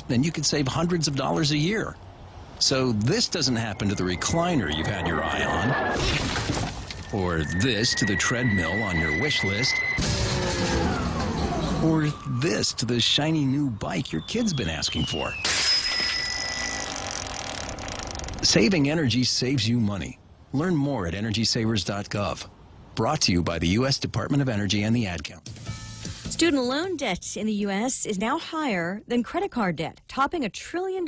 and you could save hundreds of dollars a year. So this doesn't happen to the recliner you've had your eye on, or this to the treadmill on your wish list, or this to the shiny new bike your kid's been asking for. Saving energy saves you money. Learn more at EnergySavers.gov. Brought to you by the U.S. Department of Energy and the Ad Council. Student loan debt in the U.S. is now higher than credit card debt, topping $1 trillion.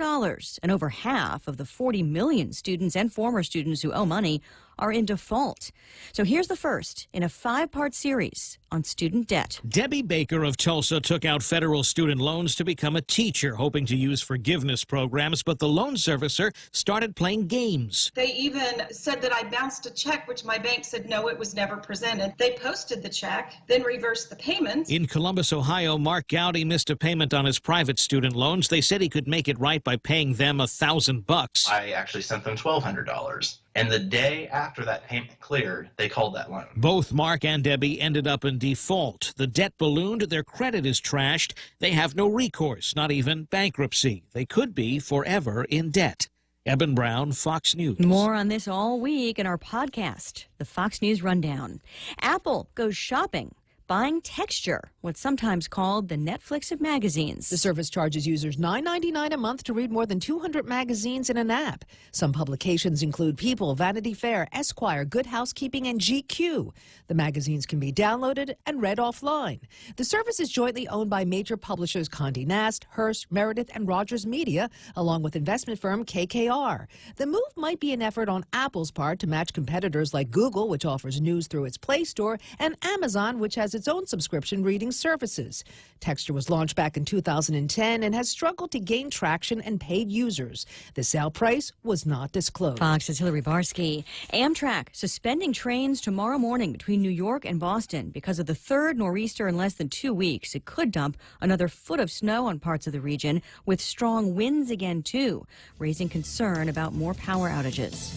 And over half of the 40 million students and former students who owe money are in default. So here's the first in a 5-part series on student debt. Debbie Baker of Tulsa took out federal student loans to become a teacher, hoping to use forgiveness programs, but the loan servicer started playing games. They even said that I bounced a check, which my bank said no, it was never presented. They posted the check, then reversed the payment. In Columbus, Ohio, Mark Gowdy missed a payment on his private student loans. They said he could make it right by paying them $1,000. I actually sent them $1,200. And the day after that payment cleared, they called that loan. Both Mark and Debbie ended up in default. The debt ballooned, their credit is trashed. They have no recourse, not even bankruptcy. They could be forever in debt. Eben Brown, Fox News. More on this all week in our podcast, the Fox News Rundown. Apple goes shopping, buying Texture, what's sometimes called the Netflix of magazines. The service charges users $9.99 a month to read more than 200 magazines in an app. Some publications include People, Vanity Fair, Esquire, Good Housekeeping, and GQ. The magazines can be downloaded and read offline. The service is jointly owned by major publishers Condé Nast, Hearst, Meredith, and Rogers Media, along with investment firm KKR. The move might be an effort on Apple's part to match competitors like Google, which offers news through its Play Store, and Amazon, which has its own subscription reading services. Texture was launched back in 2010 and has struggled to gain traction and paid users. The sale price was not disclosed. Fox's Hillary Barsky. Amtrak suspending trains tomorrow morning between New York and Boston because of the third nor'easter in less than 2 weeks. It could dump another foot of snow on parts of the region, with strong winds again, too, raising concern about more power outages.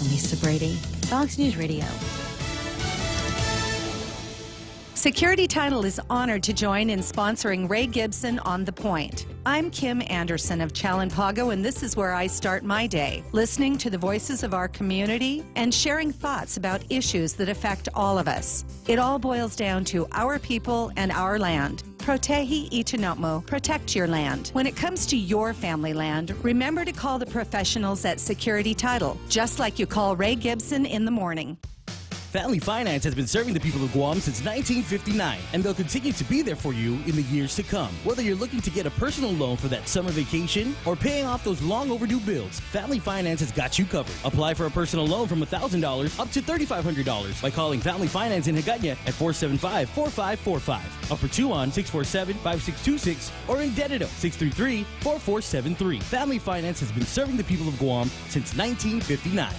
Lisa Brady, Fox News Radio. Security Title is honored to join in sponsoring Ray Gibson on The Point. I'm Kim Anderson of Chalampago, and this is where I start my day, listening to the voices of our community and sharing thoughts about issues that affect all of us. It all boils down to our people and our land. Protehi Itinotmo, protect your land. When it comes to your family land, remember to call the professionals at Security Title, just like you call Ray Gibson in the morning. Family Finance has been serving the people of Guam since 1959, and they'll continue to be there for you in the years to come. Whether you're looking to get a personal loan for that summer vacation or paying off those long overdue bills, Family Finance has got you covered. Apply for a personal loan from $1,000 up to $3,500 by calling Family Finance in Hagåtña at 475-4545, Upper Tuon 647-5626, or in Dededo 633-4473. Family Finance has been serving the people of Guam since 1959.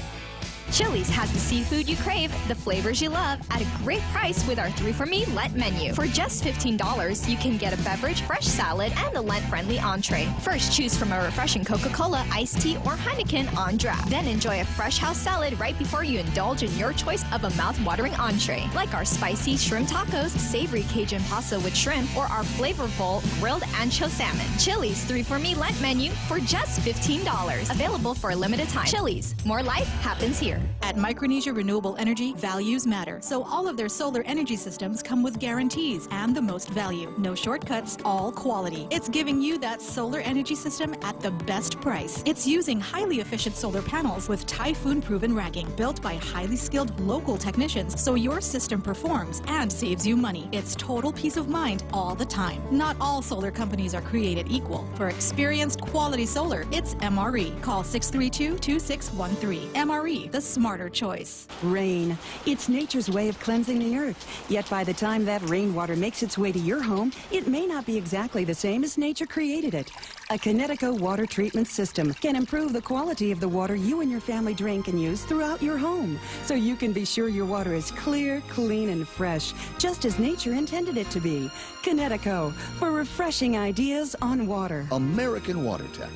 Chili's has the seafood you crave, the flavors you love, at a great price with our 3 for Me Lent menu. For just $15, you can get a beverage, fresh salad, and a Lent-friendly entree. First, choose from a refreshing Coca-Cola, iced tea, or Heineken on draft. Then enjoy a fresh house salad right before you indulge in your choice of a mouth-watering entree, like our spicy shrimp tacos, savory Cajun pasta with shrimp, or our flavorful grilled ancho salmon. Chili's 3 for Me Lent menu for just $15. Available for a limited time. Chili's, more life happens here. At Micronesia Renewable Energy, values matter. So all of their solar energy systems come with guarantees and the most value. No shortcuts, all quality. It's giving you that solar energy system at the best price. It's using highly efficient solar panels with typhoon-proven racking, built by highly skilled local technicians, so your system performs and saves you money. It's total peace of mind all the time. Not all solar companies are created equal. For experienced quality solar, it's MRE. Call 632-2613. MRE, the smarter choice. Rain. It's nature's way of cleansing the earth. Yet by the time that rainwater makes its way to your home, it may not be exactly the same as nature created it. A Connecticut water treatment system can improve the quality of the water you and your family drink and use throughout your home, so you can be sure your water is clear, clean, and fresh, just as nature intended it to be. Connecticut, for refreshing ideas on water. American Water Tech.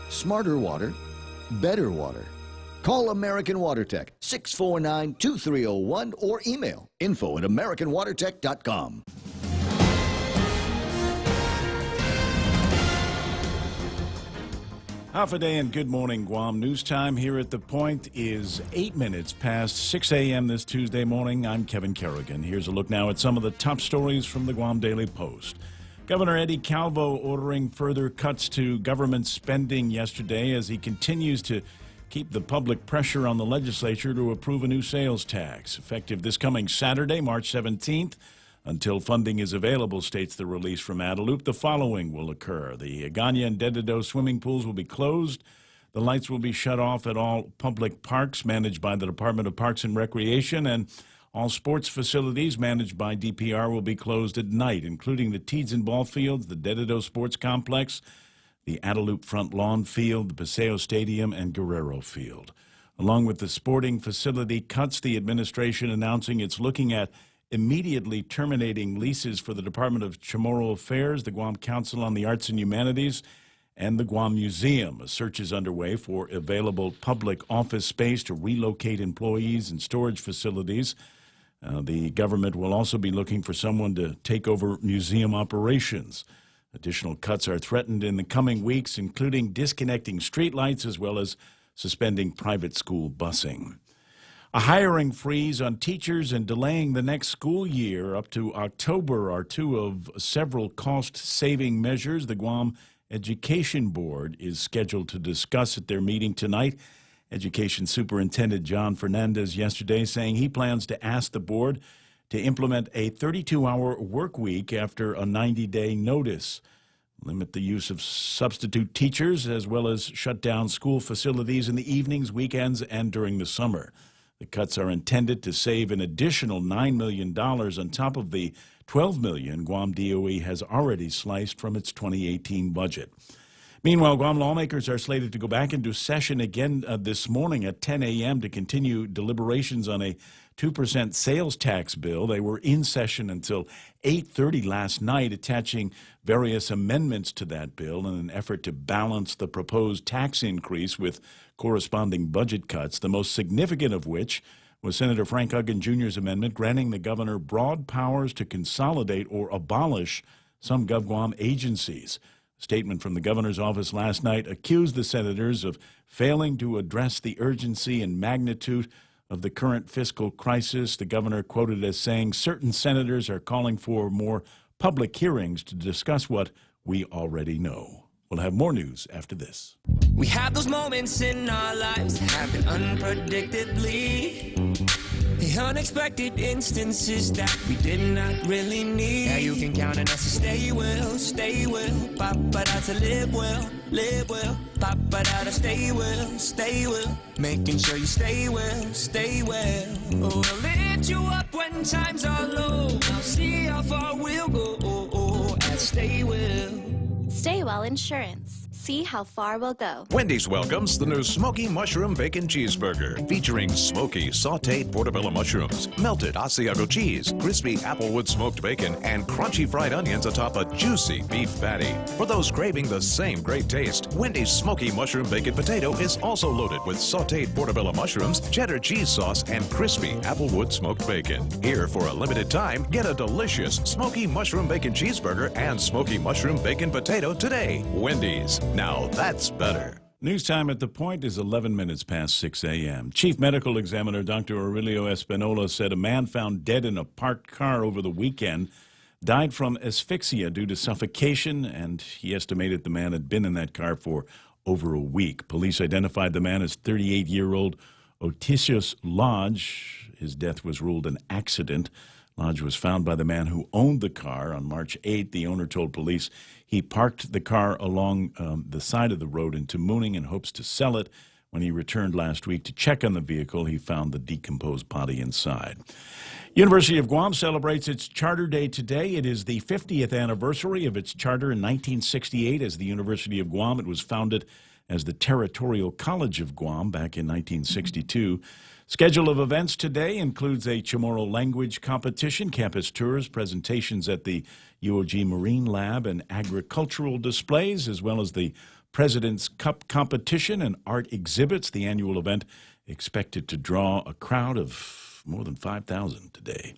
Smarter water, better water. Call American Water Tech, 649-2301, or email info@americanwatertech.com. Half a day and good morning, Guam. News time here at The Point is 8 minutes past 6 a.m. this Tuesday morning. I'm Kevin Kerrigan. Here's a look now at some of the top stories from the Guam Daily Post. Governor Eddie Calvo ordering further cuts to government spending yesterday as he continues to keep the public pressure on the legislature to approve a new sales tax, effective this coming Saturday, March 17th. Until funding is available, states the release from Adelup, the following will occur. The Agana and Dededo swimming pools will be closed. The lights will be shut off at all public parks managed by the Department of Parks and Recreation, and all sports facilities managed by DPR will be closed at night, including the Teedson Ball Fields, the Dededo Sports Complex, the Adelup Front Lawn Field, the Paseo Stadium, and Guerrero Field. Along with the sporting facility cuts, the administration announcing it's looking at immediately terminating leases for the Department of Chamorro Affairs, the Guam Council on the Arts and Humanities, and the Guam Museum. A search is underway for available public office space to relocate employees and storage facilities. The government will also be looking for someone to take over museum operations. Additional cuts are threatened in the coming weeks, including disconnecting streetlights as well as suspending private school busing. A hiring freeze on teachers and delaying the next school year up to October are two of several cost-saving measures the Guam Education Board is scheduled to discuss at their meeting tonight. Education Superintendent John Fernandez yesterday saying he plans to ask the board to implement a 32-hour work week after a 90-day notice, limit the use of substitute teachers, as well as shut down school facilities in the evenings, weekends, and during the summer. The cuts are intended to save an additional $9 million on top of the $12 million Guam DOE has already sliced from its 2018 budget. Meanwhile, Guam lawmakers are slated to go back into session again this morning at 10 a.m. to continue deliberations on a 2% sales tax bill. They were in session until 8:30 last night, attaching various amendments to that bill in an effort to balance the proposed tax increase with corresponding budget cuts, the most significant of which was Senator Frank Huggan Jr.'s amendment granting the governor broad powers to consolidate or abolish some GovGuam agencies. A statement from the governor's office last night accused the senators of failing to address the urgency and magnitude of the current fiscal crisis. The governor quoted as saying certain senators are calling for more public hearings to discuss what we already know. We'll have more news after this. We have those moments in our lives that happen unpredictably. The unexpected instances that we did not really need. Yeah, you can count on us to stay well, stay well. Pa-pa-da to live well, live well. Pa-pa-da to stay well. Making sure you stay well, stay well. Oh, we'll lift you up when times are low. I'll see how far we'll go and stay well. Stay Well Insurance. See how far we'll go. Wendy's welcomes the new Smoky Mushroom Bacon Cheeseburger, featuring smoky sauteed portobello mushrooms, melted Asiago cheese, crispy applewood smoked bacon, and crunchy fried onions atop a juicy beef patty. For those craving the same great taste, Wendy's Smoky Mushroom Bacon Potato is also loaded with sauteed portobello mushrooms, cheddar cheese sauce, and crispy applewood smoked bacon. Here for a limited time, get a delicious Smoky Mushroom Bacon Cheeseburger and Smoky Mushroom Bacon Potato today. Wendy's. Now that's better. News time at The Point is 11 minutes past 6 a.m. Chief Medical Examiner Dr. Aurelio Espinola said a man found dead in a parked car over the weekend died from asphyxia due to suffocation, and he estimated the man had been in that car for over a week. Police identified the man as 38-year-old Otisius Lodge. His death was ruled an accident. Lodge was found by the man who owned the car on March 8th. The owner told police he parked the car along the side of the road in Tamuning in hopes to sell it. When he returned last week to check on the vehicle, he found the decomposed body inside. University of Guam celebrates its Charter Day today. It is the 50th anniversary of its charter in 1968 as the University of Guam. It was founded as the Territorial College of Guam back in 1962. Schedule of events today includes a Chamorro language competition, campus tours, presentations at the UOG Marine Lab, and agricultural displays, as well as the President's Cup competition and art exhibits. The annual event expected to draw a crowd of more than 5,000 today.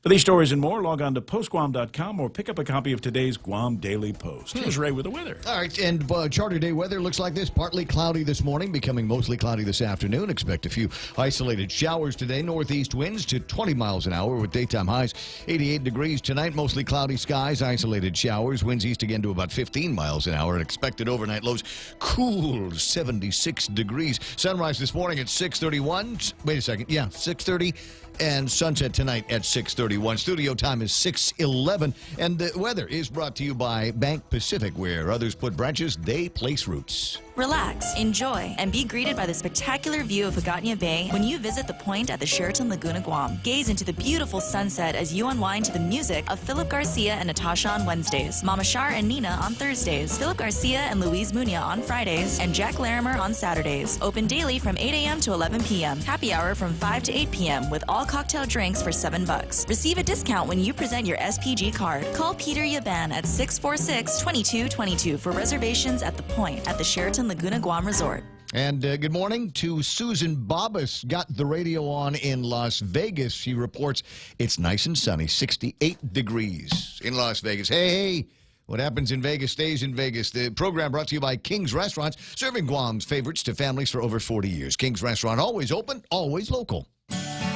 For these stories and more, log on to postguam.com or pick up a copy of today's Guam Daily Post. Here's Ray with the weather. All right, and Charter Day weather looks like this. Partly cloudy this morning, becoming mostly cloudy this afternoon. Expect a few isolated showers today. Northeast winds to 20 miles an hour with daytime highs 88 degrees tonight. Mostly cloudy skies, isolated showers. Winds east again to about 15 miles an hour. And expected overnight lows cool 76 degrees. Sunrise this morning at 6:31. Wait a second. Yeah, 6:30. And sunset tonight at 6:31. Studio time is 6:11. And the weather is brought to you by Bank Pacific, where others put branches, they place roots. Relax, enjoy, and be greeted by the spectacular view of Hagåtña Bay when you visit the Point at the Sheraton Laguna Guam. Gaze into the beautiful sunset as you unwind to the music of Philip Garcia and Natasha on Wednesdays, Mama Shar and Nina on Thursdays, Philip Garcia and Louise Muña on Fridays, and Jack Larimer on Saturdays. Open daily from 8 a.m. to 11 p.m. Happy hour from 5 to 8 p.m. with all cocktail drinks for $7. Receive a discount when you present your SPG card. Call Peter Yaban at 646-2222 for reservations at the Point at the Sheraton Laguna Guam Resort. And good morning to Susan Bobbas. Got the radio on in Las Vegas. She reports it's nice and sunny, 68 degrees in Las Vegas. Hey, what happens in Vegas stays in Vegas. The program brought to you by King's Restaurants, serving Guam's favorites to families for over 40 years. King's Restaurant, always open, always local.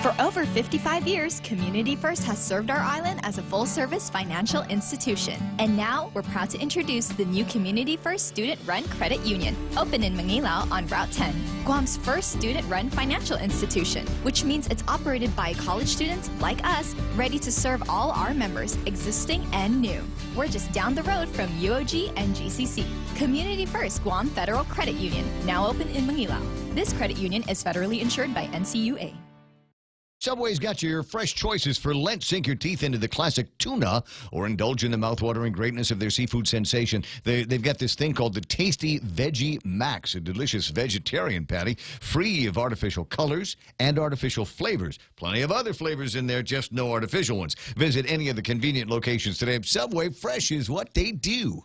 For over 55 years, Community First has served our island as a full-service financial institution. And now, we're proud to introduce the new Community First Student-Run Credit Union, open in Manilao on Route 10. Guam's first student-run financial institution, which means it's operated by college students like us, ready to serve all our members, existing and new. We're just down the road from UOG and GCC. Community First Guam Federal Credit Union, now open in Manilao. This credit union is federally insured by NCUA. Subway's got your fresh choices for Lent. Sink your teeth into the classic tuna or indulge in the mouthwatering greatness of their seafood sensation. They've got this thing called the Tasty Veggie Max, a delicious vegetarian patty free of artificial colors and artificial flavors. Plenty of other flavors in there, just no artificial ones. Visit any of the convenient locations today. Subway, fresh is what they do.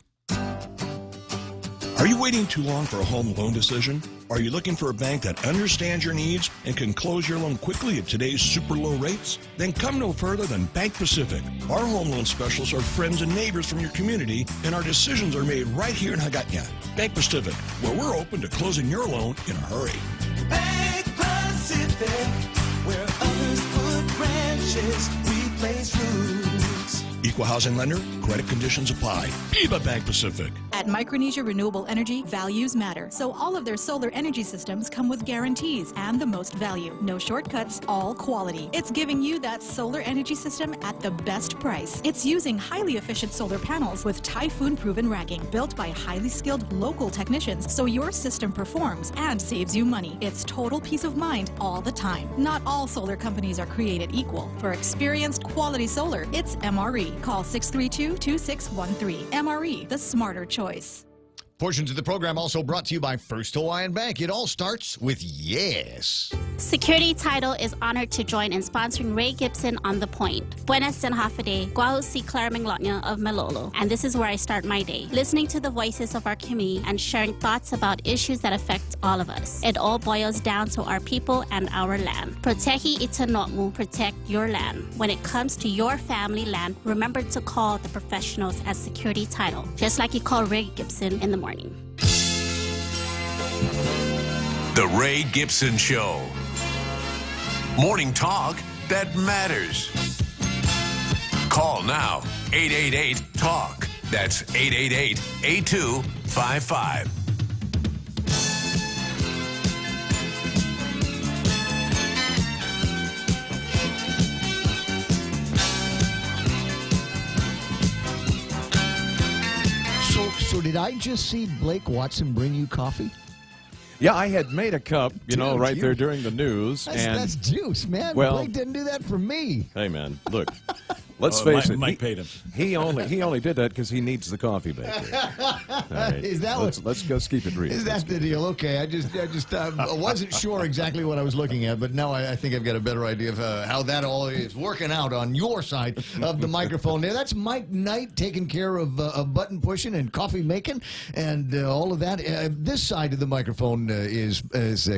Are you waiting too long for a home loan decision? Are you looking for a bank that understands your needs and can close your loan quickly at today's super low rates? Then come no further than Bank Pacific. Our home loan specialists are friends and neighbors from your community, and our decisions are made right here in Hagåtña. Bank Pacific, where we're open to closing your loan in a hurry. Bank Pacific, where others put branches, we place roots. Equal housing lender, credit conditions apply. Viva Bank Pacific. At Micronesia Renewable Energy, values matter. So all of their solar energy systems come with guarantees and the most value. No shortcuts, all quality. It's giving you that solar energy system at the best price. It's using highly efficient solar panels with typhoon-proven racking, built by highly skilled local technicians, so your system performs and saves you money. It's total peace of mind all the time. Not all solar companies are created equal. For experienced quality solar, it's MRE. Call 632-2613. MRE, the smarter choice. Portions of the program also brought to you by First Hawaiian Bank. It all starts with yes. Security Title is honored to join in sponsoring Ray Gibson on The Point. Buenas and Hafade, Guahusi Claramanglonya of Malolo. And this is where I start my day, listening to the voices of our community and sharing thoughts about issues that affect all of us. It all boils down to our people and our land. Protehi Itanotmu, protect your land. When it comes to your family land, remember to call the professionals at Security Title, just like you call Ray Gibson in the morning. The Ray Gibson Show. Morning talk that matters. Call now, 888-TALK. That's 888-8255. So did I just see Blake Watson bring you coffee? Yeah, I had made a cup, right there during the news. That's juice, man. Well, Blake didn't do that for me. Hey, man, look, Let's face it. Mike paid him. He only did that because he needs the coffee baker. All right. Is that let's just keep it real. Is that the deal? Okay, I wasn't sure exactly what I was looking at, but now I think I've got a better idea of how that all is working out on your side of the microphone there. That's Mike Knight taking care of button pushing and coffee making and all of that. This side of the microphone is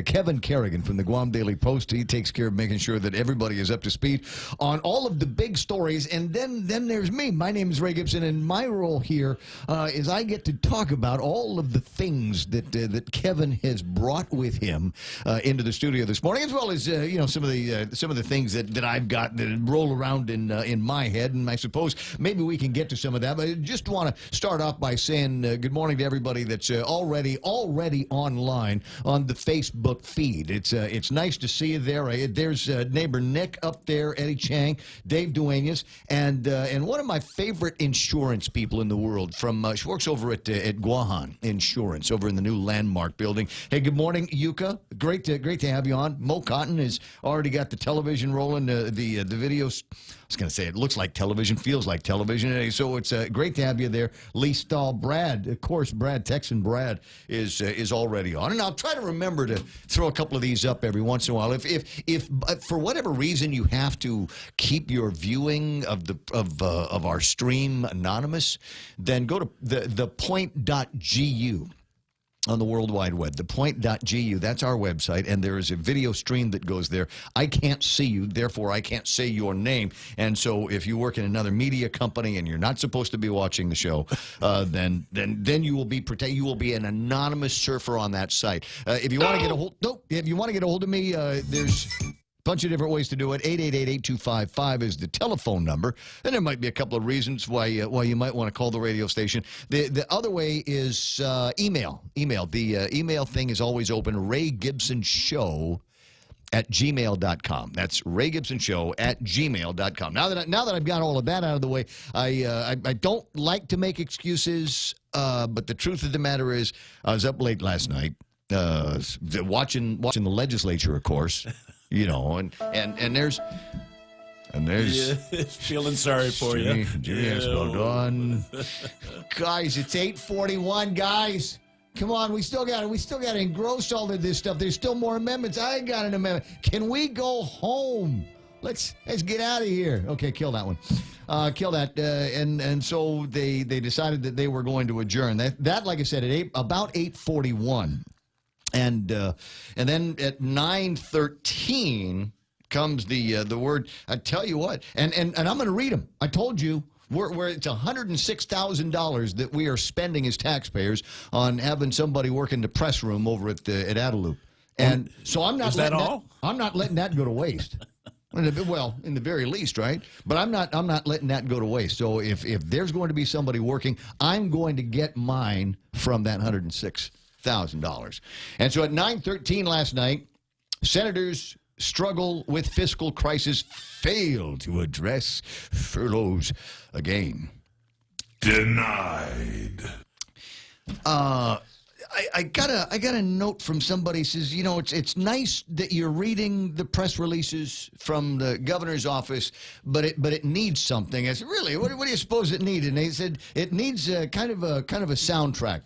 Kevin Kerrigan from the Guam Daily Post. He takes care of making sure that everybody is up to speed on all of the big stories. And then there's me. My name is Ray Gibson, and my role here is I get to talk about all of the things that Kevin has brought with him into the studio this morning, as well as some of the things that I've got that roll around in my head. And I suppose maybe we can get to some of that. But I just want to start off by saying good morning to everybody that's already online on the Facebook feed. It's nice to see you there. There's neighbor Nick up there, Eddie Chang, Dave Duenas, and one of my favorite insurance people in the world from she works over at Guahan Insurance over in the new Landmark building. Hey, good morning, Yuka. Great to have you on. Mo Cotton has already got the television rolling. The videos. I was going to say it looks like television, feels like television. So it's great to have you there. Lee Stahl, Brad, of course, Texan Brad is already on, and I'll try to remember to throw a couple of these up every once in a while. If for whatever reason you have to keep your viewing of our stream anonymous, then go to the point.gu. On the World Wide Web, thepoint.gu, that's our website, and there is a video stream that goes there. I can't see you, therefore I can't say your name. And so if you work in another media company and you're not supposed to be watching the show, then you will be protected. You will be an anonymous surfer on that site. If you want to get a hold of me, there's bunch of different ways to do it. 888-8255 is the telephone number. And there might be a couple of reasons why you might want to call the radio station. The other way is email. The email thing is always open. RayGibsonShow at gmail.com. That's RayGibsonShow at gmail.com. Now that I've got all of that out of the way, I don't like to make excuses, but the truth of the matter is I was up late last night watching the legislature, of course. And there's feeling sorry for you. Jimmy Espaldon. Guys, it's 8:41, guys. Come on, we still got to engross all of this stuff. There's still more amendments. I got an amendment. Can we go home? Let's get out of here. Okay, kill that one. Kill that. And so they decided that they were going to adjourn. That like I said, at about 8:41. And then at 9:13 comes the word. I tell you what, and I'm going to read them. I told you it's $106,000 that we are spending as taxpayers on having somebody work in the press room over at Adelup. And so I'm not. Is that all? I'm not letting that go to waste. Well, in the very least, right? But I'm not letting that go to waste. So if there's going to be somebody working, I'm going to get mine from that $106,000. And so at 9:13 last night, senators struggle with fiscal crisis, fail to address furloughs again. Denied. I got a note from somebody says, it's nice that you're reading the press releases from the governor's office, but it needs something. I said, really? What do you suppose it needed? And they said it needs kind of a soundtrack.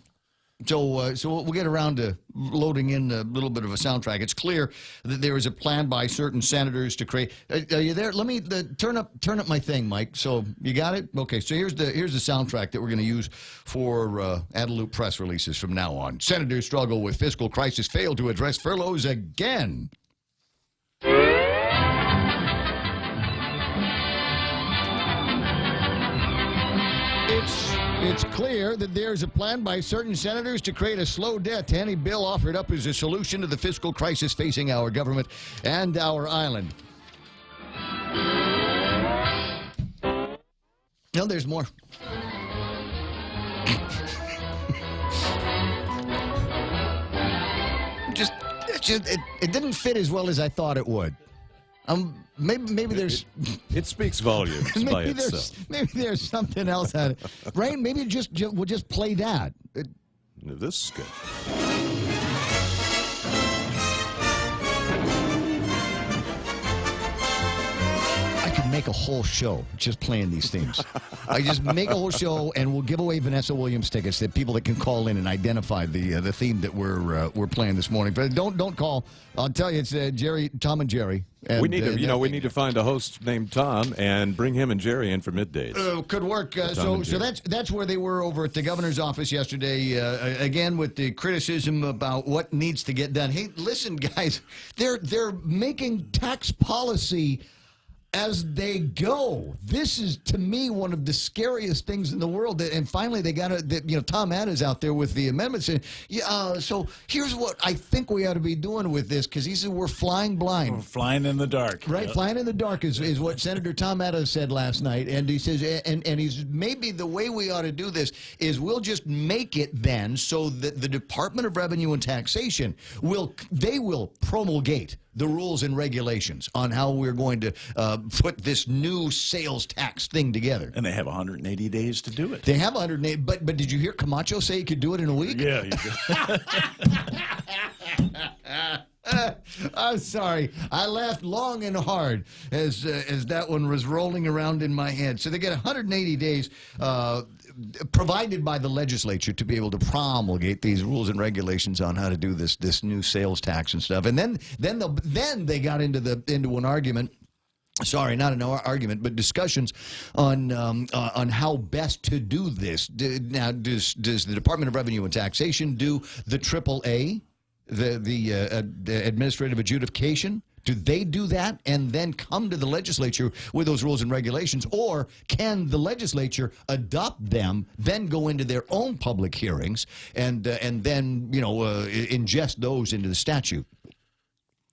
So we'll get around to loading in a little bit of a soundtrack. It's clear that there is a plan by certain senators to create. Are you there? Let me turn up my thing, Mike. So you got it? Okay. So here's the soundtrack that we're going to use for Adelup press releases from now on. Senators struggle with fiscal crisis, fail to address furloughs again. It's clear that there's a plan by certain senators to create a slow death to any bill offered up as a solution to the fiscal crisis facing our government and our island. No, there's more. It didn't fit as well as I thought it would. Maybe there's. It speaks volumes by itself. Maybe there's something else at it. Rain, maybe we'll just play that. This is good. I could make a whole show just playing these themes. I just make a whole show, and we'll give away Vanessa Williams tickets to people that can call in and identify the theme that we're playing this morning. But don't call. I'll tell you, it's Tom and Jerry. And, we need to, we need to find a host named Tom and bring him and Jerry in for middays. Could work. So that's where they were over at the governor's office yesterday. Again, with the criticism about what needs to get done. Hey, listen, guys, they're making tax policy as they go. This is, to me, one of the scariest things in the world. And finally, they got Tom Adams out there with the amendments. And so here's what I think we ought to be doing with this, because he said we're flying blind. We're flying in the dark. Right, flying in the dark is what Senator Tom Adams said last night. And he says, and he's maybe the way we ought to do this is we'll just make it then so that the Department of Revenue and Taxation will promulgate the rules and regulations on how we're going to put this new sales tax thing together. And they have 180 days to do it. They have 180, but did you hear Camacho say he could do it in a week? Yeah, he did. I'm sorry. I laughed long and hard as that one was rolling around in my head. So they get 180 days provided by the legislature to be able to promulgate these rules and regulations on how to do this new sales tax and stuff. And then they got into an argument. Sorry, not an argument, but discussions on how best to do this. Now, does the Department of Revenue and Taxation do the AAA, the administrative adjudication? Do they do that and then come to the legislature with those rules and regulations, or can the legislature adopt them, then go into their own public hearings, and then ingest those into the statute?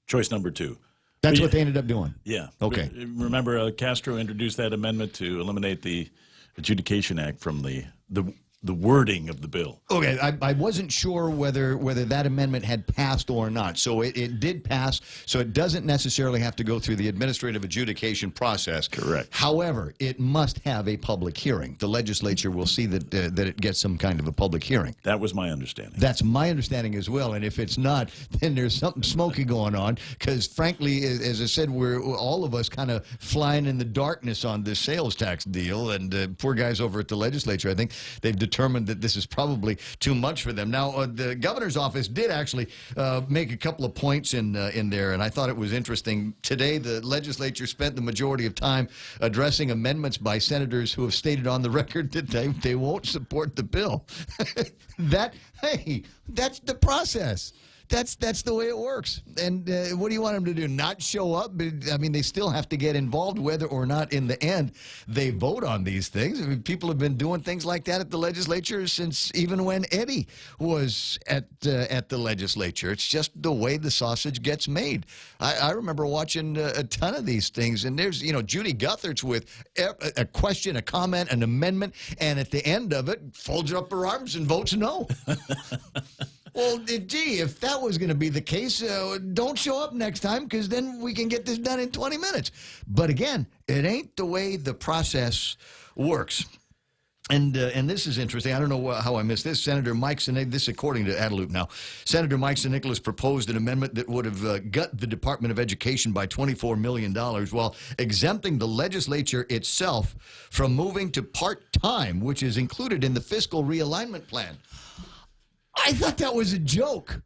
Choice number 2. That's what they ended up doing. Yeah. Okay. Remember, Castro introduced that amendment to eliminate the Adjudication Act from the wording of the bill. Okay, I wasn't sure whether that amendment had passed or not. So it did pass, so it doesn't necessarily have to go through the administrative adjudication process. Correct. However, it must have a public hearing. The legislature will see that it gets some kind of a public hearing. That was my understanding. That's my understanding as well, and if it's not, then there's something smoky going on, because frankly, as I said, we're all of us kind of flying in the darkness on this sales tax deal, and poor guys over at the legislature, I think they've determined that this is probably too much for them. Now, the governor's office did actually make a couple of points in there, and I thought it was interesting. Today, the legislature spent the majority of time addressing amendments by senators who have stated on the record that they won't support the bill. That's the process. That's the way it works. And what do you want them to do? Not show up? I mean, they still have to get involved, whether or not in the end they vote on these things. I mean, people have been doing things like that at the legislature since even when Eddie was at the legislature. It's just the way the sausage gets made. I remember watching a ton of these things, and there's, Judy Guthertz with a question, a comment, an amendment, and at the end of it, folds up her arms and votes no. Well, gee, if that was going to be the case, don't show up next time, because then we can get this done in 20 minutes. But again, it ain't the way the process works. And this is interesting. I don't know how I missed this. Senator Mike Sinek, this according to Adelup now, Senator Mike Sinek proposed an amendment that would have gut the Department of Education by $24 million while exempting the legislature itself from moving to part-time, which is included in the fiscal realignment plan. I thought that was a joke.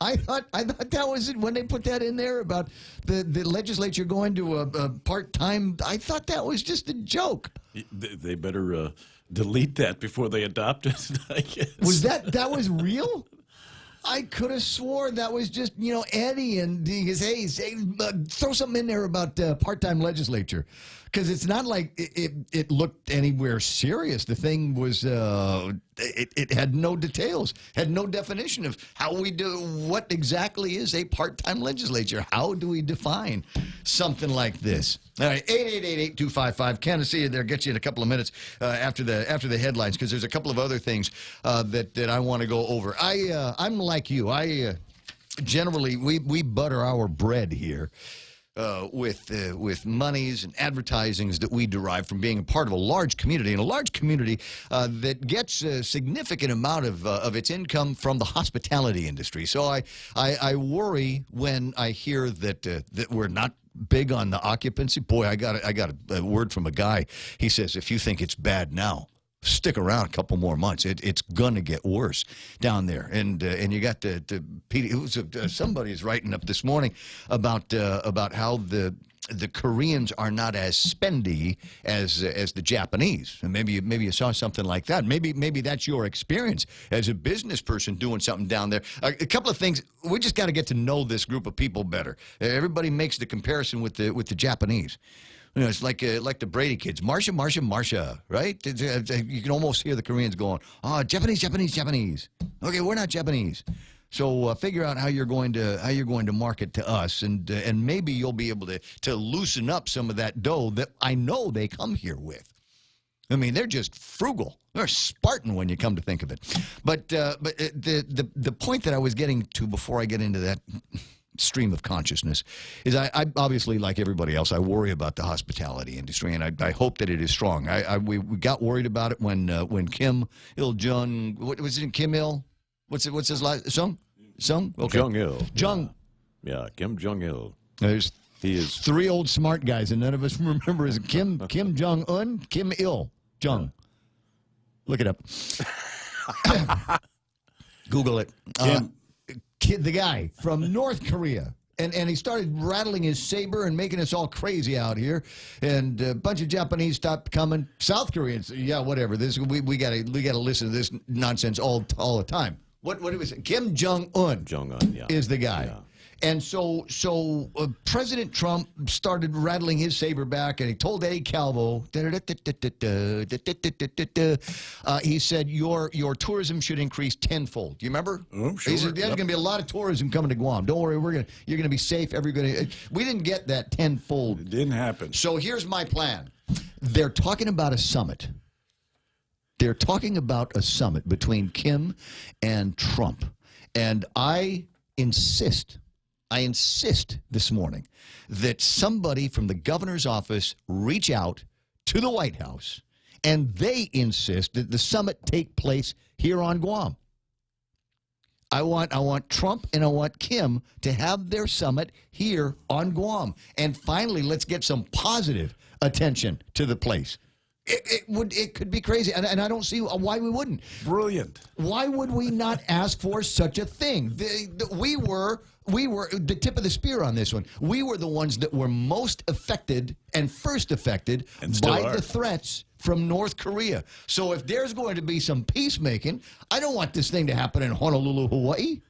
I thought that was it when they put that in there about the legislature going to a part-time. I thought that was just a joke. They better delete that before they adopt it, I guess. Was that was real? I could have swore that was just, Eddie, and he goes, hey, throw something in there about part-time legislature. Because it's not like it looked anywhere serious. The thing was, it had no details, had no definition of how we do, what exactly is a part-time legislature? How do we define something like this? All right, 888-8255. Can't see you there. Get you in a couple of minutes after the headlines, because there's a couple of other things that I want to go over. I'm like you. Generally, we butter our bread here. with monies and advertisings that we derive from being a part of a large community, and a large community that gets a significant amount of its income from the hospitality industry. So I worry when I hear that we're not big on the occupancy. Boy, I got a word from a guy. He says, if you think it's bad now, stick around a couple more months. It's gonna get worse down there. And you got somebody's writing up this morning about how the Koreans are not as spendy as the Japanese. And maybe you saw something like that. Maybe that's your experience as a business person doing something down there. A couple of things. We just got to get to know this group of people better. Everybody makes the comparison with the Japanese. You know, it's like the Brady kids. Marsha, right? You can almost hear the Koreans going, oh, Japanese. Okay, we're not Japanese. So figure out how you're going to market to us, and maybe you'll be able to loosen up some of that dough that I know they come here with. I mean, they're just frugal. They're Spartan when you come to think of it. But the point that I was getting to before I get into that stream of consciousness is I obviously, like everybody else, I worry about the hospitality industry, and I hope that it is strong. We got worried about it when Kim Il-jung, what was it, Kim Il? What's his last Sung? Okay. Jong-il. Yeah, Kim Jong-il. He is three old smart guys, and none of us remember his Kim Jong-un, Kim Il-jung. Look it up. Google it. The guy from North Korea. And he started rattling his saber and making us all crazy out here. And a bunch of Japanese stopped coming. South Koreans, yeah, whatever. We gotta listen to this nonsense all the time. What was it? Kim Jong-un. Yeah. Is the guy. Yeah. And so President Trump started rattling his saber back, and he told Eddie Calvo, he said, your tourism should increase tenfold. Do you remember? Oh, sure. He said, there's going to be a lot of tourism coming to Guam. Don't worry, you're going to be safe. We didn't get that tenfold. It didn't happen. So here's my plan. They're talking about a summit. They're talking about a summit between Kim and Trump. And I insist this morning that somebody from the governor's office reach out to the White House and they insist that the summit take place here on Guam. I want Trump and I want Kim to have their summit here on Guam. And finally, let's get some positive attention to the place. It could be crazy, and I don't see why we wouldn't. Brilliant. Why would we not ask for such a thing? We were the tip of the spear on this one. We were the ones that were most affected and first affected by the threats from North Korea. So if there's going to be some peacemaking, I don't want this thing to happen in Honolulu, Hawaii.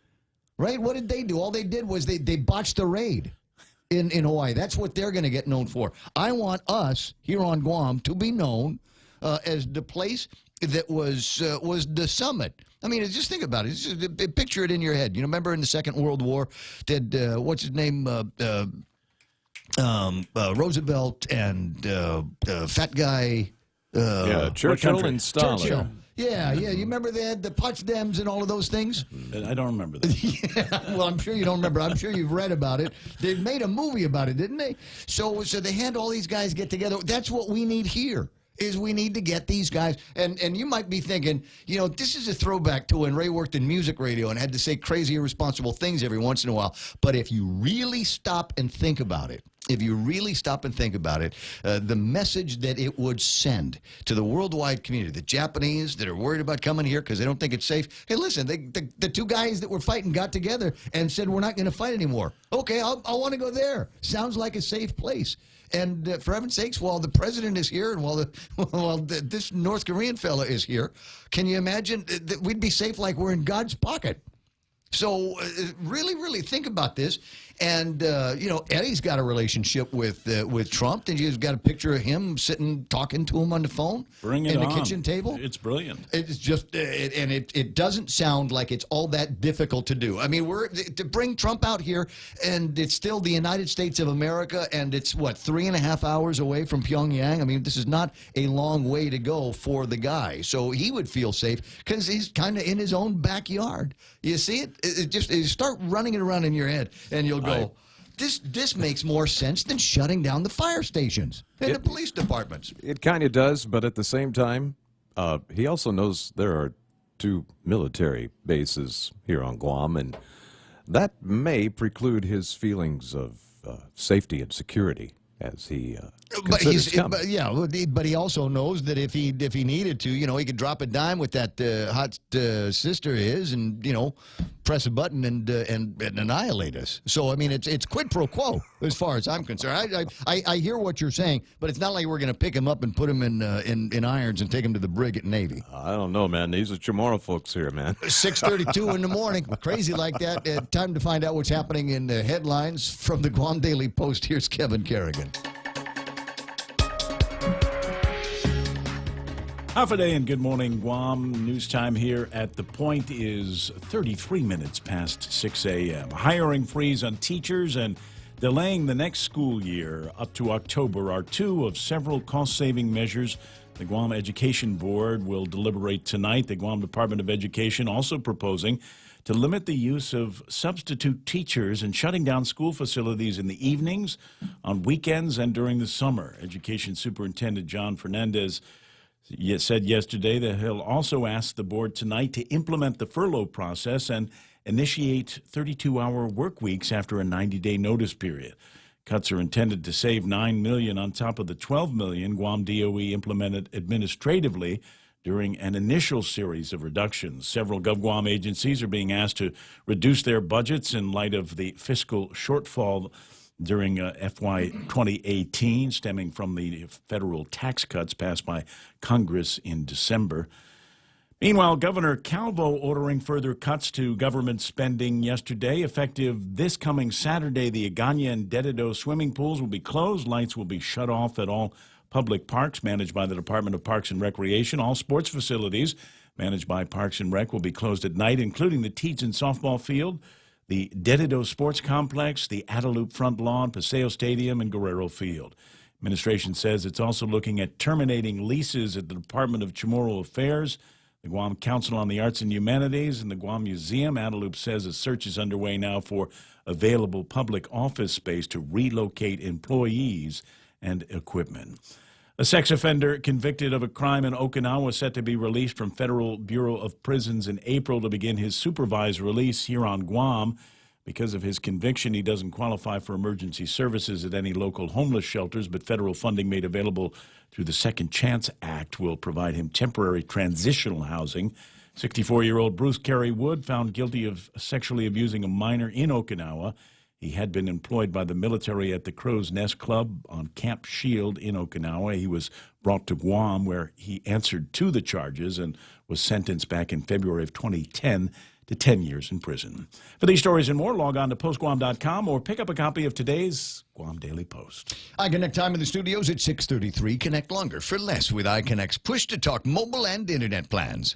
Right? What did they do? All they did was they botched the raid in Hawaii. That's what they're going to get known for. I want us here on Guam to be known as the place that was the summit. I mean, just think about it. Just picture it in your head. You know, remember in the Second World War, did what's his name? Roosevelt and fat guy. Churchill and Stalin. Churchill. Yeah. You remember they had the Potsdams and all of those things? I don't remember that. Yeah, well, I'm sure you don't remember. I'm sure you've read about it. They made a movie about it, didn't they? So they had all these guys get together. That's what we need here. Is we need to get these guys. And you might be thinking, you know, this is a throwback to when Ray worked in music radio and had to say crazy, irresponsible things every once in a while. But if you really stop and think about it, the message that it would send to the worldwide community, the Japanese that are worried about coming here because they don't think it's safe. Hey, listen, the two guys that were fighting got together and said, we're not going to fight anymore. Okay, I want to go there. Sounds like a safe place. And for heaven's sakes, while the president is here and while this North Korean fella is here, can you imagine that we'd be safe like we're in God's pocket? So really, really think about this. And, you know, Eddie's got a relationship with Trump. And you've got a picture of him sitting, talking to him on the phone. Bring it in on. the kitchen table. It's brilliant. It's just, and it doesn't sound like it's all that difficult to do. I mean, to bring Trump out here, and it's still the United States of America, and it's, 3.5 hours away from Pyongyang? I mean, this is not a long way to go for the guy. So he would feel safe because he's kind of in his own backyard. You see it? You start running it around in your head, and you'll go, this makes more sense than shutting down the fire stations and the police departments. It kind of does, but at the same time, he also knows there are 2 military bases here on Guam, and that may preclude his feelings of safety and security as he But considers coming. but he also knows that if he needed to, he could drop a dime with that hot sister of his, and press a button and annihilate us. So I mean, it's quid pro quo as far as I'm concerned. I hear what you're saying, but it's not like we're going to pick him up and put him in irons and take him to the brig at Navy. I don't know, man. These are Chamorro folks here, man. 6:32 in the morning, crazy like that. Time to find out what's happening in the headlines from the Guam Daily Post. Here's Kevin Kerrigan. Half a day and good morning, Guam. News time here at The Point is 33 minutes past 6 a.m. Hiring freeze on teachers and delaying the next school year up to October are 2 of several cost-saving measures the Guam Education Board will deliberate tonight. The Guam Department of Education also proposing to limit the use of substitute teachers and shutting down school facilities in the evenings, on weekends, and during the summer. Education Superintendent John Fernandez said yesterday that he'll also ask the board tonight to implement the furlough process and initiate 32-hour work weeks after a 90-day notice period. Cuts are intended to save $9 million on top of the $12 million Guam DOE implemented administratively during an initial series of reductions. Several GovGuam agencies are being asked to reduce their budgets in light of the fiscal shortfall during FY 2018, stemming from the federal tax cuts passed by Congress in December. Meanwhile, Governor Calvo ordering further cuts to government spending yesterday. Effective this coming Saturday, the Agana and Dedido swimming pools will be closed. Lights will be shut off at all public parks managed by the Department of Parks and Recreation. All sports facilities managed by Parks and Rec will be closed at night, including the Tejan softball field, the Dedido Sports Complex, the Adelup Front Lawn, Paseo Stadium, and Guerrero Field. Administration says it's also looking at terminating leases at the Department of Chamorro Affairs, the Guam Council on the Arts and Humanities, and the Guam Museum. Adelup says a search is underway now for available public office space to relocate employees and equipment. A sex offender convicted of a crime in Okinawa set to be released from Federal Bureau of Prisons in April to begin his supervised release here on Guam. Because of his conviction, he doesn't qualify for emergency services at any local homeless shelters, but federal funding made available through the Second Chance Act will provide him temporary transitional housing. 64-year-old Bruce Carey Wood, found guilty of sexually abusing a minor in Okinawa. He had been employed by the military at the Crow's Nest Club on Camp Shield in Okinawa. He was brought to Guam, where he answered to the charges and was sentenced back in February of 2010 to 10 years in prison. For these stories and more, log on to postguam.com or pick up a copy of today's Guam Daily Post. iConnect time in the studios at 6:33. Connect longer for less with iConnect's push-to-talk mobile and internet plans.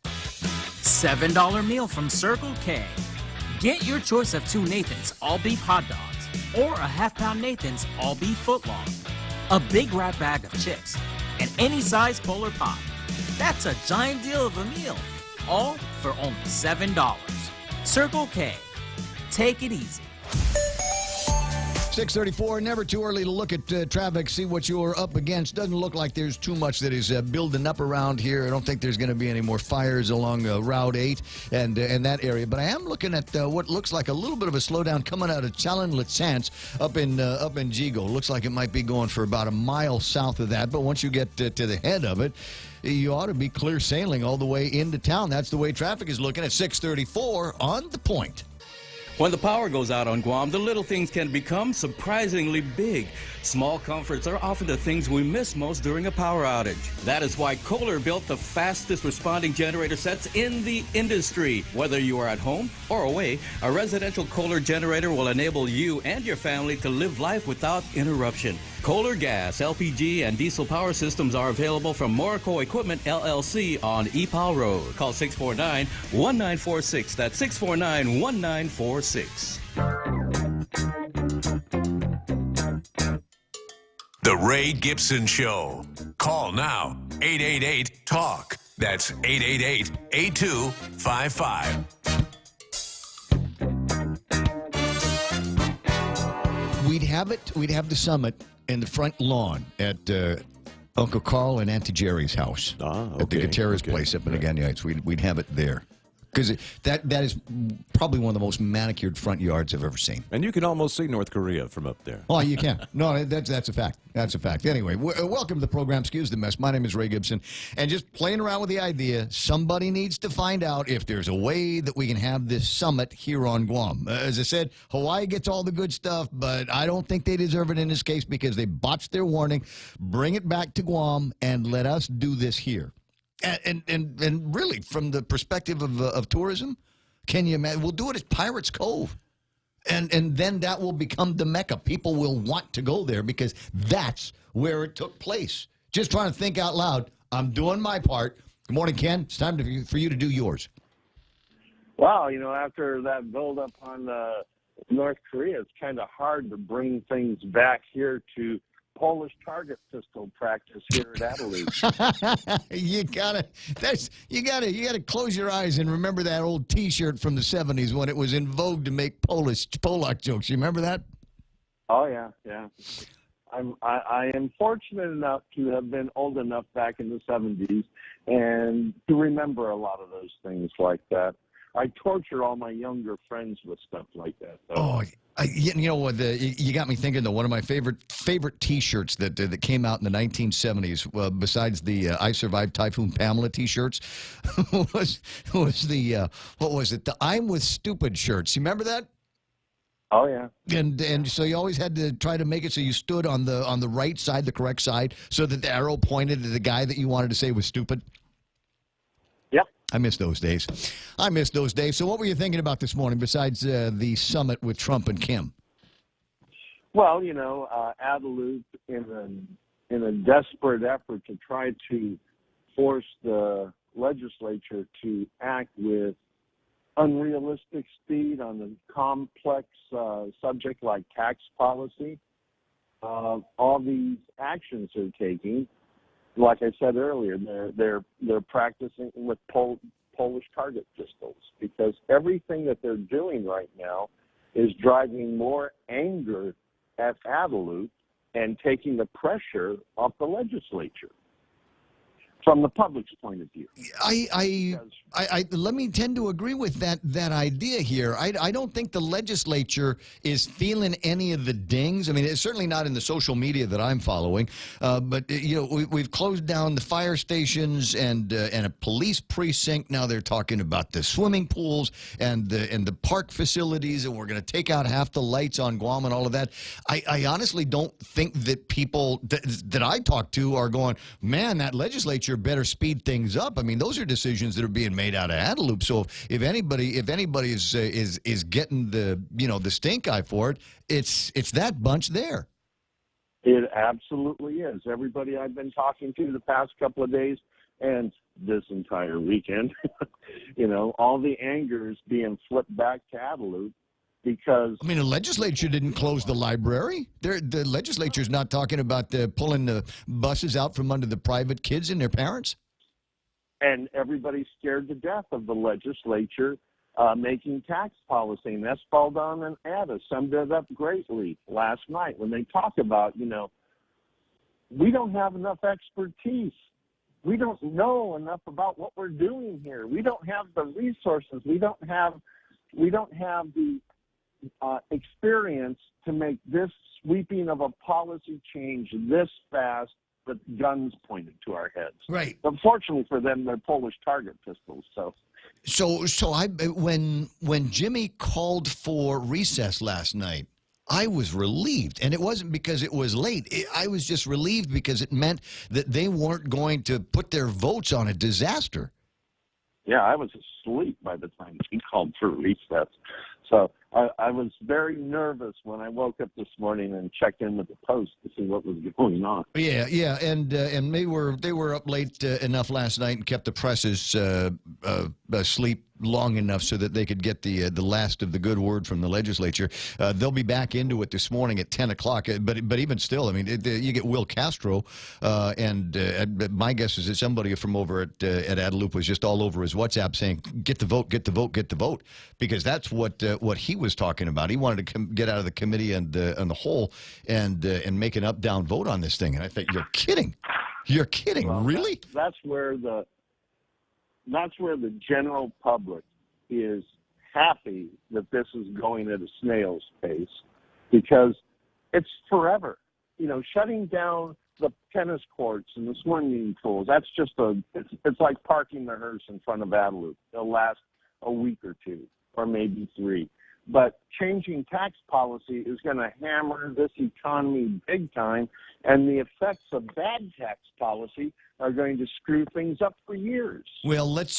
$7 meal from Circle K. Get your choice of 2 Nathan's all-beef hot dogs or a half-pound Nathan's all-beef footlong, a big wrap bag of chips, and any size Polar Pop. That's a giant deal of a meal, all for only $7. Circle K. Take it easy. 6:34, never too early to look at traffic, see what you're up against. Doesn't look like there's too much that is building up around here. I don't think there's going to be any more fires along Route 8 and that area. But I am looking at what looks like a little bit of a slowdown coming out of Chalan Lachance up in Jigo. Looks like it might be going for about a mile south of that. But once you get to the head of it, you ought to be clear sailing all the way into town. That's the way traffic is looking at 6:34 on The Point. When the power goes out on Guam, the little things can become surprisingly big. Small comforts are often the things we miss most during a power outage. That is why Kohler built the fastest responding generator sets in the industry. Whether you are at home or away, a residential Kohler generator will enable you and your family to live life without interruption. Kohler gas, LPG, and diesel power systems are available from Morrico Equipment, LLC on Epal Road. Call 649-1946. That's 649-1946. The Ray Gibson Show. Call now, 888-TALK. That's 888-8255. We'd have the summit in the front lawn at Uncle Carl and Auntie Jerry's house at the Gutierrez place up in Agaña Heights. We'd have it there. Because that is probably one of the most manicured front yards I've ever seen. And you can almost see North Korea from up there. Oh, you can. No, that's a fact. That's a fact. Anyway, welcome to the program. Excuse the mess. My name is Ray Gibson. And just playing around with the idea, somebody needs to find out if there's a way that we can have this summit here on Guam. As I said, Hawaii gets all the good stuff, but I don't think they deserve it in this case because they botched their warning. Bring it back to Guam and let us do this here. And really, from the perspective of tourism, can you imagine? We'll do it at Pirates Cove. And then that will become the Mecca. People will want to go there because that's where it took place. Just trying to think out loud. I'm doing my part. Good morning, Ken. It's time for you to do yours. Wow, after that build-up on North Korea, it's kind of hard to bring things back here to Polish target pistol practice here at Adelute. you gotta close your eyes and remember that old T-shirt from the 70s when it was in vogue to make Polak jokes. You remember that? Oh yeah. I am fortunate enough to have been old enough back in the 70s and to remember a lot of those things like that. I torture all my younger friends with stuff like that, though. Oh, you know what? You got me thinking, though. One of my favorite T-shirts that came out in the 1970s, besides the "I Survived Typhoon Pamela" T-shirts, was the what was it? The "I'm with Stupid" shirts. You remember that? Oh yeah. And so you always had to try to make it so you stood on the right side, the correct side, so that the arrow pointed to the guy that you wanted to say was stupid. Yep. I miss those days. So what were you thinking about this morning besides the summit with Trump and Kim? Well, Adelute, in a desperate effort to try to force the legislature to act with unrealistic speed on a complex subject like tax policy, all these actions they're taking. Like I said earlier, they're practicing with Polish target pistols because everything that they're doing right now is driving more anger at Adelute and taking the pressure off the legislature from the public's point of view. I let me tend to agree with that idea here. I don't think the legislature is feeling any of the dings. I mean, it's certainly not in the social media that I'm following. But we've closed down the fire stations and a police precinct. Now they're talking about the swimming pools and the park facilities, and we're going to take out half the lights on Guam and all of that. I honestly don't think that people that I talk to are going, man, that legislature better speed things up. I mean, those are decisions that are being made out of Adelute. So if anybody is getting the stink eye for it, it's that bunch there. It absolutely is. Everybody I've been talking to the past couple of days and this entire weekend, all the anger is being flipped back to Adelute. Because I mean, the legislature didn't close the library. The legislature's not talking about pulling the buses out from under the private kids and their parents. And everybody's scared to death of the legislature making tax policy. And Espaldon and Ada summed it up greatly last night when they talk about, we don't have enough expertise. We don't know enough about what we're doing here. We don't have the resources. We don't have the experience to make this sweeping of a policy change this fast with guns pointed to our heads. Right. But fortunately for them, they're Polish target pistols. So when Jimmy called for recess last night, I was relieved, and it wasn't because it was late. I was just relieved because it meant that they weren't going to put their votes on a disaster. Yeah, I was asleep by the time he called for recess. So I was very nervous when I woke up this morning and checked in with the Post to see what was going on. Yeah, and they were up late enough last night and kept the presses asleep long enough so that they could get the last of the good word from the legislature. They'll be back into it this morning at 10 o'clock. But even still, I mean, you get Will Castro, and my guess is that somebody from over at Adelute was just all over his WhatsApp saying, "Get the vote, get the vote, get the vote," because that's what what he was talking about. He wanted to get out of the committee and the whole and make an up-down vote on this thing. And I think, you're kidding. You're kidding. Well, really? That's where the general public is happy that this is going at a snail's pace, because it's forever. Shutting down the tennis courts and the swimming pools, that's just it's like parking the hearse in front of Adelup. It'll last a week or two, or maybe 3. But changing tax policy is going to hammer this economy big time, and the effects of bad tax policy are going to screw things up for years. Well, let's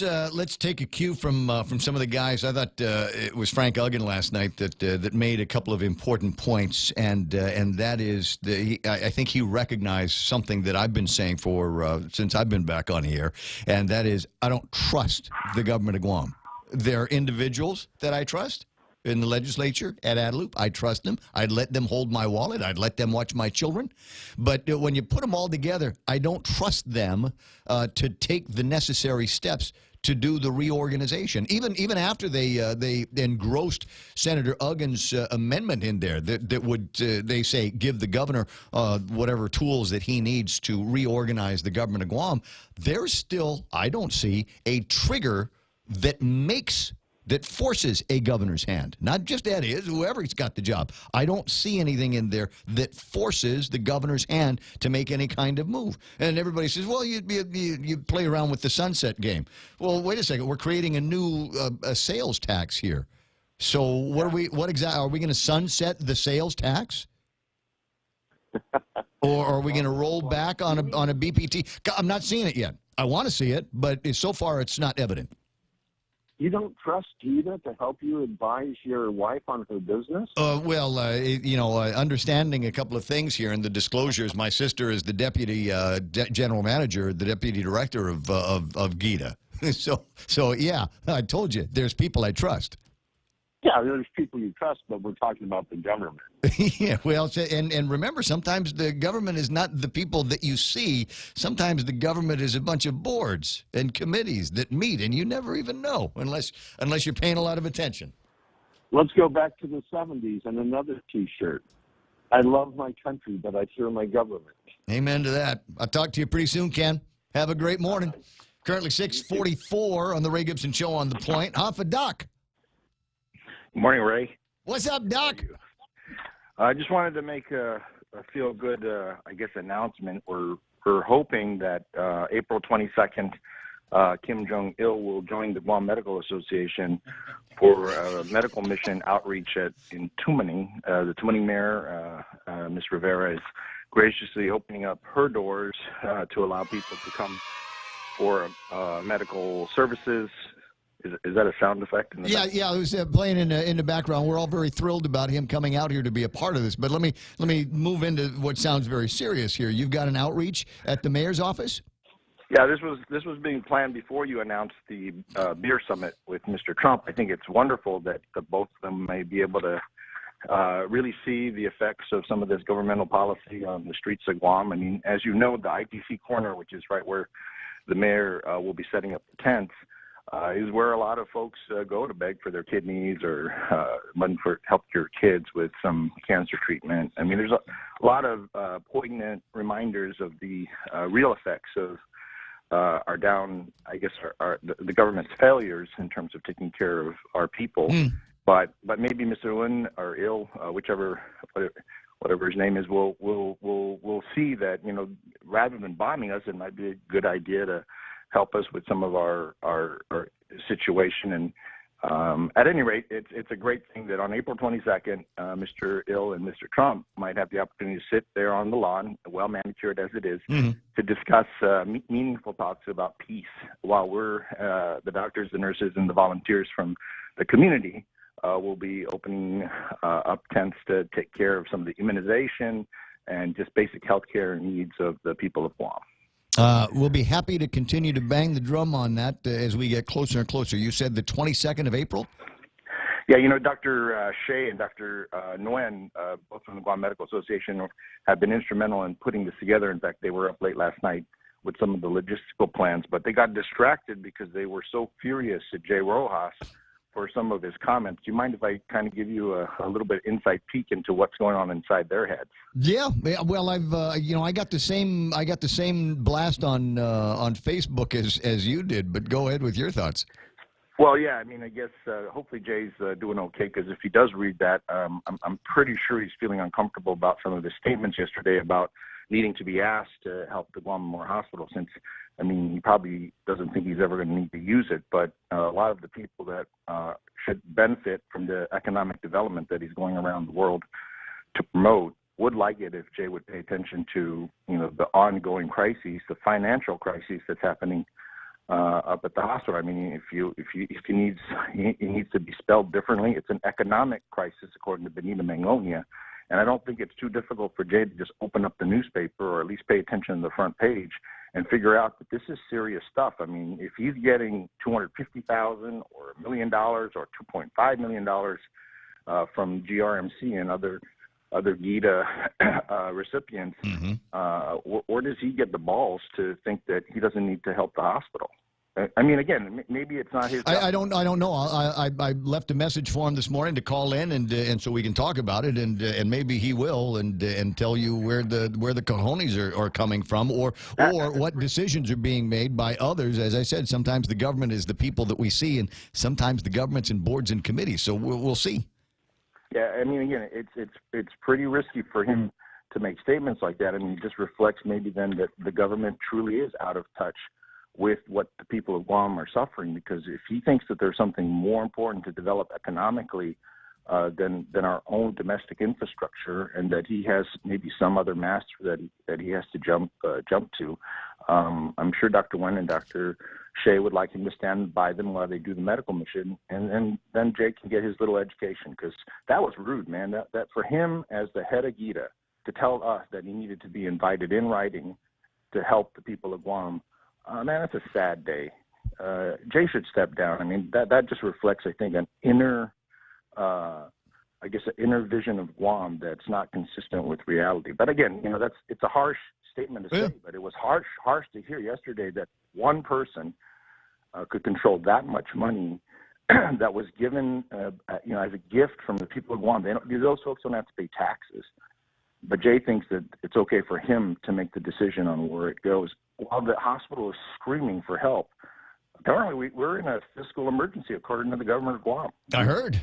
take a cue from some of the guys. I thought it was Frank Uggan last night that made a couple of important points, and that is I think he recognized something that I've been saying for since I've been back on here, and that is, I don't trust the government of Guam. There are individuals that I trust in the legislature at Adelup. I trust them. I'd let them hold my wallet. I'd let them watch my children. But when you put them all together, I don't trust them to take the necessary steps to do the reorganization. Even after they engrossed Senator Uggan's amendment in there that would, they say, give the governor whatever tools that he needs to reorganize the government of Guam, there's still, I don't see, a trigger that forces a governor's hand. Not just Eddie, it's whoever's got the job. I don't see anything in there that forces the governor's hand to make any kind of move. And everybody says, well, you play around with the sunset game. Well, wait a second. We're creating a new sales tax here. So what exactly, are we going to sunset the sales tax? Or are we going to roll back on a BPT? I'm not seeing it yet. I want to see it, but so far it's not evident. You don't trust Gita to help you advise your wife on her business? Understanding a couple of things here in the disclosures, my sister is the deputy general manager, the deputy director of Gita. So yeah, I told you, there's people I trust. Yeah, there's people you trust, but we're talking about the government. Yeah, well, and remember, sometimes the government is not the people that you see. Sometimes the government is a bunch of boards and committees that meet, and you never even know unless you're paying a lot of attention. Let's go back to the 70s and another T-shirt. I love my country, but I fear my government. Amen to that. I'll talk to you pretty soon, Ken. Have a great morning. Currently 6:44 on the Ray Gibson Show on the Point. Hoffa Doc. Good morning, Ray. What's up, Doc? I just wanted to make a feel-good, announcement. We're hoping that April 22nd, Kim Jong-il will join the Guam Medical Association for a medical mission outreach in Tumani. The Tumani mayor, Ms. Rivera, is graciously opening up her doors to allow people to come for medical services. Is that a sound effect? Yeah, it was playing in the background. We're all very thrilled about him coming out here to be a part of this. But let me move into what sounds very serious here. You've got an outreach at the mayor's office? Yeah, this was being planned before you announced the beer summit with Mr. Trump. I think it's wonderful that both of them may be able to really see the effects of some of this governmental policy on the streets of Guam. I mean, as you know, the ITC corner, which is right where the mayor will be setting up the tents, is where a lot of folks go to beg for their kidneys or money for help your kids with some cancer treatment. I mean, there's a lot of poignant reminders of the real effects of the government's failures in terms of taking care of our people. But maybe Mr. Lin or Il, whatever his name is, will see that, rather than bombing us, it might be a good idea to help us with some of our situation. And at any rate, it's a great thing that on April 22nd, Mr. Il and Mr. Trump might have the opportunity to sit there on the lawn, well manicured as it is, to discuss meaningful talks about peace, while we're, the doctors, the nurses, and the volunteers from the community will be opening up tents to take care of some of the immunization and just basic health care needs of the people of Guam. We'll be happy to continue to bang the drum on that as we get closer and closer. You said the 22nd of April? Yeah, Dr. Shea and Dr. Nguyen, both from the Guam Medical Association, have been instrumental in putting this together. In fact, they were up late last night with some of the logistical plans, but they got distracted because they were so furious at Jay Rojas for some of his comments. Do you mind if I kind of give you a little bit inside peek into what's going on inside their heads? Yeah. Well, I've I got the same blast on Facebook as you did. But go ahead with your thoughts. Well, yeah. I mean, I guess hopefully Jay's doing okay, because if he does read that, I'm pretty sure he's feeling uncomfortable about some of his statements yesterday about needing to be asked to help the Guam Memorial Hospital, since, I mean, he probably doesn't think he's ever going to need to use it, but a lot of the people that should benefit from the economic development that he's going around the world to promote would like it if Jay would pay attention to, the ongoing crises, the financial crises that's happening up at the hospital. I mean, if he needs, it needs to be spelled differently. It's an economic crisis, according to Benita Magnolia. And I don't think it's too difficult for Jay to just open up the newspaper, or at least pay attention to the front page, and figure out that this is serious stuff. I mean, if he's getting $250,000 or $1 million or $2.5 million from GRMC and other GITA recipients, where does he get the balls to think that he doesn't need to help the hospital? I mean, again, maybe it's not his. I don't know. I left a message for him this morning to call in and so we can talk about it, and maybe he will and tell you where the cojones are coming from, or what decisions are being made by others. As I said, sometimes the government is the people that we see, and sometimes the government's in boards and committees. So we'll see. Yeah, I mean, again, it's pretty risky for him to make statements like that. I mean, it just reflects maybe then that the government truly is out of touch with what the people of Guam are suffering, because if he thinks that there's something more important to develop economically than our own domestic infrastructure, and that he has maybe some other master that he has to jump to, I'm sure Dr. Wen and Dr. Shea would like him to stand by them while they do the medical mission, and then Jay can get his little education, because that was rude, man. That for him as the head of GITA to tell us that he needed to be invited in writing to help the people of Guam. Man, that's a sad day. Jay should step down. I mean, that just reflects, I think, an inner vision of Guam that's not consistent with reality. But again, it's a harsh statement to say, but it was harsh to hear yesterday that one person could control that much money that was given, as a gift from the people of Guam. Those folks don't have to pay taxes. But Jay thinks that it's okay for him to make the decision on where it goes, while the hospital is screaming for help. Apparently, we're in a fiscal emergency, according to the government of Guam. I heard.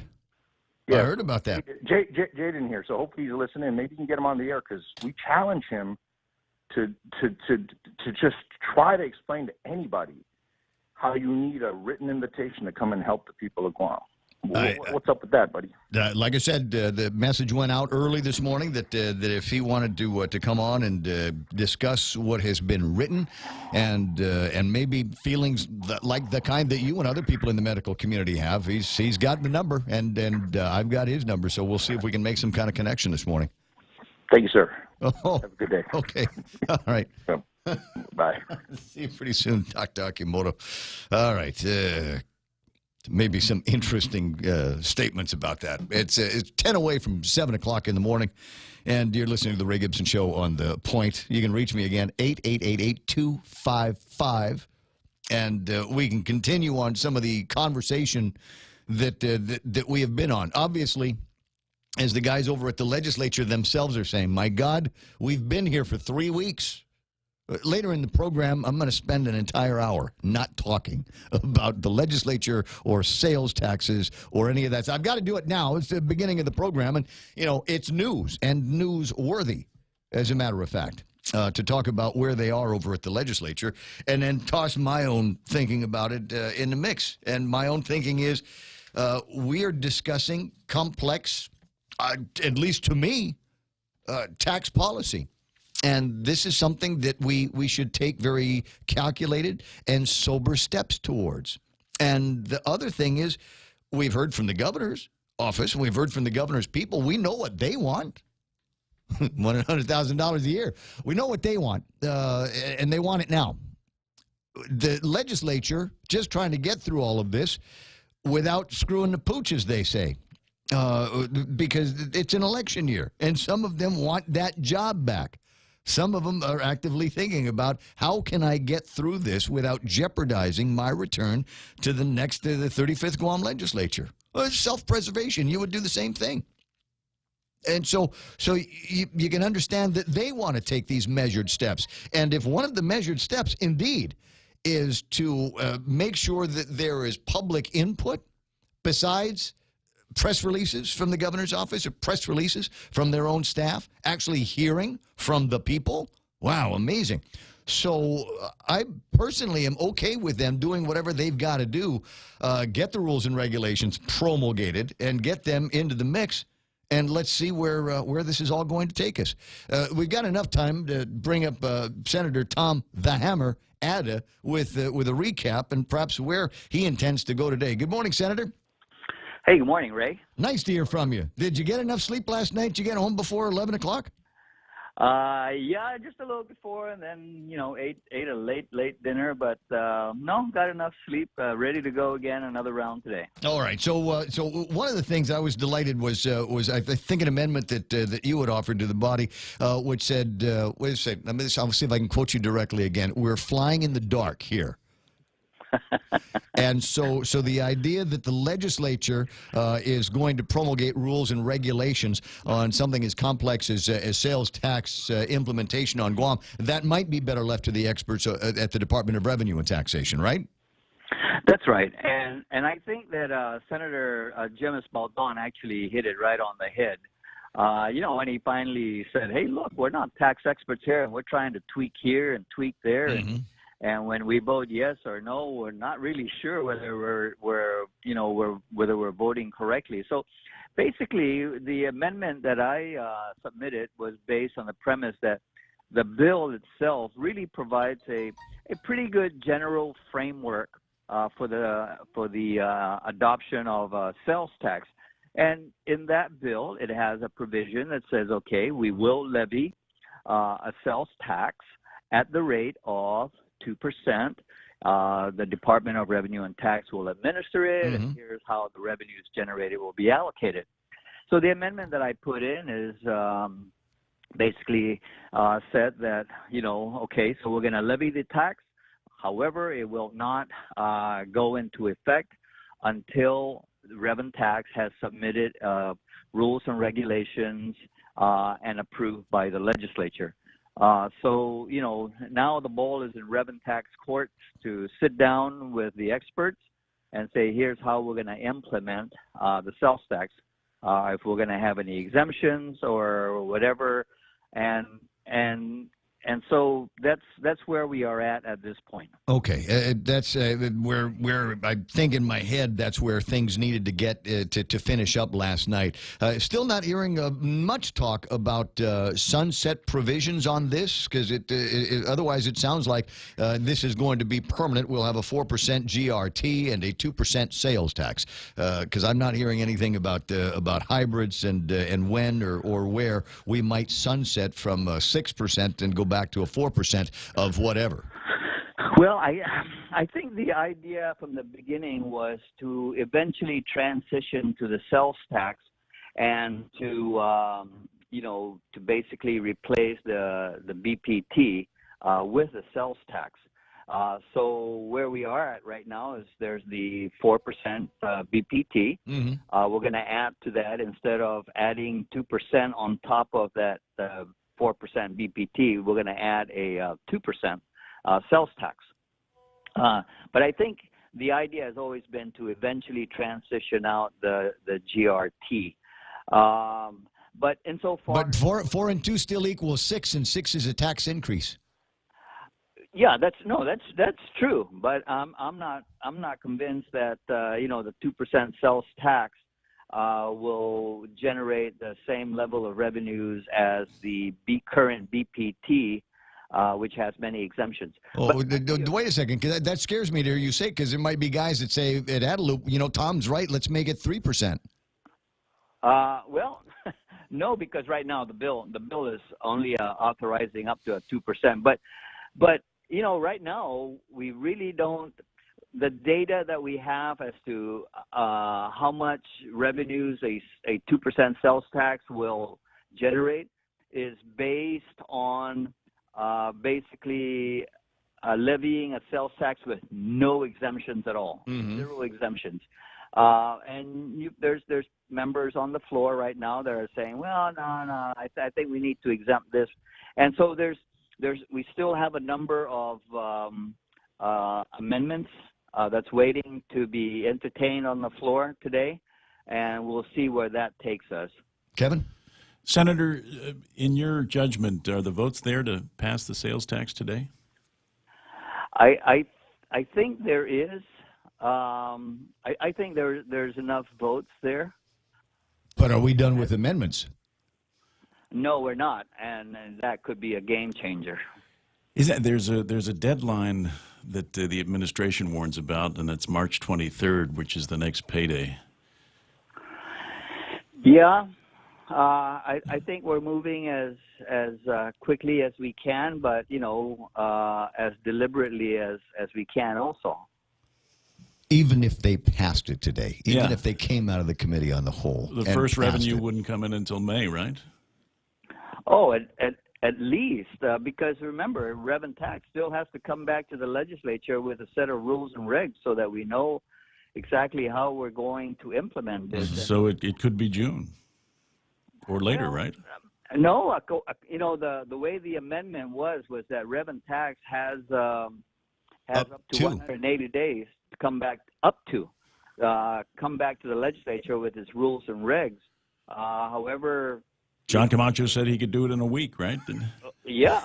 Yeah. I heard about that. Jay didn't hear, so hopefully he's listening. Maybe you can get him on the air, because we challenge him to just try to explain to anybody how you need a written invitation to come and help the people of Guam. What's up with that, buddy? Like I said, the message went out early this morning that if he wanted to come on and discuss what has been written, and maybe feelings like the kind that you and other people in the medical community have, he's got the number, and I've got his number, so we'll see if we can make some kind of connection this morning. Thank you, sir. Oh, have a good day. Okay. All right. Bye. See you pretty soon, Dr. Akimoto. All right. Maybe some interesting statements about that. It's 10 away from 7 o'clock in the morning, and you're listening to the Ray Gibson Show on The Point. You can reach me again, 888-8255, and we can continue on some of the conversation that we have been on. Obviously, as the guys over at the legislature themselves are saying, my God, we've been here for 3 weeks. Later in the program, I'm going to spend an entire hour not talking about the legislature or sales taxes or any of that. So I've got to do it now. It's the beginning of the program, and, it's news and newsworthy, as a matter of fact, to talk about where they are over at the legislature, and then toss my own thinking about it in the mix. And my own thinking is we are discussing complex, at least to me, tax policy. And this is something that we should take very calculated and sober steps towards. And the other thing is, we've heard from the governor's office, and we've heard from the governor's people. We know what they want. $100,000 a year. We know what they want, and they want it now. The legislature just trying to get through all of this without screwing the pooch, as they say, because it's an election year, and some of them want that job back. Some of them are actively thinking about how can I get through this without jeopardizing my return to the 35th Guam legislature. Well, self-preservation. You would do the same thing. And so you can understand that they want to take these measured steps. And if one of the measured steps, indeed, is to make sure that there is public input besides press releases from the governor's office or press releases from their own staff, actually hearing from the people. Wow, amazing. So I personally am okay with them doing whatever they've got to do, get the rules and regulations promulgated and get them into the mix. And let's see where this is all going to take us. We've got enough time to bring up Senator Tom the Hammer Adda with a recap and perhaps where he intends to go today. Good morning, Senator. Hey, good morning, Ray. Nice to hear from you. Did you get enough sleep last night? Did you get home before 11 o'clock? Yeah, just a little before, and then ate a late dinner. But no, got enough sleep. Ready to go again, another round today. All right. So one of the things I was delighted was I think an amendment that you had offered to the body, which said, wait a second. I'll see if I can quote you directly again. We're flying in the dark here. And so the idea that the legislature is going to promulgate rules and regulations on something as complex as sales tax implementation on Guam, that might be better left to the experts at the Department of Revenue and Taxation, right? That's right. And I think that Senator Jim Espaldon actually hit it right on the head. When he finally said, hey, look, we're not tax experts here, and we're trying to tweak here and tweak there. Mm-hmm. And when we vote yes or no, we're not really sure whether we're voting correctly. So basically, the amendment that I submitted was based on the premise that the bill itself really provides a pretty good general framework for the adoption of sales tax. And in that bill, it has a provision that says, okay, we will levy a sales tax at the rate of 2%. The Department of Revenue and Tax will administer it, and here's how the revenues generated will be allocated. So the amendment that I put in is basically said that, okay, so we're going to levy the tax. However, it will not go into effect until Revenue Tax has submitted rules and regulations and approved by the legislature. So now the ball is in Revenue Tax courts to sit down with the experts and say, here's how we're going to implement the sales tax, if we're going to have any exemptions or whatever. And so that's where we are at this point. Okay, that's where I think in my head that's where things needed to get to finish up last night. Still not hearing much talk about sunset provisions on this, because otherwise it sounds like this is going to be permanent. We'll have a 4% GRT and a 2% sales tax, because I'm not hearing anything about hybrids and when or where we might sunset from 6% and go back to a 4% of whatever. Well, I think the idea from the beginning was to eventually transition to the sales tax and to basically replace the BPT with the sales tax. So where we are at right now is there's the 4% BPT. Mm-hmm. We're going to add to that, instead of adding 2% on top of that 4% BPT, we're going to add a 2% sales tax. But I think the idea has always been to eventually transition out the GRT. But insofar, but 4 and 2 still equals 6, and 6 is a tax increase. Yeah, that's true. But I'm not convinced that the 2% sales tax will generate the same level of revenues as the current BPT, which has many exemptions. Oh, wait a second, 'cause that scares me to hear you say, because there might be guys that say at Adelup, Tom's right, let's make it 3%. Well, no, because right now the bill is only authorizing up to a 2%. But right now we really don't. The data that we have as to how much revenues a 2% sales tax will generate is based on basically levying a sales tax with no exemptions at all, zero exemptions. There's members on the floor right now that are saying, well, no, I think we need to exempt this. And so we still have a number of amendments that's waiting to be entertained on the floor today, and we'll see where that takes us. Kevin? Senator, in your judgment, are the votes there to pass the sales tax today? I think there is. I think there's enough votes there. But are we done with amendments? No, we're not, and that could be a game changer. There's a deadline that the administration warns about, and that's March 23rd, which is the next payday. Yeah, I think we're moving as quickly as we can, but as deliberately as we can also. Even if they passed it today, even if they came out of the committee on the whole, the first revenue wouldn't come in until May, right? Oh, at least, because remember, rev and tax still has to come back to the legislature with a set of rules and regs so that we know exactly how we're going to implement this. So it could be June or later, right? No, the way the amendment was that rev and tax has up to 180 days to come back to the legislature with its rules and regs. However, John Camacho said he could do it in a week, right? Yeah.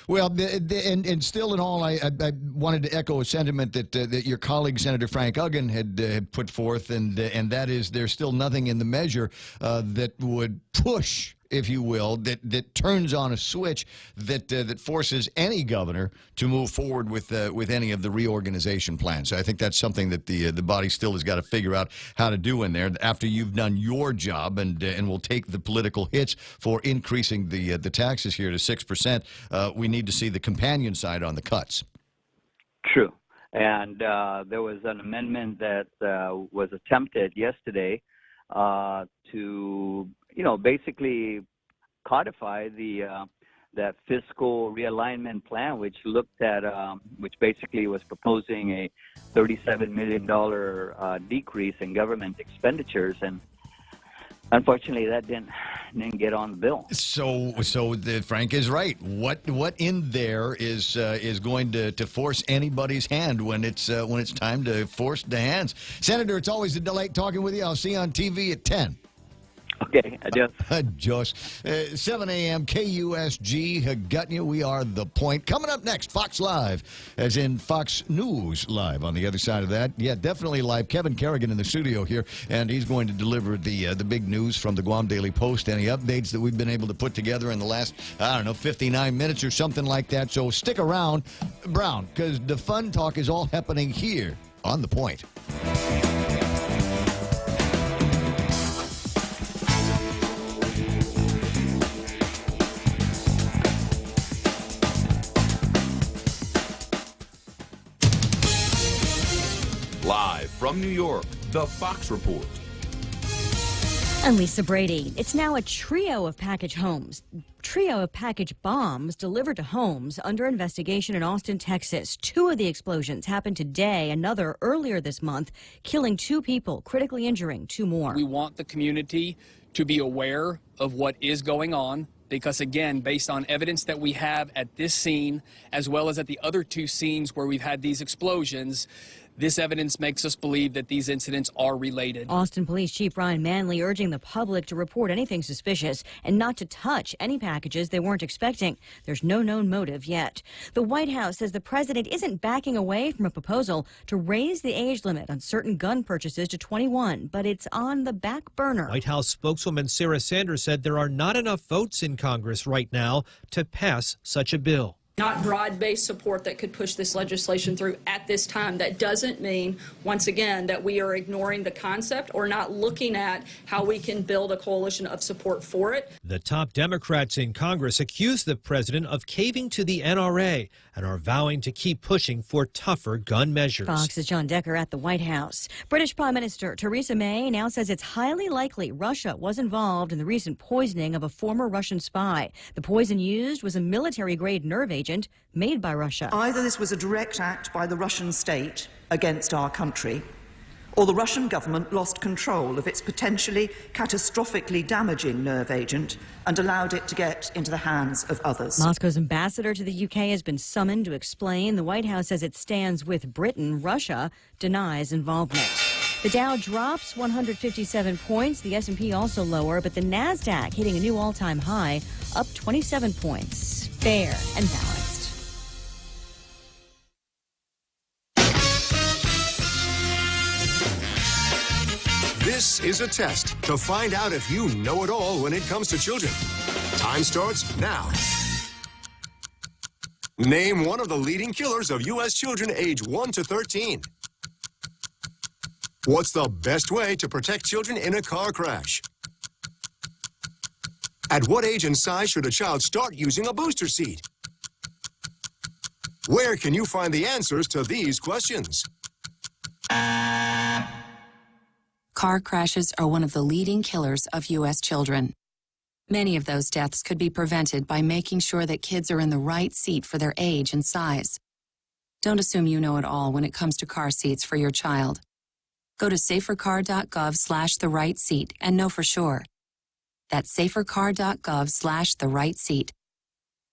Well, and still in all, I wanted to echo a sentiment that your colleague, Senator Frank Uggan, had put forth, and that is there's still nothing in the measure that would push, if you will, that turns on a switch that forces any governor to move forward with any of the reorganization plans. So I think that's something that the body still has got to figure out how to do in there after you've done your job and will take the political hits for increasing the taxes here to 6%. We need to see the companion side on the cuts. True. And there was an amendment that was attempted yesterday to basically codify that fiscal realignment plan, which looked at, which basically was proposing a $37 million decrease in government expenditures, and unfortunately, that didn't get on the bill. So Frank is right. What in there is going to force anybody's hand when it's time to force the hands? Senator, it's always a delight talking with you. I'll see you on TV at 10. Okay, adios. Adios. 7 a.m. KUSG, Hagutnia. We are The Point. Coming up next, Fox Live, as in Fox News Live on the other side of that. Yeah, definitely live. Kevin Kerrigan in the studio here, and he's going to deliver the big news from the Guam Daily Post, any updates that we've been able to put together in the last, 59 minutes or something like that. So stick around, Brown, because the fun talk is all happening here on The Point. Live from New York, the Fox Report. I'm Lisa Brady. It's now a trio of package bombs delivered to homes under investigation in Austin, Texas. 2 of the explosions happened today, another earlier this month, killing 2 people, critically injuring 2 more. We want the community to be aware of what is going on, because again, based on evidence that we have at this scene, as well as at the other 2 scenes where we've had these explosions, this evidence makes us believe that these incidents are related. Austin Police Chief Brian Manley urging the public to report anything suspicious and not to touch any packages they weren't expecting. There's no known motive yet. The White House says the president isn't backing away from a proposal to raise the age limit on certain gun purchases to 21, but it's on the back burner. White House spokeswoman Sarah Sanders said there are not enough votes in Congress right now to pass such a bill. not broad-based support that could push this legislation through at this time. That doesn't mean, once again, that we are ignoring the concept or not looking at how we can build a coalition of support for it. The top Democrats in Congress accuse the president of caving to the NRA and are vowing to keep pushing for tougher gun measures. Fox's John Decker at the White House. British Prime Minister Theresa May now says it's highly likely Russia was involved in the recent poisoning of a former Russian spy. The poison used was a military-grade nerve agent made by Russia. Either this was a direct act by the Russian state against our country, or the Russian government lost control of its potentially catastrophically damaging nerve agent and allowed it to get into the hands of others. Moscow's ambassador to the UK has been summoned to explain. The White House says it stands with Britain. Russia denies involvement. The Dow drops 157 points. The S&P also lower, but the NASDAQ hitting a new all-time high, up 27 points. Fair and balanced. This is a test to find out if you know it all when it comes to children. Time starts now. Name one of the leading killers of U.S. children age 1 to 13. What's the best way to protect children in a car crash? At what age and size should a child start using a booster seat? Where can you find the answers to these questions? Car crashes are one of the leading killers of U.S. children. Many of those deaths could be prevented by making sure that kids are in the right seat for their age and size. Don't assume you know it all when it comes to car seats for your child. Go to safercar.gov/the-right-seat and know for sure. That's safercar.gov/the-right-seat.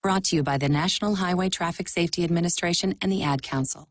Brought to you by the National Highway Traffic Safety Administration and the Ad Council.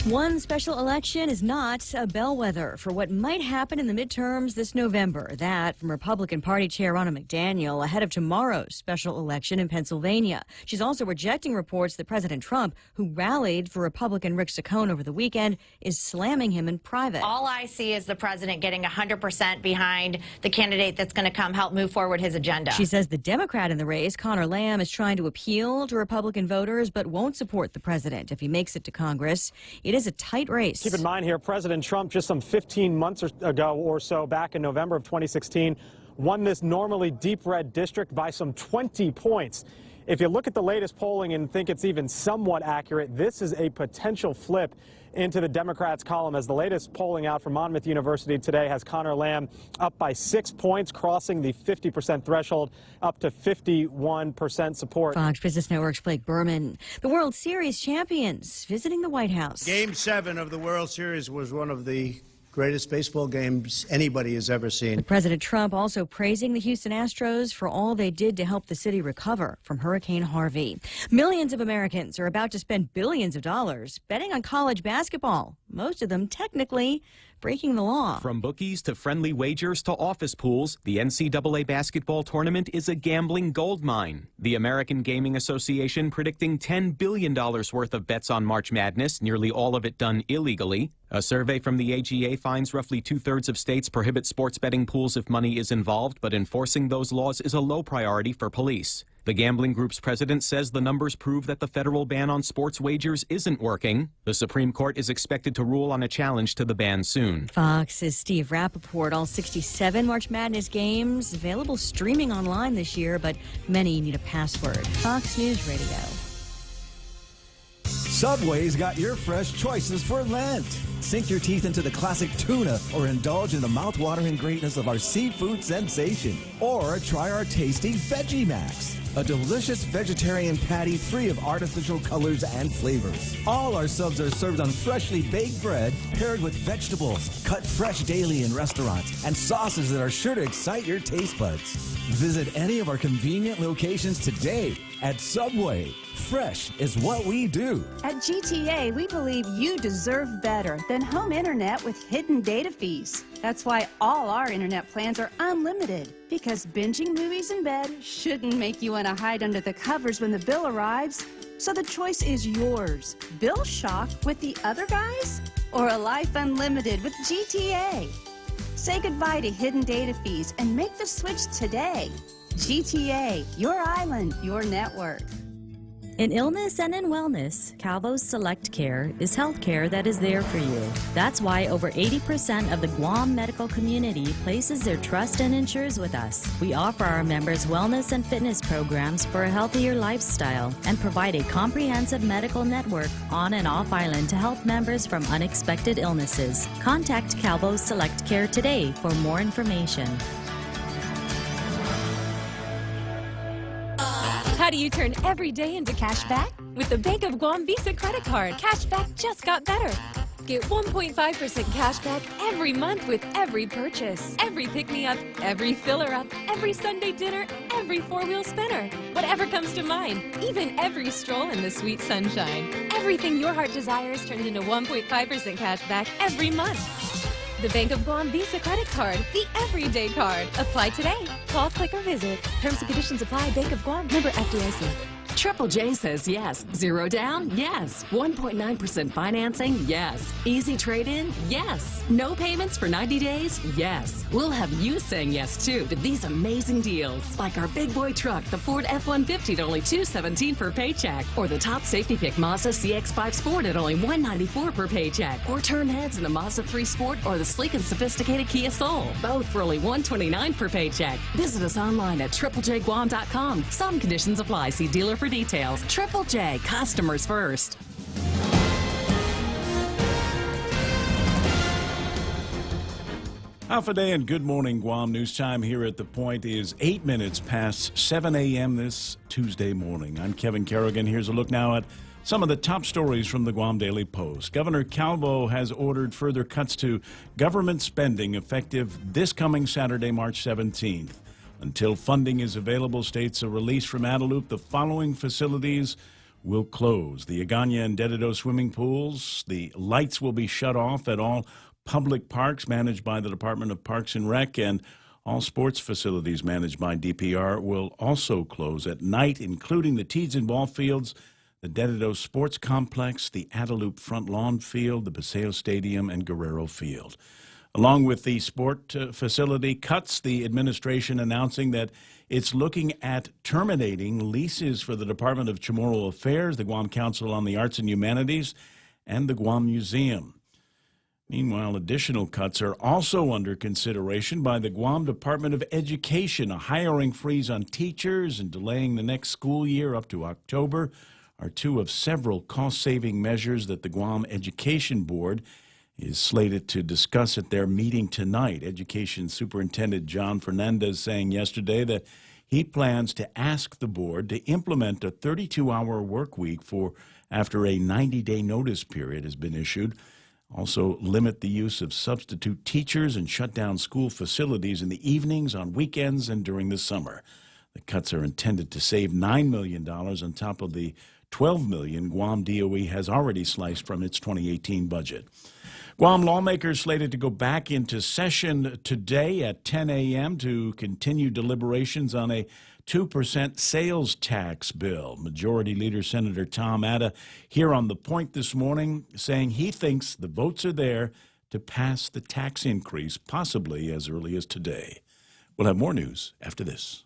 One special election is not a bellwether for what might happen in the midterms this November. That from Republican Party Chair Ronna McDaniel ahead of tomorrow's special election in Pennsylvania. She's also rejecting reports that President Trump, who rallied for Republican Rick Saccone over the weekend, is slamming him in private. All I see is the president getting 100% behind the candidate that's going to come help move forward his agenda. She says the Democrat in the race, Conor Lamb, is trying to appeal to Republican voters but won't support the president if he makes it to Congress. It is a tight race. Keep in mind here, President Trump just some 15 months ago or so, back in November of 2016, won this normally deep red district by some 20 points. If you look at the latest polling and think it's even somewhat accurate, this is a potential flip into the Democrats' column, as the latest polling out from Monmouth University today has Conor Lamb up by 6 points, crossing the 50% threshold, up to 51% support. Fox Business Network's Blake Berman. The World Series champions visiting the White House. Game 7 of the World Series was one of the greatest baseball games anybody has ever seen. President Trump also praising the Houston Astros for all they did to help the city recover from Hurricane Harvey. Millions of Americans are about to spend billions of dollars betting on college basketball, most of them technically breaking the law. From bookies to friendly wagers to office pools, the NCAA basketball tournament is a gambling goldmine. The American Gaming Association predicting $10 billion worth of bets on March Madness, nearly all of it done illegally. A survey from the AGA finds roughly 2/3 of states prohibit sports betting pools if money is involved, but enforcing those laws is a low priority for police. The gambling group's president says the numbers prove that the federal ban on sports wagers isn't working. The Supreme Court is expected to rule on a challenge to the ban soon. Fox's Steve Rappaport. All 67 March Madness games available streaming online this year, but many need a password. Fox News Radio. Subway's got your fresh choices for Lent. Sink your teeth into the classic tuna or indulge in the mouth-watering greatness of our seafood sensation. Or try our tasty Veggie Max, a delicious vegetarian patty free of artificial colors and flavors. All our subs are served on freshly baked bread paired with vegetables, cut fresh daily in restaurants, and sauces that are sure to excite your taste buds. Visit any of our convenient locations today at Subway. Fresh is what we do. At GTA, we believe you deserve better than home internet with hidden data fees. That's why all our internet plans are unlimited, because binging movies in bed shouldn't make you want to hide under the covers when the bill arrives. So the choice is yours. Bill shock with the other guys, or a life unlimited with GTA? Say goodbye to hidden data fees and make the switch today. GTA, your island, your network. In illness and in wellness, Calvo's Select Care is health care that is there for you. That's why over 80% of the Guam medical community places their trust and insures with us. We offer our members wellness and fitness programs for a healthier lifestyle and provide a comprehensive medical network on and off island to help members from unexpected illnesses. Contact Calvo's Select Care today for more information. How do you turn every day into cash back? With the Bank of Guam Visa credit card, cash back just got better. Get 1.5% cash back every month with every purchase, every pick-me-up, every filler-up, every Sunday dinner, every four-wheel spinner. Whatever comes to mind, even every stroll in the sweet sunshine. Everything your heart desires turns into 1.5% cash back every month. The Bank of Guam Visa credit card, the everyday card. Apply today. Call, click, or visit. Terms and conditions apply. Bank of Guam. Member FDIC. Triple J says yes. Zero down? Yes. 1.9% financing? Yes. Easy trade-in? Yes. No payments for 90 days? Yes. We'll have you saying yes, too, to these amazing deals. Like our big boy truck, the Ford F-150 at only $217 per paycheck. Or the top safety pick Mazda CX-5 Sport at only $194 per paycheck. Or turn heads in the Mazda 3 Sport or the sleek and sophisticated Kia Soul. Both for only $129 per paycheck. Visit us online at triplejguam.com. Some conditions apply. See dealer for details. Triple J, customers first. Alpha Day and Good Morning Guam. News time here at The Point is 8 minutes past 7 a.m. this Tuesday morning. I'm Kevin Kerrigan. Here's a look now at some of the top stories from the Guam Daily Post. Governor Calvo has ordered further cuts to government spending effective this coming Saturday, March 17th. Until funding is available, states are released from Adelup. The following facilities will close: the Agana and Dedido swimming pools. The lights will be shut off at all public parks managed by the Department of Parks and Rec, and all sports facilities managed by DPR will also close at night, including the Teeds and Ball Fields, the Dedido Sports Complex, the Adelup Front Lawn Field, the Paseo Stadium, and Guerrero Field. Along with the sport facility cuts, the administration announcing that it's looking at terminating leases for the Department of Chamorro Affairs, the Guam Council on the Arts and Humanities, and the Guam Museum. Meanwhile, additional cuts are also under consideration by the Guam Department of Education. A hiring freeze on teachers and delaying the next school year up to October are two of several cost-saving measures that the Guam Education Board is slated to discuss at their meeting tonight. Education Superintendent John Fernandez saying yesterday that he plans to ask the board to implement a 32-hour work week after a 90-day notice period has been issued. Also limit the use of substitute teachers and shut down school facilities in the evenings, on weekends, and during the summer. The cuts are intended to save $9 million on top of the $12 million Guam DOE has already sliced from its 2018 budget. Guam lawmakers slated to go back into session today at 10 a.m. to continue deliberations on a 2% sales tax bill. Majority Leader Senator Tom Atta here on The Point this morning saying he thinks the votes are there to pass the tax increase, possibly as early as today. We'll have more news after this.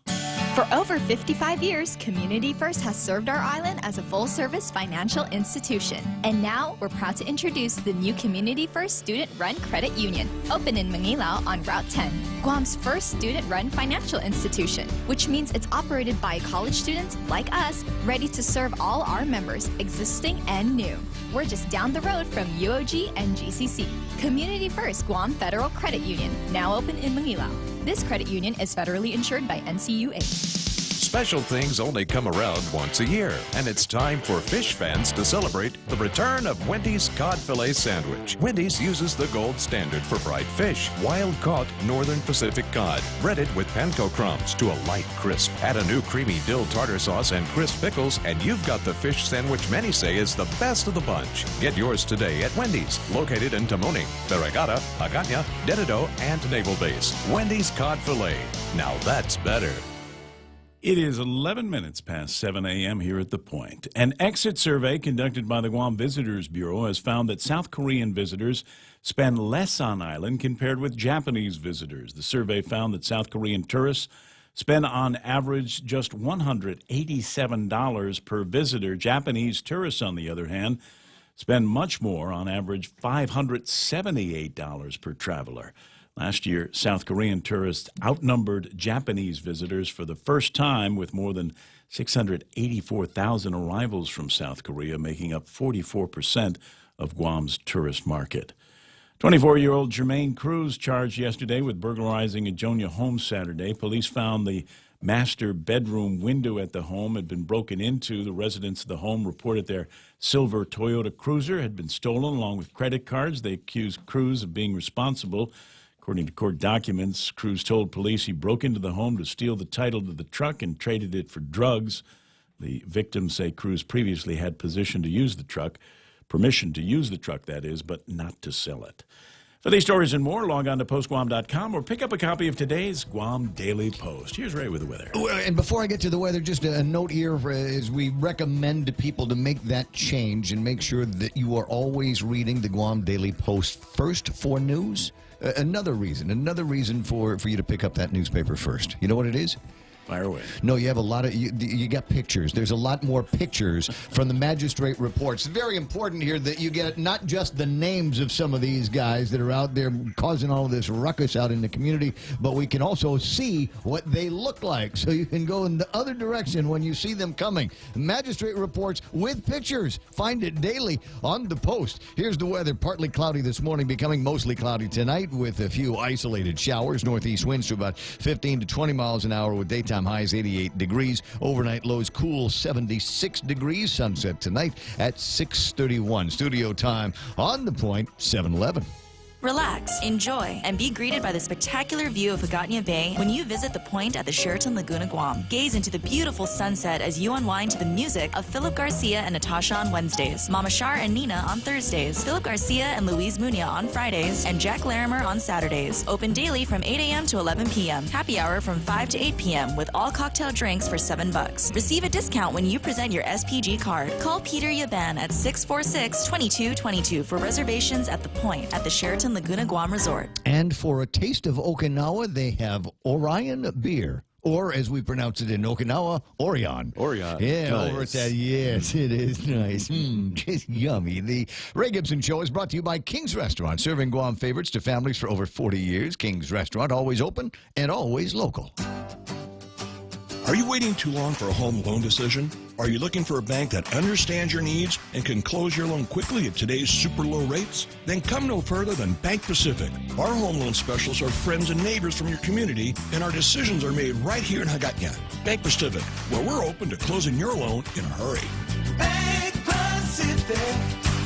For over 55 years, Community First has served our island as a full-service financial institution. And now, we're proud to introduce the new Community First Student-Run Credit Union, open in Mangilao on Route 10, Guam's first student-run financial institution, which means it's operated by college students like us, ready to serve all our members, existing and new. We're just down the road from UOG and GCC. Community First Guam Federal Credit Union, now open in Mangilao. This credit union is federally insured by NCUA. Special things only come around once a year, and it's time for fish fans to celebrate the return of Wendy's Cod Filet Sandwich. Wendy's uses the gold standard for fried fish, wild-caught Northern Pacific cod, breaded with panko crumbs to a light crisp. Add a new creamy dill tartar sauce and crisp pickles, and you've got the fish sandwich many say is the best of the bunch. Get yours today at Wendy's, located in Tamoning, Veragata, Agana, Dedido, and Naval Base. Wendy's Cod Filet. Now that's better. It is 11 minutes past 7 a.m. here at The Point. An exit survey conducted by the Guam Visitors Bureau has found that South Korean visitors spend less on island compared with Japanese visitors. The survey found that South Korean tourists spend on average just $187 per visitor. Japanese tourists, on the other hand, spend much more, on average $578 per traveler. Last year, South Korean tourists outnumbered Japanese visitors for the first time, with more than 684,000 arrivals from South Korea, making up 44% of Guam's tourist market. 24-year-old Jermaine Cruz charged yesterday with burglarizing a Jonia home Saturday. Police found the master bedroom window at the home had been broken into. The residents of the home reported their silver Toyota Cruiser had been stolen, along with credit cards. They accused Cruz of being responsible. According to court documents, Cruz told police he broke into the home to steal the title to the truck and traded it for drugs. The victims say Cruz previously had permission to use the truck, that is, but not to sell it. For these stories and more, log on to postguam.com or pick up a copy of today's Guam Daily Post. Here's Ray with the weather. And before I get to the weather, just a note here as we recommend to people to make that change and make sure that you are always reading the Guam Daily Post first for news. Another reason for you to pick up that newspaper first. You know what it is? Fire away. No, you have a lot of, you got pictures. There's a lot more pictures from the magistrate reports. It's very important here that you get not just the names of some of these guys that are out there causing all of this ruckus out in the community, but we can also see what they look like. So you can go in the other direction when you see them coming. Magistrate reports with pictures. Find it daily on the Post. Here's the weather. Partly cloudy this morning, becoming mostly cloudy tonight with a few isolated showers. Northeast winds to about 15 to 20 miles an hour with daytime highs 88 degrees. Overnight lows cool 76 degrees. Sunset tonight at 6:31. Studio time on the Point, 7-11. Relax, enjoy, and be greeted by the spectacular view of Hagåtña Bay when you visit the Point at the Sheraton Laguna Guam. Gaze into the beautiful sunset as you unwind to the music of Philip Garcia and Natasha on Wednesdays, Mama Shar and Nina on Thursdays, Philip Garcia and Luis Muña on Fridays, and Jack Larimer on Saturdays. Open daily from 8 a.m. to 11 p.m. Happy hour from 5 to 8 p.m. with all cocktail drinks for $7. Receive a discount when you present your SPG card. Call Peter Yaban at 646-2222 for reservations at the Point at the Sheraton Laguna Guam Resort. And for a taste of Okinawa, they have Orion beer. Or, as we pronounce it in Okinawa, Orion. Orion. Yeah, nice. over at that. Yes, it is nice. Just yummy. The Ray Gibson Show is brought to you by King's Restaurant, serving Guam favorites to families for over 40 years. King's Restaurant, always open and always local. Are you waiting too long for a home loan decision? Are you looking for a bank that understands your needs and can close your loan quickly at today's super low rates? Then come no further than Bank Pacific. Our home loan specialists are friends and neighbors from your community, and our decisions are made right here in Hagåtña. Bank Pacific, where we're open to closing your loan in a hurry. Bank Pacific,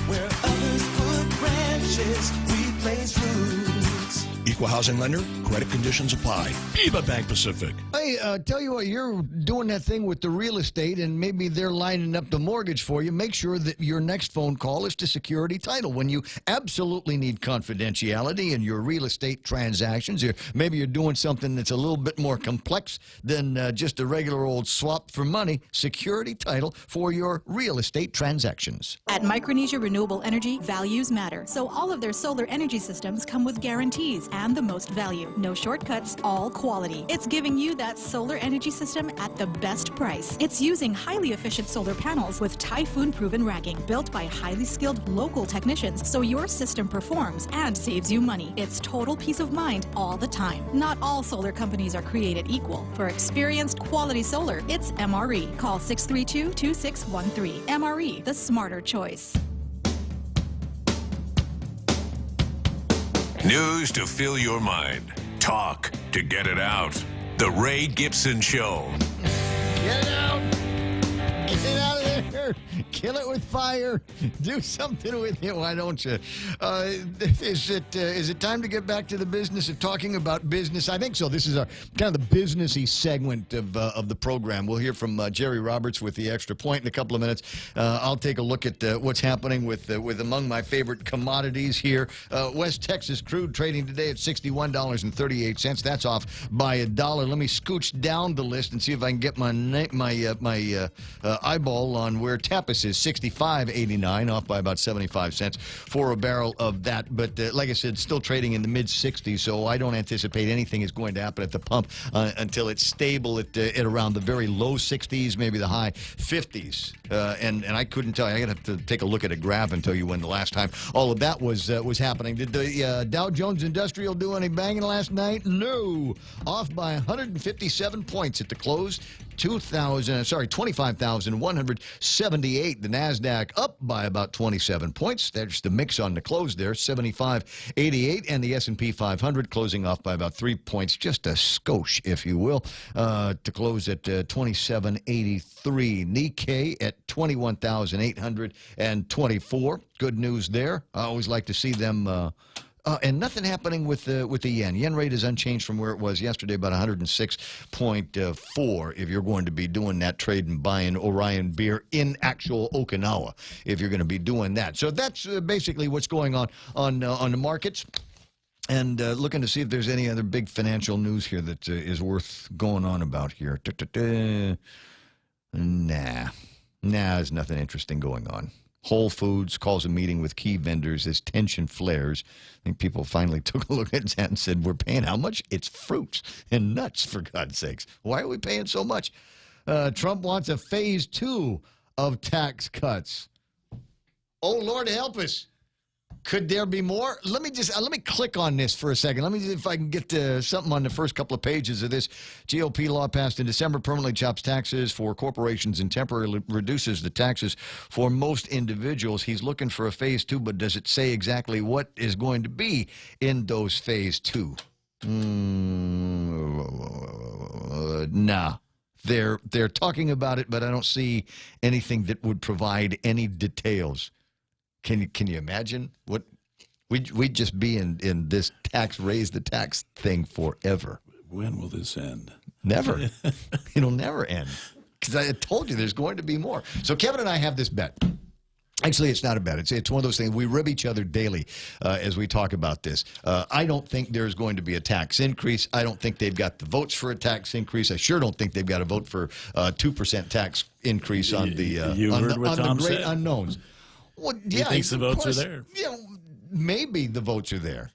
where others put branches, we place roots. Equal housing lender, credit conditions apply. Viva Bank Pacific. Hey, tell you what, you're doing that thing with the real estate and maybe they're lining up the mortgage for you. Make sure that your next phone call is to Security Title. When you absolutely need confidentiality in your real estate transactions, maybe you're doing something that's a little bit more complex than just a regular old swap for money, Security Title for your real estate transactions. At Micronesia Renewable Energy, values matter. So all of their solar energy systems come with guarantees and the most value. No shortcuts, all quality. It's giving you that solar energy system at the best price. It's using highly efficient solar panels with typhoon-proven racking, built by highly skilled local technicians, so your system performs and saves you money. It's total peace of mind all the time. Not all solar companies are created equal. For experienced quality solar, it's MRE. Call 632-2613. MRE, the smarter choice. News to fill your mind. Talk to get it out. The Ray Gibson Show. Get it out. Get it out of there. Kill it with fire. Do something with it. Why don't you? Is it time to get back to the business of talking about business? I think so. This is our kind of the businessy segment of the program. We'll hear from Jerry Roberts with the Extra Point in a couple of minutes. I'll take a look at what's happening with among my favorite commodities here. West Texas crude trading today at $61.38. That's off by $1. Let me scooch down the list and see if I can get my eyeball on where TAPS Minneapolis is 65.89, off by about 75 cents for a barrel of that. But like I said, still trading in the mid-60s, so I don't anticipate anything is going to happen at the pump until it's stable at around the very low 60s, maybe the high 50s. And I couldn't tell you. I'm going to have to take a look at a graph and tell you when the last time all of that was happening. Did the Dow Jones Industrial do any banging last night? No. Off by 157 points at the close. 25,178. The NASDAQ up by about 27 points. There's the mix on the close there, 75.88. And the S&P 500 closing off by about 3 points, just a skosh, if you will, to close at 27.83. Nikkei at 21,824. Good news there. I always like to see them... and nothing happening with the yen. Yen rate is unchanged from where it was yesterday, about 106.4 if you're going to be doing that trade and buying Orion beer in actual Okinawa, if you're going to be doing that. So that's basically what's going on the markets. And looking to see if there's any other big financial news here that is worth going on about here. Nah, there's nothing interesting going on. Whole Foods calls a meeting with key vendors as tension flares. I think people finally took a look at that and said, we're paying how much? It's fruits and nuts, for God's sakes. Why are we paying so much? Trump wants a phase 2 of tax cuts. Oh, Lord help us. Could there be more? Let me click on this for a second. Let me see if I can get something on the first couple of pages of this. GOP law passed in December permanently chops taxes for corporations and temporarily reduces the taxes for most individuals. He's looking for a phase 2, but does it say exactly what is going to be in those phase 2? Nah. They're talking about it, but I don't see anything that would provide any details. Can you imagine what we'd just be in this raise the tax thing forever? When will this end? Never. It'll never end. Because I told you there's going to be more. So Kevin and I have this bet. Actually, it's not a bet. It's one of those things. We rib each other daily as we talk about this. I don't think there's going to be a tax increase. I don't think they've got the votes for a tax increase. I sure don't think they've got a vote for a 2% tax increase on the great unknowns. Well, yeah, he thinks the votes are there. Yeah, maybe the votes are there.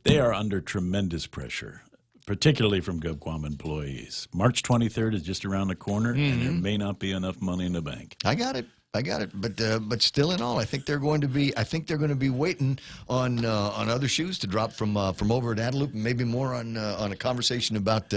They are under tremendous pressure, particularly from GovGuam employees. March 23rd is just around the corner, and there may not be enough money in the bank. I got it. But still, in all, I think they're going to be waiting on other shoes to drop from over at Adelup, and maybe more on a conversation about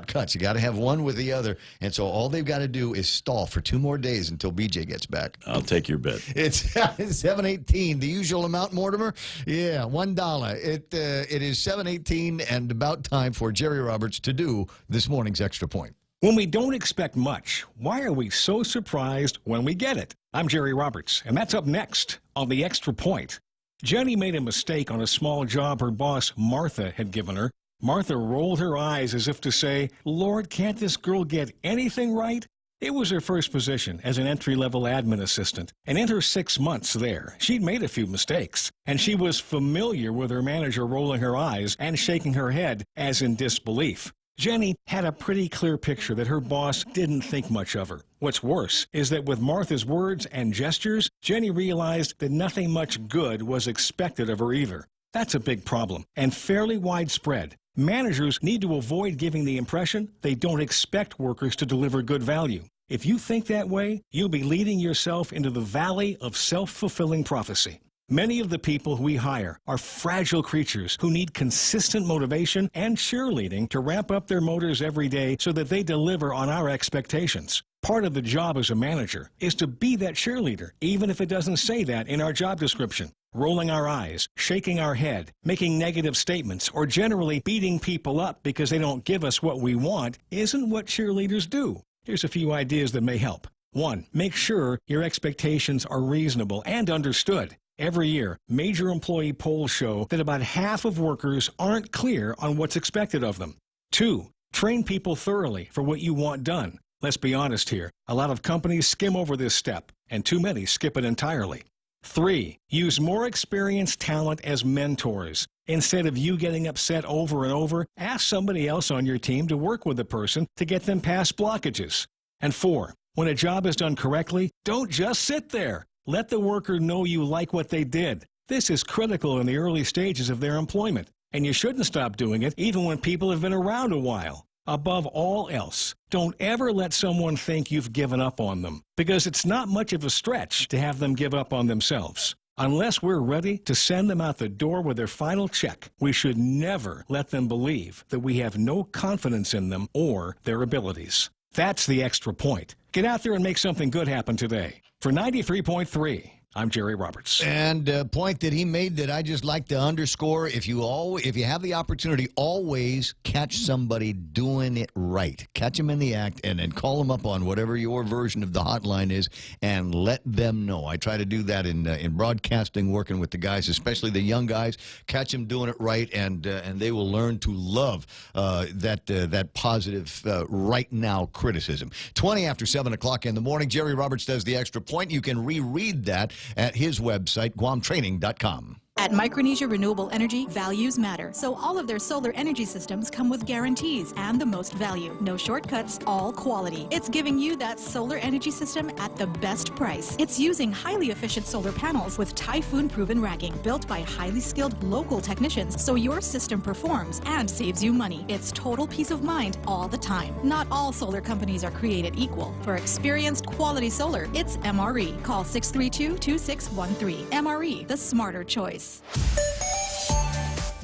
cuts. You got to have one with the other, and so all they've got to do is stall for 2 more days until BJ gets back. I'll take your bet. It's 7:18. The usual amount, Mortimer? Yeah, $1. It is 7:18, and about time for Jerry Roberts to do this morning's Extra Point. When we don't expect much, why are we so surprised when we get it? I'm Jerry Roberts, and that's up next on The Extra Point. Jenny made a mistake on a small job her boss, Martha, had given her. Martha rolled her eyes as if to say, Lord, can't this girl get anything right? It was her first position as an entry-level admin assistant, and in her 6 months there, she'd made a few mistakes, and she was familiar with her manager rolling her eyes and shaking her head as in disbelief. Jenny had a pretty clear picture that her boss didn't think much of her. What's worse is that with Martha's words and gestures, Jenny realized that nothing much good was expected of her either. That's a big problem, and fairly widespread. Managers need to avoid giving the impression they don't expect workers to deliver good value. If you think that way, you'll be leading yourself into the valley of self-fulfilling prophecy. Many of the people we hire are fragile creatures who need consistent motivation and cheerleading to ramp up their motors every day so that they deliver on our expectations. Part of the job as a manager is to be that cheerleader, even if it doesn't say that in our job description. Rolling our eyes, shaking our head, making negative statements, or generally beating people up because they don't give us what we want isn't what cheerleaders do. Here's a few ideas that may help. 1. Make sure your expectations are reasonable and understood. Every year, major employee polls show that about half of workers aren't clear on what's expected of them. 2. Train people thoroughly for what you want done. Let's be honest here. A lot of companies skim over this step, and too many skip it entirely. 3. Use more experienced talent as mentors. Instead of you getting upset over and over, ask somebody else on your team to work with the person to get them past blockages. And 4. When a job is done correctly, don't just sit there. Let the worker know you like what they did. This is critical in the early stages of their employment, and you shouldn't stop doing it even when people have been around a while. Above all else, don't ever let someone think you've given up on them, because it's not much of a stretch to have them give up on themselves. Unless we're ready to send them out the door with their final check, we should never let them believe that we have no confidence in them or their abilities. That's the Extra Point. Get out there and make something good happen today. For 93.3, I'm Jerry Roberts. And a point that he made that I just like to underscore, if you have the opportunity, always catch somebody doing it right. Catch them in the act and then call them up on whatever your version of the hotline is and let them know. I try to do that in broadcasting, working with the guys, especially the young guys. Catch them doing it right, and they will learn to love that positive right now criticism. 20 after 7 o'clock in the morning, Jerry Roberts does the Extra Point. You can reread that at his website, guamtraining.com. At Micronesia Renewable Energy, values matter. So all of their solar energy systems come with guarantees and the most value. No shortcuts, all quality. It's giving you that solar energy system at the best price. It's using highly efficient solar panels with typhoon-proven racking, built by highly skilled local technicians, so your system performs and saves you money. It's total peace of mind all the time. Not all solar companies are created equal. For experienced quality solar, it's MRE. Call 632-2613. MRE, the smarter choice.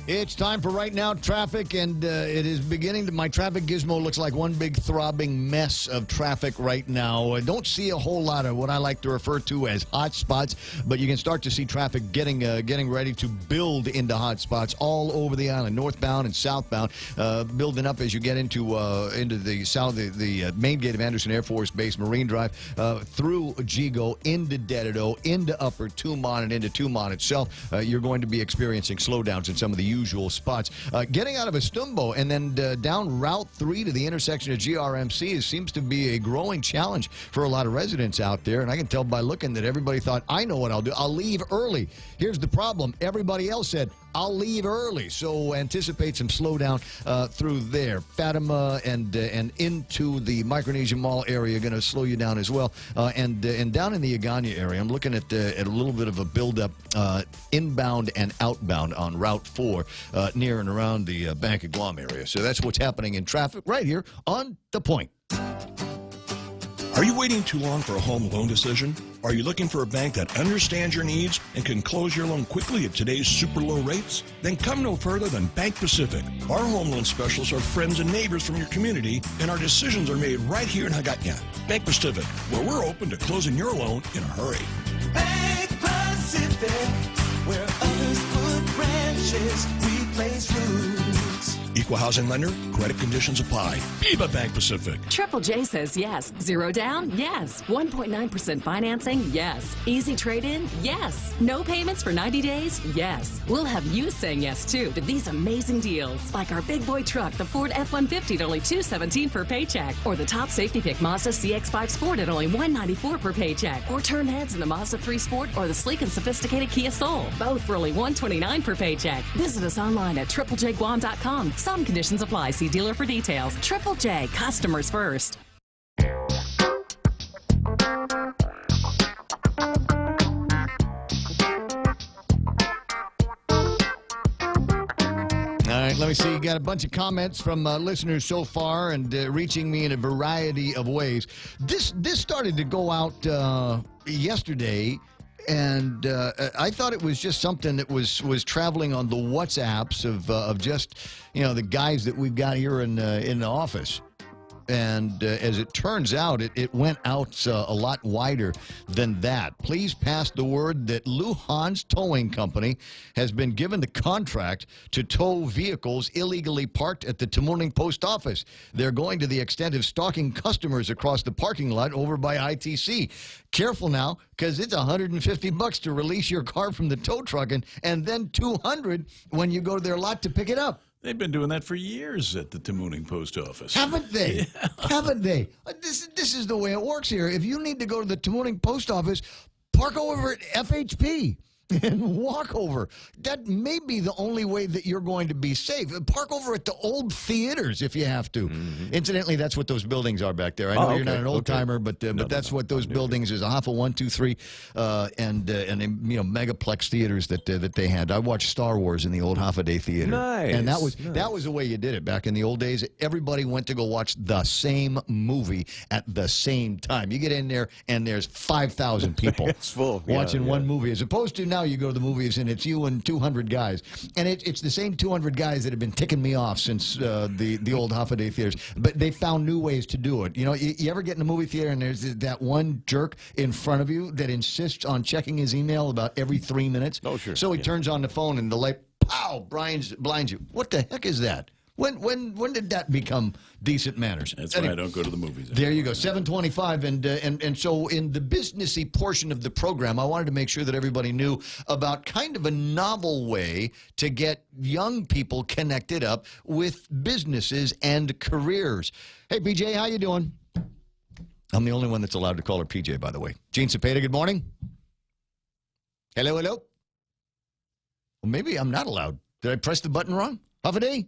It's time for Right Now traffic, and it is beginning to, my traffic gizmo looks like one big throbbing mess of traffic right now. I don't see a whole lot of what I like to refer to as hot spots, but you can start to see traffic getting ready to build into hot spots all over the island, northbound and southbound, building up as you get into the south, the main gate of Anderson Air Force Base, Marine Drive, through Jigo, into Dededo, into Upper Tumon, and into Tumon itself. You're going to be experiencing slowdowns in some of the usual spots. Getting out of Estumbo and then down Route 3 to the intersection of GRMC seems to be a growing challenge for a lot of residents out there, and I can tell by looking that everybody thought, I know what I'll do. I'll leave early. Here's the problem. Everybody else said, I'll leave early, so anticipate some slowdown through there. Fatima and into the Micronesia Mall area going to slow you down as well. And down in the Agana area, I'm looking at a little bit of a buildup inbound and outbound on Route 4 near and around the Bank of Guam area. So that's what's happening in traffic right here on The Point. Are you waiting too long for a home loan decision? Are you looking for a bank that understands your needs and can close your loan quickly at today's super low rates? Then come no further than Bank Pacific. Our home loan specialists are friends and neighbors from your community, and our decisions are made right here in Hagåtña. Bank Pacific, where we're open to closing your loan in a hurry. Bank Pacific, where others put branches, we place roots. Equal housing lender, credit conditions apply. Viva Bank Pacific. Triple J says yes. Zero down? Yes. 1.9% financing? Yes. Easy trade-in? Yes. No payments for 90 days? Yes. We'll have you saying yes, too, to these amazing deals. Like our big boy truck, the Ford F-150 at only $217 per paycheck. Or the top safety pick Mazda CX-5 Sport at only $194 per paycheck. Or turn heads in the Mazda 3 Sport or the sleek and sophisticated Kia Soul. Both for only $129 per paycheck. Visit us online at triplejguam.com. Some conditions apply. See dealer for details. Triple J, customers first. All right, let me see. You got a bunch of comments from listeners so far and reaching me in a variety of ways. This started to go out yesterday, and I thought it was just something that was traveling on the WhatsApps of just, you know, the guys that we've got here in the office. And as it turns out, it went out a lot wider than that. Please pass the word that Luhan's Towing Company has been given the contract to tow vehicles illegally parked at the Tamuning Post Office. They're going to the extent of stalking customers across the parking lot over by ITC. Careful now, because it's $150 to release your car from the tow truck, and then $200 when you go to their lot to pick it up. They've been doing that for years at the Tamuning Post Office. Haven't they? Yeah. Haven't they? This is the way it works here. If you need to go to the Tamuning Post Office, park over at FHP. and walk over. That may be the only way that you're going to be safe. Park over at the old theaters if you have to. Incidentally, that's what those buildings are back there. I know you're not an old timer, but that's what those buildings is. A Hoffa 1, 2, 3, and megaplex theaters that they had. I watched Star Wars in the old Hoffa Day Theater. Nice. And that was the way you did it back in the old days. Everybody went to go watch the same movie at the same time. You get in there and there's 5,000 people It's full. watching one movie, as opposed to now you go to the movies and it's you and 200 guys. And it's the same 200 guys that have been ticking me off since the old Hoffa Day theaters. But they found new ways to do it. You know, you ever get in a movie theater and there's that one jerk in front of you that insists on checking his email about every 3 minutes? Oh, sure. So he turns on the phone and the light, pow, blinds you. What the heck is that? When did that become decent manners? That's why I don't go to the movies. There you go, 7:25, and so in the businessy portion of the program, I wanted to make sure that everybody knew about kind of a novel way to get young people connected up with businesses and careers. Hey, PJ, how you doing? I'm the only one that's allowed to call her PJ, by the way. Gene Cepeda, good morning. Hello. Well, maybe I'm not allowed. Did I press the button wrong? Half a day?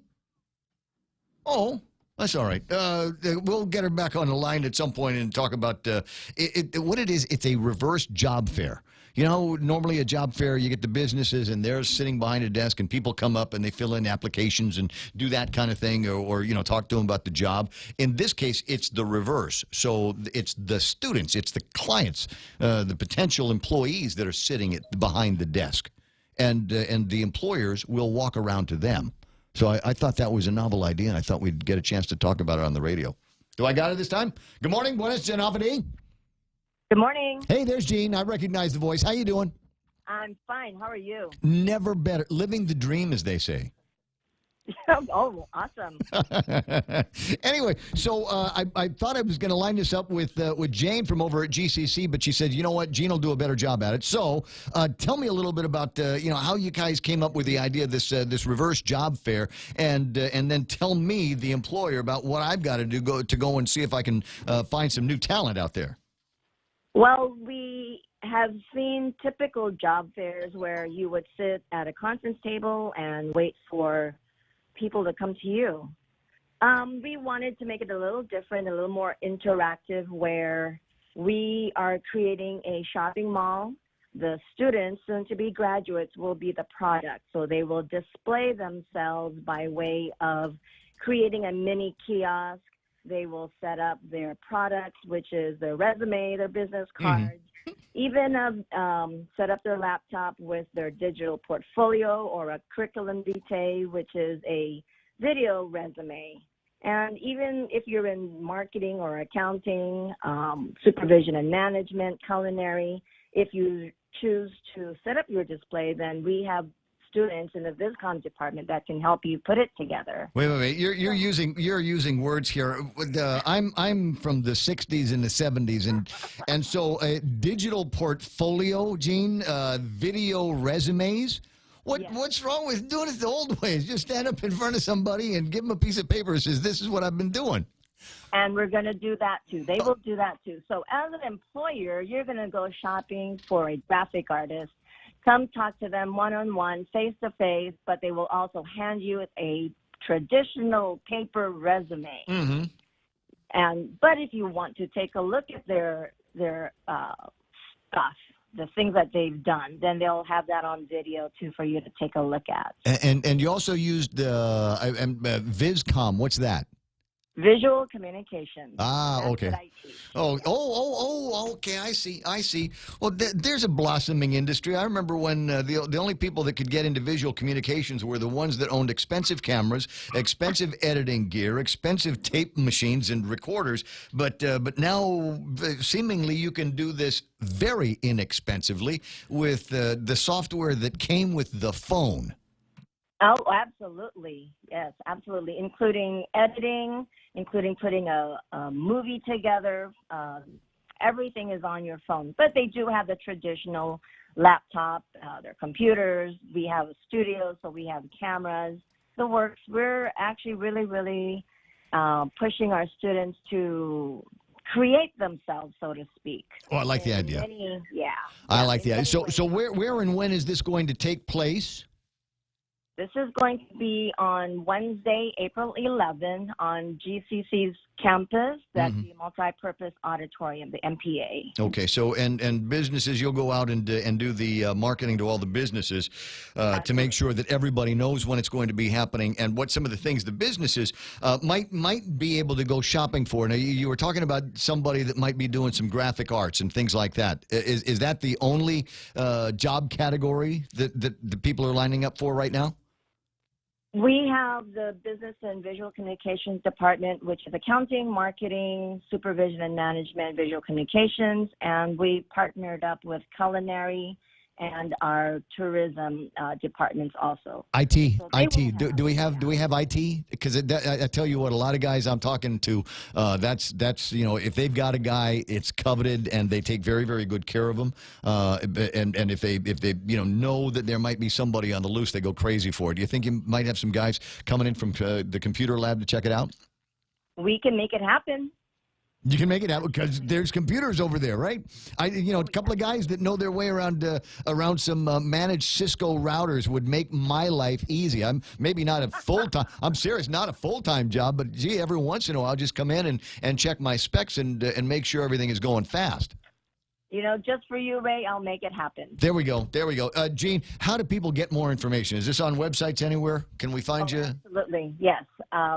Oh, that's all right. We'll get her back on the line at some point and talk about what it is. It's a reverse job fair. You know, normally a job fair, you get the businesses and they're sitting behind a desk and people come up and they fill in applications and do that kind of thing or talk to them about the job. In this case, it's the reverse. So it's the students, it's the clients, the potential employees that are sitting behind the desk. And the employers will walk around to them. So I thought that was a novel idea, and I thought we'd get a chance to talk about it on the radio. Do I got it this time? Good morning. Buenas, Janavadi. Good morning. Hey, there's Gene. I recognize the voice. How you doing? I'm fine. How are you? Never better. Living the dream, as they say. Oh, awesome. Anyway, so I thought I was going to line this up with Jane from over at GCC, but she said, you know what, Gene will do a better job at it. So tell me a little bit about how you guys came up with the idea of this reverse job fair, and then tell me, the employer, about what I've got to do to go and see if I can find some new talent out there. Well, we have seen typical job fairs where you would sit at a conference table and wait for people to come to you. We wanted to make it a little different, a little more interactive, where we are creating a shopping mall. The students, soon to be graduates, will be the product. So they will display themselves by way of creating a mini kiosk. They will set up their products, which is their resume, their business cards, even set up their laptop with their digital portfolio or a curriculum vitae, which is a video resume. And even if you're in marketing or accounting, supervision and management, culinary, if you choose to set up your display, then we have students in the VisCom department that can help you put it together. Wait. You're using words here. I'm from the 60s and the 70s, and so digital portfolio, Gene, video resumes. What's wrong with doing it the old ways? Just stand up in front of somebody and give them a piece of paper that says, this is what I've been doing. And we're going to do that too. They will do that too. So as an employer, you're going to go shopping for a graphic artist. Come talk to them one-on-one, face-to-face, but they will also hand you a traditional paper resume. But if you want to take a look at their stuff, the things that they've done, then they'll have that on video too for you to take a look at. And you also used VisCom. What's that? Visual communication. Ah, okay. Okay. I see. Well, there's a blossoming industry. I remember when the only people that could get into visual communications were the ones that owned expensive cameras, expensive editing gear, expensive tape machines and recorders. But now, seemingly, you can do this very inexpensively with the software that came with the phone. Oh, absolutely. Yes, absolutely. Including editing, including putting a movie together. Everything is on your phone. But they do have the traditional laptop, their computers. We have a studio, so we have cameras, the works. We're actually really, really pushing our students to create themselves, so to speak. Oh, I like the In idea. I like the idea. So where and when is this going to take place? This is going to be on Wednesday, April 11, on GCC's campus. That's the Multi-Purpose Auditorium, the MPA. Okay, so and businesses, you'll go out and do the marketing to all the businesses to make sure that everybody knows when it's going to be happening and what some of the things the businesses might be able to go shopping for. Now, you were talking about somebody that might be doing some graphic arts and things like that. Is that the only job category that the people are lining up for right now? We have the Business and Visual Communications Department, which is accounting, marketing, supervision and management, visual communications, and we partnered up with culinary and our tourism departments also. IT. Do we have IT? Because I tell you what, a lot of guys I'm talking to, that's if they've got a guy, it's coveted, and they take very, very good care of them. And if they know that there might be somebody on the loose, they go crazy for it. Do you think you might have some guys coming in from the computer lab to check it out? We can make it happen. You can make it happen because there's computers over there, right? A couple of guys that know their way around some managed Cisco routers would make my life easy. I'm maybe not a full-time, I'm serious, not a full-time job, but gee, every once in a while I'll just come in and check my specs and make sure everything is going fast. Just for you, Ray, I'll make it happen. There we go. Jean, how do people get more information? Is this on websites anywhere? Can we find you? Absolutely, yes.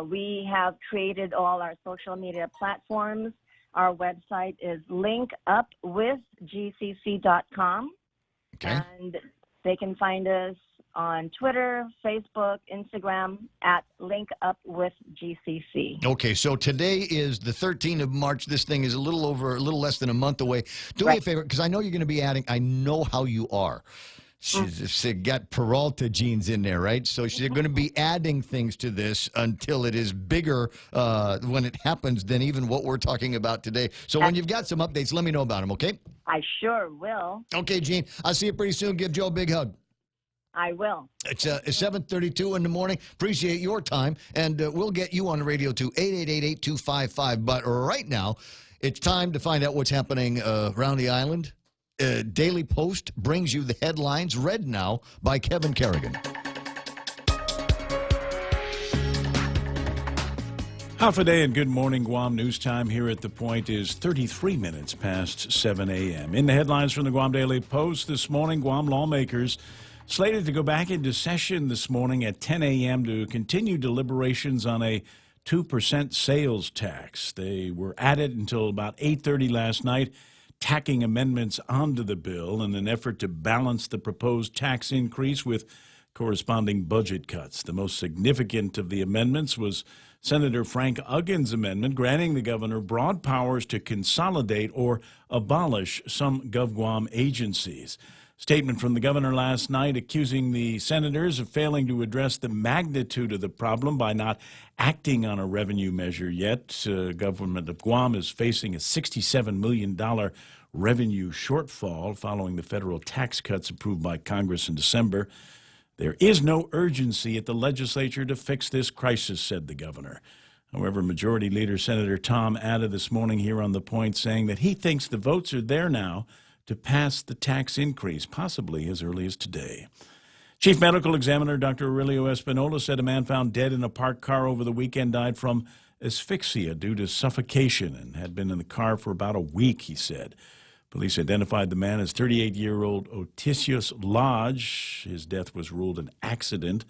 We have created all our social media platforms. Our website is linkupwithgcc.com. Okay. And they can find us on Twitter, Facebook, Instagram at linkupwithgcc. Okay, so today is the 13th of March. This thing is a little less than a month away. Do me a favor, because I know you're going to be adding, I know how you are. She's got Peralta genes in there, right? So she's going to be adding things to this until it is bigger when it happens than even what we're talking about today. So when you've got some updates, let me know about them, okay? I sure will. Okay, Jean. I'll see you pretty soon. Give Joe a big hug. I will. It's 7:32 in the morning. Appreciate your time, and we'll get you on the radio to 888-8255. But right now, it's time to find out what's happening around the island. Daily Post brings you the headlines read now by Kevin Kerrigan. Half a day and good morning, Guam. News time here at The Point is 33 minutes past 7 a.m. In the headlines from the Guam Daily Post this morning, Guam lawmakers slated to go back into session this morning at 10 a.m. to continue deliberations on a 2% sales tax. They were at it until about 8:30 last night, tacking amendments onto the bill in an effort to balance the proposed tax increase with corresponding budget cuts. The most significant of the amendments was Senator Frank Uggin's amendment granting the governor broad powers to consolidate or abolish some GovGuam agencies. Statement from the governor last night accusing the senators of failing to address the magnitude of the problem by not acting on a revenue measure yet. Government of Guam is facing a $67 million revenue shortfall following the federal tax cuts approved by Congress in December. There is no urgency at the legislature to fix this crisis, said the governor. However, Majority Leader Senator Tom Atta this morning here on The Point saying that he thinks the votes are there now to pass the tax increase, possibly as early as today. Chief Medical Examiner Dr. Aurelio Espinola said a man found dead in a parked car over the weekend died from asphyxia due to suffocation and had been in the car for about a week, he said. Police identified the man as 38-year-old Otisius Lodge. His death was ruled an accident.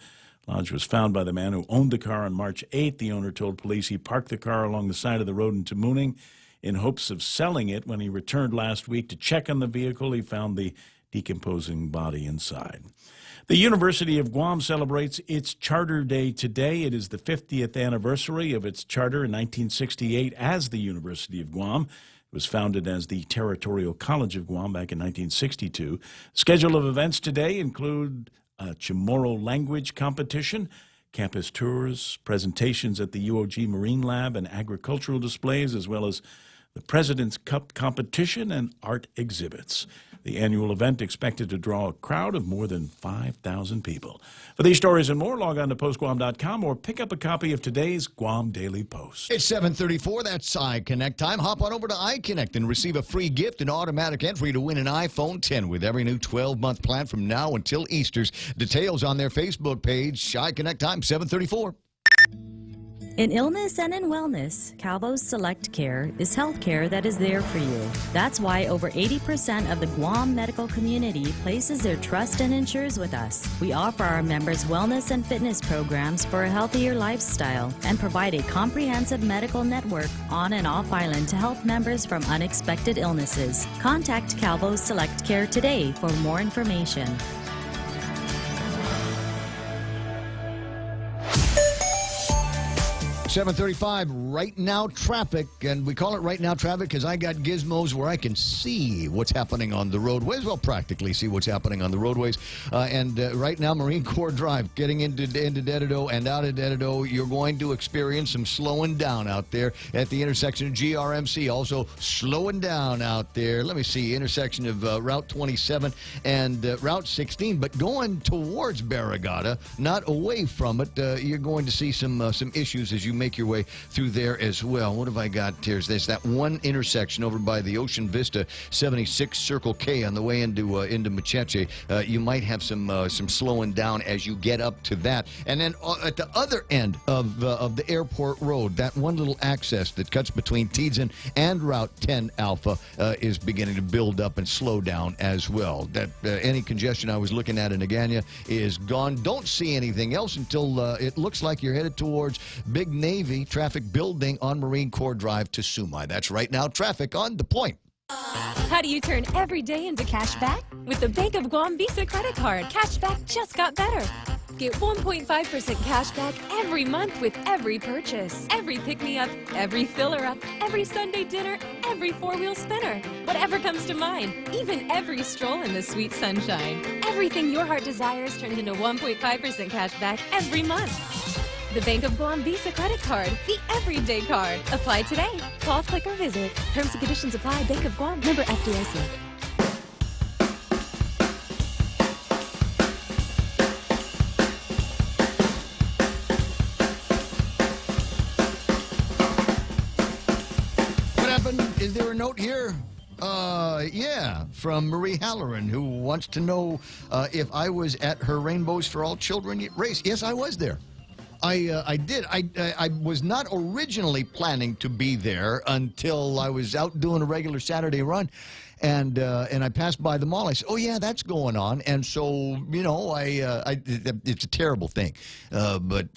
Lodge was found by the man who owned the car on March 8th. The owner told police he parked the car along the side of the road in Tamuning in hopes of selling it. When he returned last week to check on the vehicle, he found the decomposing body inside. The University of Guam celebrates its Charter Day today. It is the 50th anniversary of its charter in 1968 as the University of Guam. It was founded as the Territorial College of Guam back in 1962. Schedule of events today include a Chamorro language competition, campus tours, presentations at the UOG Marine Lab, and agricultural displays, as well as the President's Cup competition, and art exhibits. The annual event expected to draw a crowd of more than 5,000 people. For these stories and more, log on to postguam.com or pick up a copy of today's Guam Daily Post. It's 7:34. That's iConnect time. Hop on over to iConnect and receive a free gift and automatic entry to win an iPhone 10 with every new 12-month plan from now until Easter's. Details on their Facebook page. iConnect time, 7:34. In illness and in wellness, Calvo's Select Care is health care that is there for you. That's why over 80% of the Guam medical community places their trust and insures with us. We offer our members wellness and fitness programs for a healthier lifestyle and provide a comprehensive medical network on and off island to help members from unexpected illnesses. Contact Calvo's Select Care today for more information. 7:35, right now traffic, and we call it right now traffic because I got gizmos where I can see what's happening on the roadways. Well, practically see what's happening on the roadways. And right now, Marine Corps Drive, getting into Dededo and out of Dededo, you're going to experience some slowing down out there at the intersection of GRMC. Also slowing down out there. Let me see, intersection of Route 27 and Route 16, but going towards Barragata, not away from it. You're going to see some issues as you make your way through there as well. What have I got here? There's that one intersection over by the Ocean Vista 76 Circle K on the way into Macheche. You might have some slowing down as you get up to that. And then at the other end of the airport road, that one little access that cuts between Teedzin and Route 10 Alpha is beginning to build up and slow down as well. That any congestion I was looking at in Agana is gone. Don't see anything else until it looks like you're headed towards Big Navy traffic building on Marine Corps Drive to Sumai. That's right now traffic on the point. How do you turn every day into cash back? With the Bank of Guam Visa credit card, cash back just got better. Get 1.5% cash back every month with every purchase. Every pick-me-up, every filler-up, every Sunday dinner, every four-wheel spinner. Whatever comes to mind, even every stroll in the sweet sunshine. Everything your heart desires turns into 1.5% cash back every month. The Bank of Guam Visa credit card, the everyday card. Apply today. Call, click, or visit. Terms and conditions apply. Bank of Guam, member FDIC. What happened? Is there a note here? Yeah, from Marie Halloran, who wants to know if I was at her Rainbows for All Children race. Yes, I was there. I did. I was not originally planning to be there until I was out doing a regular Saturday run, and I passed by the mall. I said, "Oh yeah, that's going on." And so it's a terrible thing, but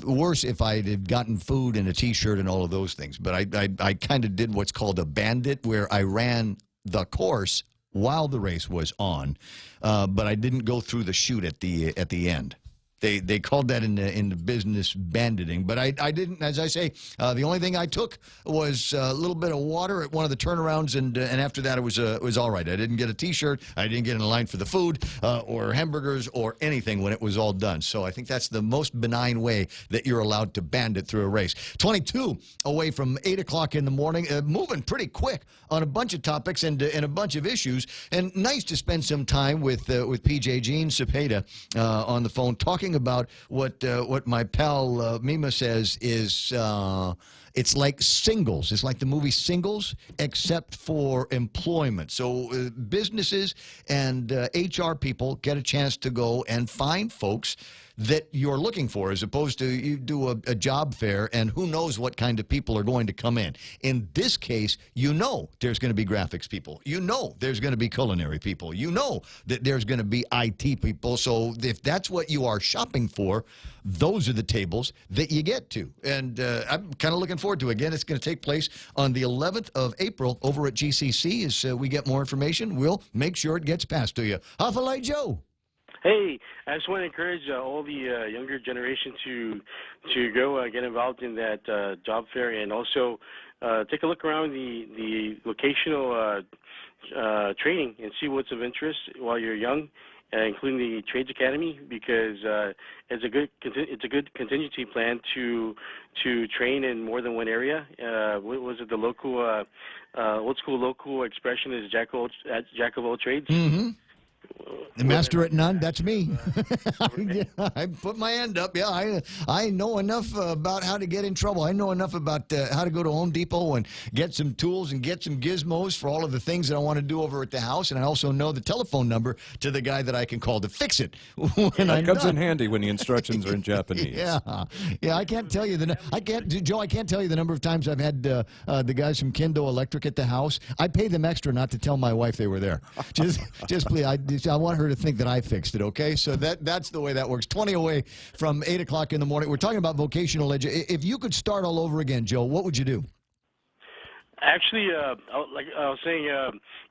worse if I had gotten food and a T-shirt and all of those things. But I kind of did what's called a bandit, where I ran the course while the race was on, but I didn't go through the chute at the end. They called that in the business banditing, but I didn't. As I say, the only thing I took was a little bit of water at one of the turnarounds, and after that it was all right. I didn't get a T-shirt, I didn't get in line for the food or hamburgers or anything when it was all done. So I think that's the most benign way that you're allowed to bandit through a race. 22 away from 8 o'clock in the morning, moving pretty quick on a bunch of topics and a bunch of issues, and nice to spend some time with PJ Jean Cepeda on the phone talking about what my pal Mima says is it's like Singles. It's like the movie Singles, except for employment. So businesses and HR people get a chance to go and find folks that you're looking for, as opposed to you do a job fair and who knows what kind of people are going to come in. In this case, you know there's going to be graphics people. You know there's going to be culinary people. You know that there's going to be IT people. So if that's what you are shopping for, those are the tables that you get to. And I'm kind of looking forward to it. Again, it's going to take place on the 11th of April over at GCC. As we get more information, we'll make sure it gets passed to you. Hafalai Joe. Hey, I just want to encourage all the younger generation to go get involved in that job fair, and also take a look around the vocational training and see what's of interest while you're young, including the Trades Academy, because it's a good contingency plan to train in more than one area. What was it? The local old school local expression is jack of all trades. Mm-hmm. The master at none, that's me. I put my hand up. Yeah, I know enough about how to get in trouble. I know enough about how to go to Home Depot and get some tools and get some gizmos for all of the things that I want to do over at the house. And I also know the telephone number to the guy that I can call to fix it. That comes in handy when the instructions are in Japanese. Yeah. I can't tell you Joe. I can't tell you the number of times I've had the guys from Kendo Electric at the house. I pay them extra not to tell my wife they were there. Just please. I want her to think that I fixed it, okay? So that's the way that works. 20 away from 8 o'clock in the morning. We're talking about vocational education. If you could start all over again, Joe, what would you do? Actually, like I was saying,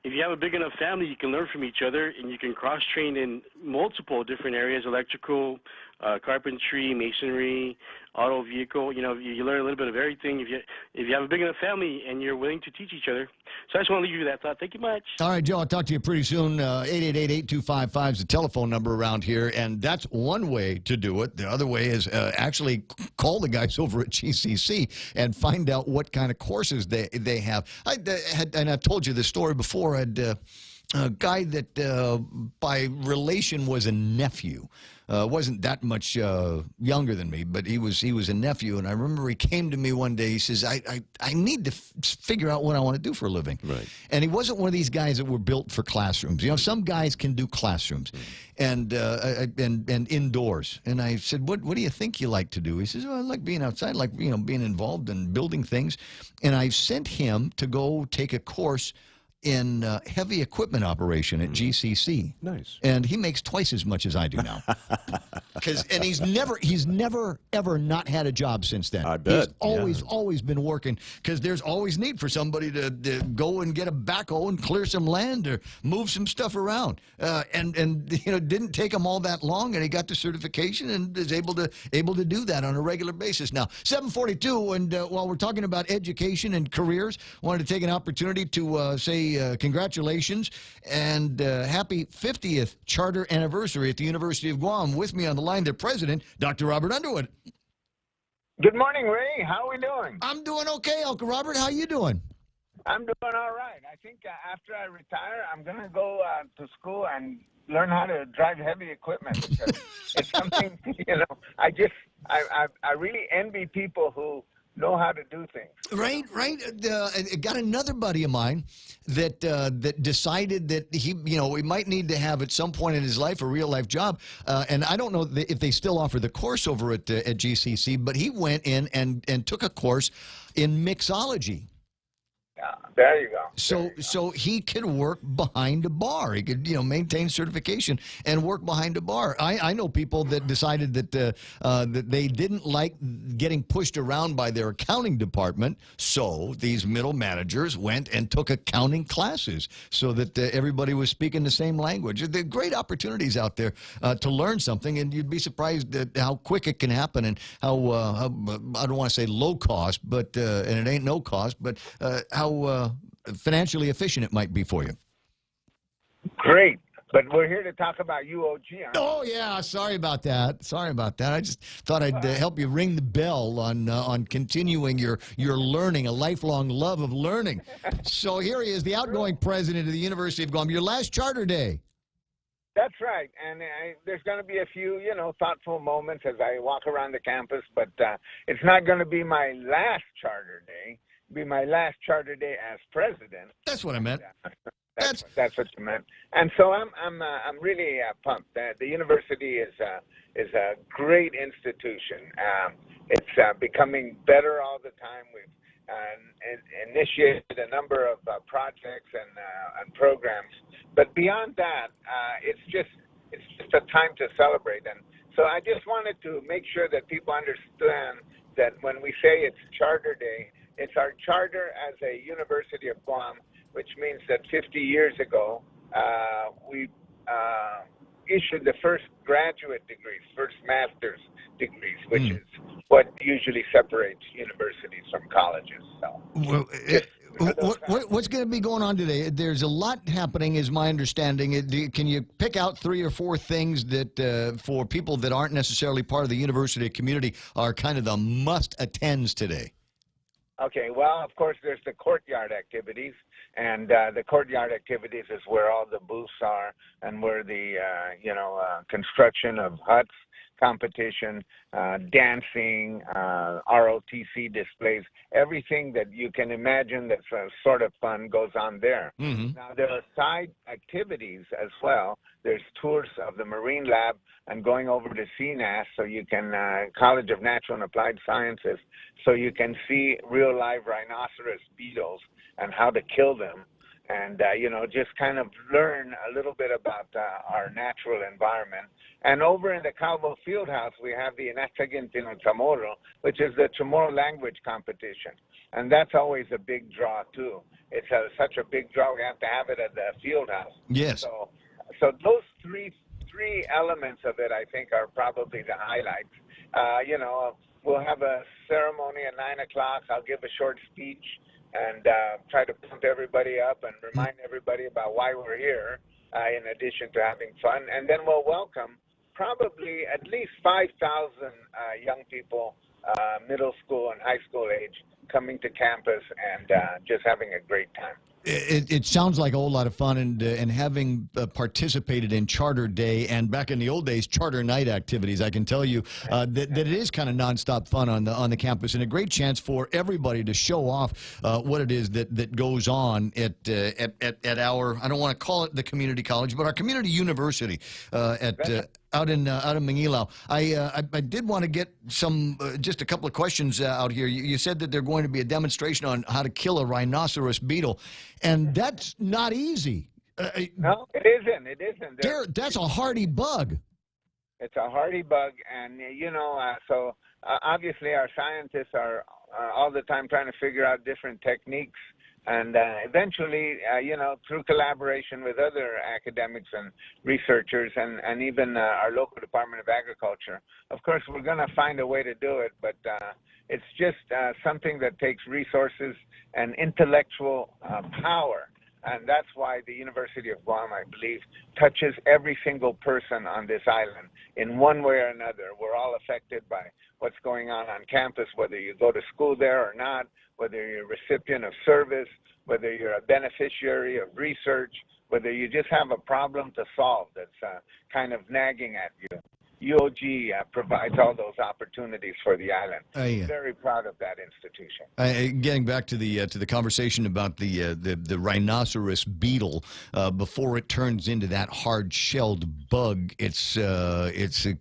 if you have a big enough family, you can learn from each other, and you can cross-train in multiple different areas: electrical, carpentry, masonry, auto vehicle. You learn a little bit of everything if you have a big enough family and you're willing to teach each other. So I just want to leave you with that thought. Thank you much. All right, Joe, I'll talk to you pretty soon. 888-8255 is the telephone number around here, and that's one way to do it. The other way is actually call the guys over at GCC and find out what kind of courses they have. And I've told you this story before. I had a guy that by relation was a nephew. Wasn't that much younger than me, but he was a nephew. And I remember he came to me one day. He says, I need to figure out what I want to do for a living. Right. And he wasn't one of these guys that were built for classrooms. Some guys can do classrooms and indoors. And I said, what do you think you like to do? He says, I like being outside, I like being involved in building things. And I sent him to go take a course in heavy equipment operation at GCC. Nice. And he makes twice as much as I do now. And he's never ever not had a job since then. I bet. He's always been working, because there's always need for somebody to go and get a backhoe and clear some land or move some stuff around. And didn't take him all that long, and he got the certification and is able to do that on a regular basis now. 7:42, and while we're talking about education and careers, wanted to take an opportunity to say congratulations and happy 50th charter anniversary at the University of Guam. With me on the line, their president, Dr. Robert Underwood. Good morning, Ray. How are we doing? I'm doing okay, Uncle Robert. How you doing? I'm doing all right. I think after I retire, I'm going to go to school and learn how to drive heavy equipment. Because it's something, I really envy people who know how to do things. Right. I got another buddy of mine that decided that he might need to have at some point in his life a real life job. And I don't know if they still offer the course over at GCC, but he went in and took a course in mixology. Yeah, there you go. So he could work behind a bar. He could maintain certification and work behind a bar. I know people that decided that that they didn't like getting pushed around by their accounting department. So these middle managers went and took accounting classes so that everybody was speaking the same language. There are great opportunities out there to learn something, and you'd be surprised at how quick it can happen and how I don't want to say low cost, but and it ain't no cost, but how financially efficient it might be for you. Great. But we're here to talk about UOG. Oh, yeah. Sorry about that. I just thought I'd help you ring the bell on continuing your learning, a lifelong love of learning. So here he is, the outgoing president of the University of Guam. Your last charter day. That's right. And there's going to be a few, thoughtful moments as I walk around the campus. But it's not going to be my last charter day. Be my last charter day as president. That's what I meant. That's what you meant. And so I'm really pumped. The university is a great institution. It's becoming better all the time. We've initiated a number of projects and programs. But beyond that, it's just a time to celebrate. And so I just wanted to make sure that people understand that when we say it's Charter Day, it's our charter as a University of Guam, which means that 50 years ago, we issued the first graduate degrees, first master's degrees, which is what usually separates universities from colleges. So, What's going to be going on today? There's a lot happening, is my understanding. Can you pick out 3 or 4 things that, for people that aren't necessarily part of the university community, are kind of the must-attends today? Okay, well, of course, there's the courtyard activities, and the courtyard activities is where all the booths are and where the, construction of huts, competition, dancing, ROTC displays, everything that you can imagine that's sort of fun goes on there. Mm-hmm. Now, there are side activities as well. There's tours of the Marine Lab and going over to CNAS, so you can, College of Natural and Applied Sciences, so you can see real live rhinoceros beetles and how to kill them. And, just kind of learn a little bit about our natural environment. And over in the Calvo Fieldhouse, we have the Inasagintino Chamorro, which is the Chamorro language competition. And that's always a big draw, too. It's such a big draw, we have to have it at the Fieldhouse. Yes. So those three elements of it, I think, are probably the highlights. We'll have a ceremony at 9 o'clock. I'll give a short speech and try to pump everybody up and remind everybody about why we're here, in addition to having fun. And then we'll welcome probably at least 5,000 young people, middle school and high school age, coming to campus and just having a great time. It sounds like a whole lot of fun, and having participated in Charter Day and back in the old days Charter Night activities, I can tell you that it is kind of nonstop fun on the campus, and a great chance for everybody to show off what it is that goes on at our, I don't want to call it the community college, but our community university out in Manila. I did want to get some just a couple of questions out here. You said that there's going to be a demonstration on how to kill a rhinoceros beetle, and that's not easy. No, it isn't. It isn't. That's a hardy bug. It's a hardy bug, and so obviously our scientists are all the time trying to figure out different techniques. And eventually, through collaboration with other academics and researchers and even our local Department of Agriculture, of course, we're going to find a way to do it. But it's just something that takes resources and intellectual power. And that's why the University of Guam, I believe, touches every single person on this island in one way or another. We're all affected by what's going on campus, whether you go to school there or not, whether you're a recipient of service, whether you're a beneficiary of research, whether you just have a problem to solve that's kind of nagging at you. UOG provides all those opportunities for the island. Very proud of that institution. Getting back to the conversation about the rhinoceros beetle, before it turns into that hard-shelled bug, it's a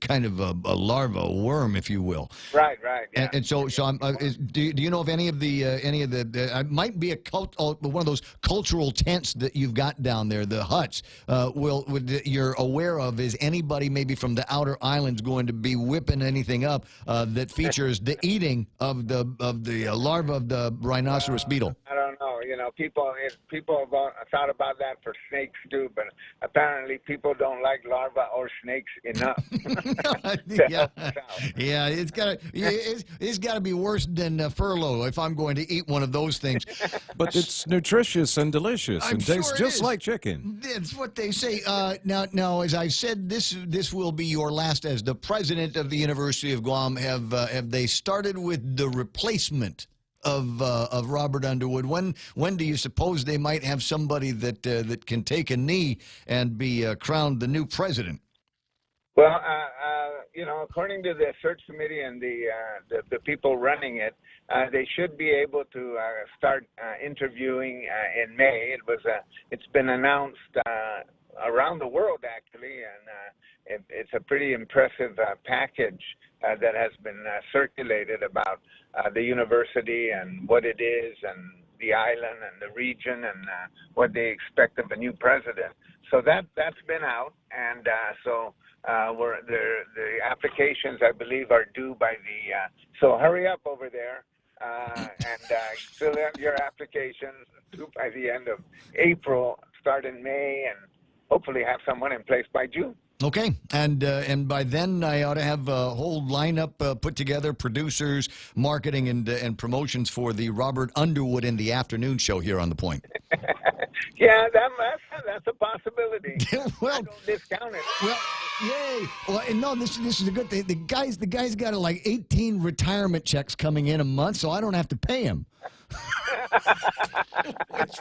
kind of a larva, a worm, if you will. Right. Yeah. And so do you know of any of the might be one of those cultural tents that you've got down there, the huts? You're aware of? Is anybody maybe from the outer islands going to be whipping anything up that features the eating of the larva of the rhinoceros beetle? I don't know. People have thought about that for snakes too, but apparently people don't like larvae or snakes enough. Yeah, it's got to be worse than furlough if I'm going to eat one of those things. But it's nutritious and delicious and tastes just like chicken. That's what they say. Now, as I said, this will be your last as the president of the University of Guam. Have they started with the replacement of Robert Underwood? When do you suppose they might have somebody that can take a knee and be crowned the new president? Well, according to the search committee and the people running it, they should be able to start interviewing in May. It's been announced around the world actually, and it's a pretty impressive package that has been circulated about the university and what it is and the island and the region and what they expect of a new president. So that's been out, and the applications, I believe, are due by so hurry up over there and fill out your applications due by the end of April, start in May, and hopefully have someone in place by June. Okay, and by then I ought to have a whole lineup put together, producers, marketing, and promotions for the Robert Underwood in the Afternoon show here on The Point. Yeah, that's a possibility. Well, I don't discount it. Well, yay! Well, and no, this is a good thing. The guy's got like 18 retirement checks coming in a month, so I don't have to pay him.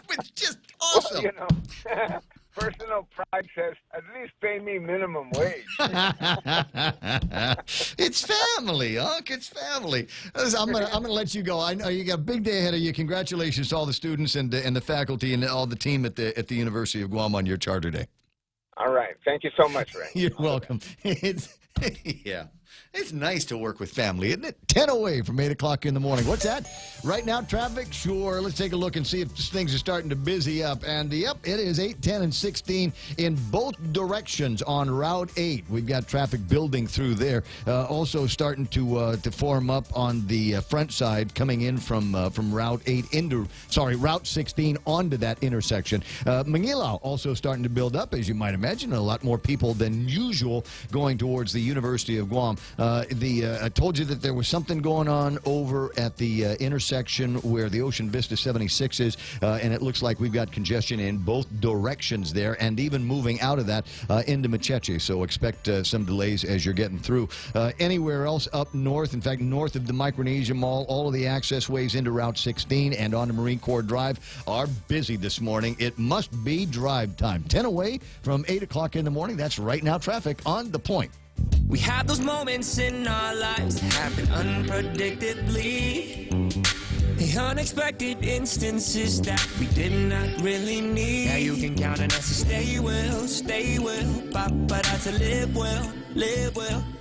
Which just awesome. Well, personal pride says, at least pay me minimum wage. It's family, Unc. It's family. Listen, I'm gonna let you go. I know you got a big day ahead of you. Congratulations to all the students and the faculty and all the team at the University of Guam on your Charter Day. All right. Thank you so much, Ray. You're welcome. Yeah. It's nice to work with family, isn't it? 10 away from 8 o'clock in the morning. What's that? Right now, traffic? Sure. Let's take a look and see if things are starting to busy up. And, yep, it is 8, 10, and 16 in both directions on Route 8. We've got traffic building through there. Also starting to form up on the front side coming in from Route 8 Route 16 onto that intersection. Manila also starting to build up, as you might imagine. A lot more people than usual going towards the University of Guam. I told you that there was something going on over at the intersection where the Ocean Vista 76 is, and it looks like we've got congestion in both directions there, and even moving out of that into Macheche. So expect some delays as you're getting through. Anywhere else up north, in fact, north of the Micronesia Mall, all of the access ways into Route 16 and onto Marine Corps Drive are busy this morning. It must be drive time. 10 away from 8 o'clock in the morning. That's Right Now traffic on The Point. We have those moments in our lives that happen unpredictably. The unexpected instances that we did not really need. Now you can count on us to stay well, pa-pa-da to live well,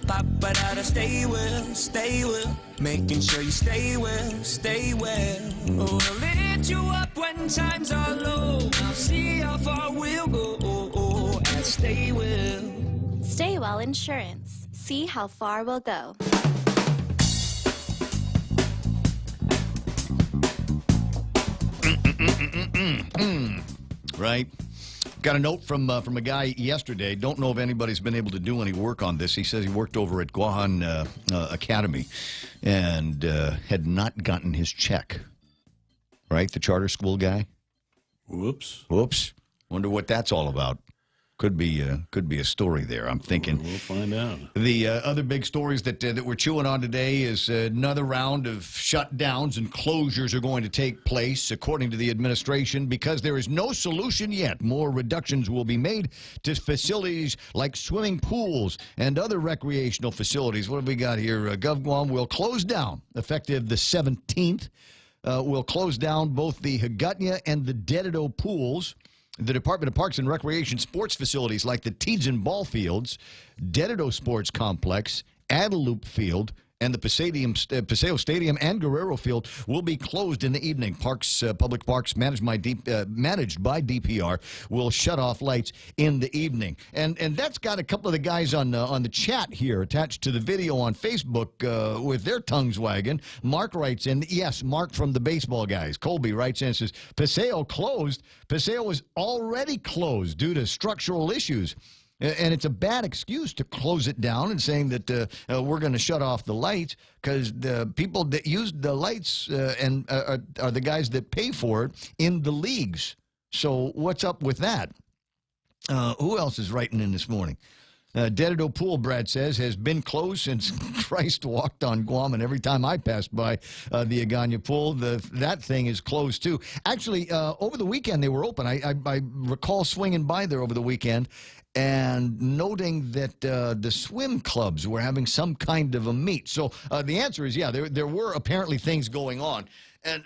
pa-pa-da to stay well, making sure you stay well. Oh, I'll lift you up when times are low. I'll see how far we'll go, and stay well. Staywell Insurance. See how far we'll go. Right. Got a note from a guy yesterday. Don't know if anybody's been able to do any work on this. He says he worked over at Guahan Academy and had not gotten his check. Right? The charter school guy? Whoops. Wonder what that's all about. Could be a story there. I'm thinking. We'll find out. The other big stories that we're chewing on today is another round of shutdowns and closures are going to take place, according to the administration, because there is no solution yet. More reductions will be made to facilities like swimming pools and other recreational facilities. What have we got here? GovGuam will close down effective the 17th. We'll close down both the Hagutnya and the Dededo pools. The Department of Parks and Recreation sports facilities like the Tidjin Ball Fields, Dededo Sports Complex, Adelup Field, and the Paseo Stadium and Guerrero Field will be closed in the evening. Public Parks managed by DPR will shut off lights in the evening. And that's got a couple of the guys on the chat here attached to the video on Facebook with their tongues wagging. Mark writes in, yes, Mark from the baseball guys. Colby writes in and says, Paseo closed. Paseo was already closed due to structural issues. And it's a bad excuse to close it down and saying that we're going to shut off the lights, because the people that use the lights are the guys that pay for it in the leagues. So what's up with that? Who else is writing in this morning? Dededo Pool, Brad says, has been closed since Christ walked on Guam, and every time I passed by the Aganya Pool, that thing is closed too. Actually, over the weekend they were open. I recall swinging by there over the weekend and noting that the swim clubs were having some kind of a meet. So the answer is, yeah, there were apparently things going on. And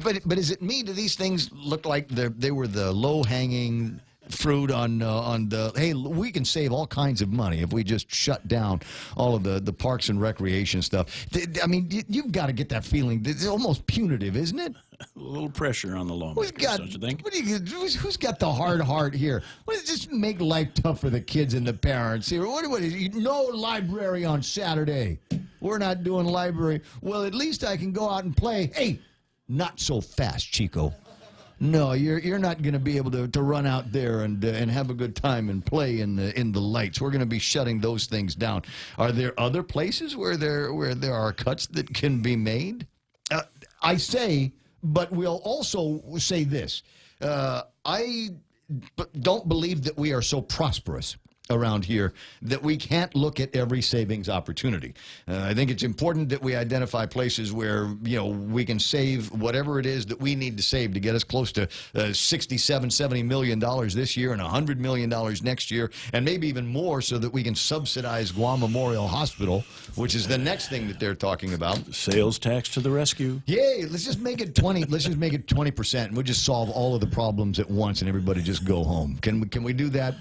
but is it me? Do these things look like they were the low-hanging fruit on the, hey, we can save all kinds of money if we just shut down all of the parks and recreation stuff? I mean, you've got to get that feeling. It's almost punitive, isn't it? A little pressure on the lawmakers, don't you think? Who's got the hard heart here? Just make life tough for the kids and the parents here. What is no library on Saturday? We're not doing library. Well, at least I can go out and play. Hey, not so fast, Chico. No, you're not going to be able to run out there and have a good time and play in the lights. We're going to be shutting those things down. Are there other places where there are cuts that can be made? I say, but we'll also say this. I don't believe that we are so prosperous around here that we can't look at every savings opportunity. I think it's important that we identify places where, we can save whatever it is that we need to save to get us close to $67-70 million this year and $100 million next year, and maybe even more, so that we can subsidize Guam Memorial Hospital, which is the next thing that they're talking about. Sales tax to the rescue. Yay, let's just make it 20. Let's just make it 20%, and we'll just solve all of the problems at once, and everybody just go home. Can we do that?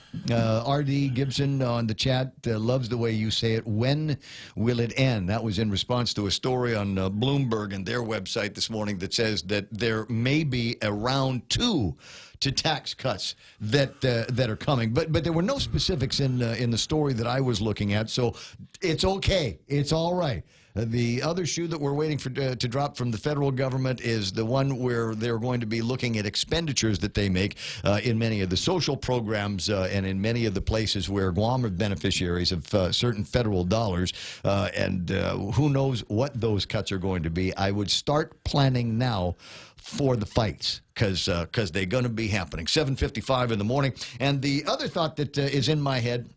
RD Gibson on the chat loves the way you say it. When will it end? That was in response to a story on Bloomberg and their website this morning that says that there may be a round 2 to tax cuts that are coming, but there were no specifics in the story that I was looking at, so it's okay. It's all right. The other shoe that we're waiting for to drop from the federal government is the one where they're going to be looking at expenditures that they make in many of the social programs and in many of the places where Guam are beneficiaries of certain federal dollars. And who knows what those cuts are going to be. I would start planning now for the fights, because they're going to be happening. 7:55 in the morning. And the other thought that is in my head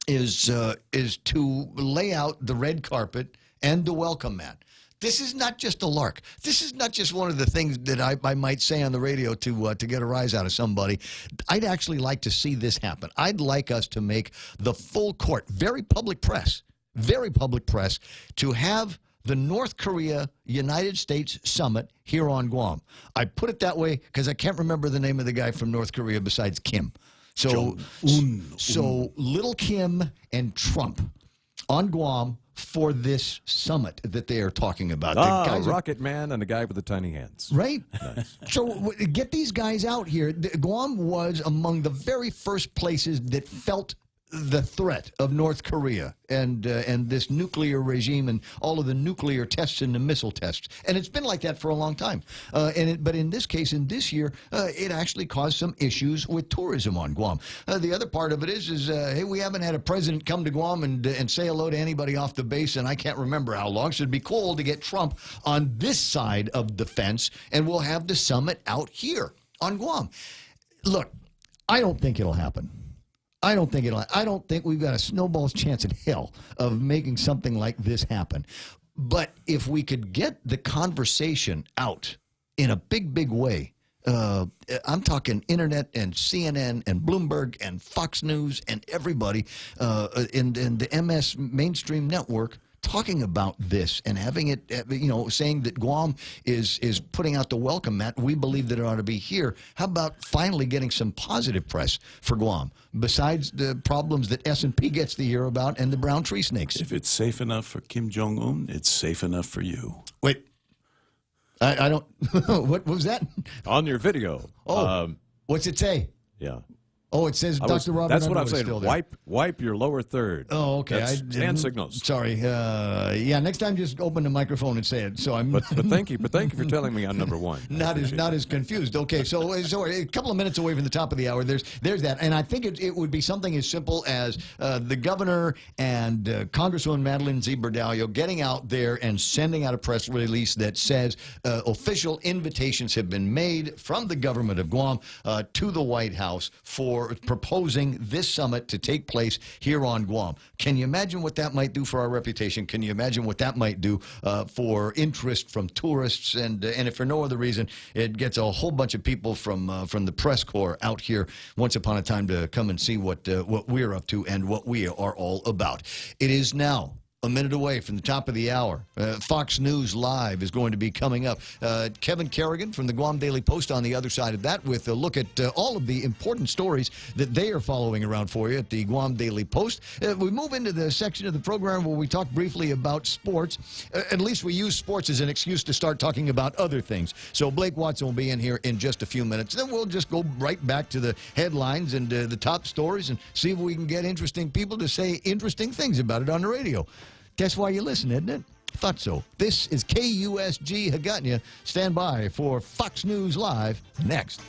is to lay out the red carpet and the welcome mat. This is not just a lark. This is not just one of the things that I might say on the radio to get a rise out of somebody. I'd actually like to see this happen. I'd like us to make the full court, very public press, to have the North Korea-United States summit here on Guam. I put it that way because I can't remember the name of the guy from North Korea besides Kim. So little Kim and Trump on Guam for this summit that they are talking about. Rocket Man and the guy with the tiny hands. Right? Nice. So get these guys out here. Guam was among the very first places that felt the threat of North Korea and this nuclear regime and all of the nuclear tests and the missile tests. And it's been like that for a long time. But in this case, in this year, it actually caused some issues with tourism on Guam. The other part of it is hey, we haven't had a president come to Guam and say hello to anybody off the base, and I can't remember how long. So it'd be cool to get Trump on this side of the fence, and we'll have the summit out here on Guam. Look, I don't think it'll happen. I don't think we've got a snowball's chance in hell of making something like this happen. But if we could get the conversation out in a big way, I'm talking internet and CNN and Bloomberg and Fox News and everybody in the MS mainstream network talking about this and having it, saying that Guam is putting out the welcome mat. We believe that it ought to be here. How about finally getting some positive press for Guam, besides the problems that S&P gets to hear about and the brown tree snakes? If it's safe enough for Kim Jong-un, it's safe enough for you. Wait. I don't... What was that? On your video. Oh, what's it say? Yeah. Oh, it says Dr. Robert. That's what I'm Underwood saying. Still there. Wipe your lower third. Oh, okay. That's hand signals. Sorry. Yeah. Next time, just open the microphone and say it. So I'm. But thank you. But thank you for telling me I'm number one. Not as confused. Okay. So a couple of minutes away from the top of the hour. There's that, and I think it would be something as simple as the governor and Congresswoman Madeline Z. Berdallo getting out there and sending out a press release that says official invitations have been made from the government of Guam to the White House for proposing this summit to take place here on Guam. Can you imagine what that might do for our reputation? Can you imagine what that might do for interest from tourists? And if for no other reason, it gets a whole bunch of people from the press corps out here once upon a time to come and see what we're up to and what we are all about. It is now a minute away from the top of the hour. Fox News Live is going to be coming up. Kevin Kerrigan from the Guam Daily Post on the other side of that with a look at all of the important stories that they are following around for you at the Guam Daily Post. We move into the section of the program where we talk briefly about sports. At least we use sports as an excuse to start talking about other things. So Blake Watson will be in here in just a few minutes. Then we'll just go right back to the headlines and the top stories and see if we can get interesting people to say interesting things about it on the radio. That's why you listen, isn't it? Thought so. This is KUSG Hagåtña. Stand by for Fox News Live next.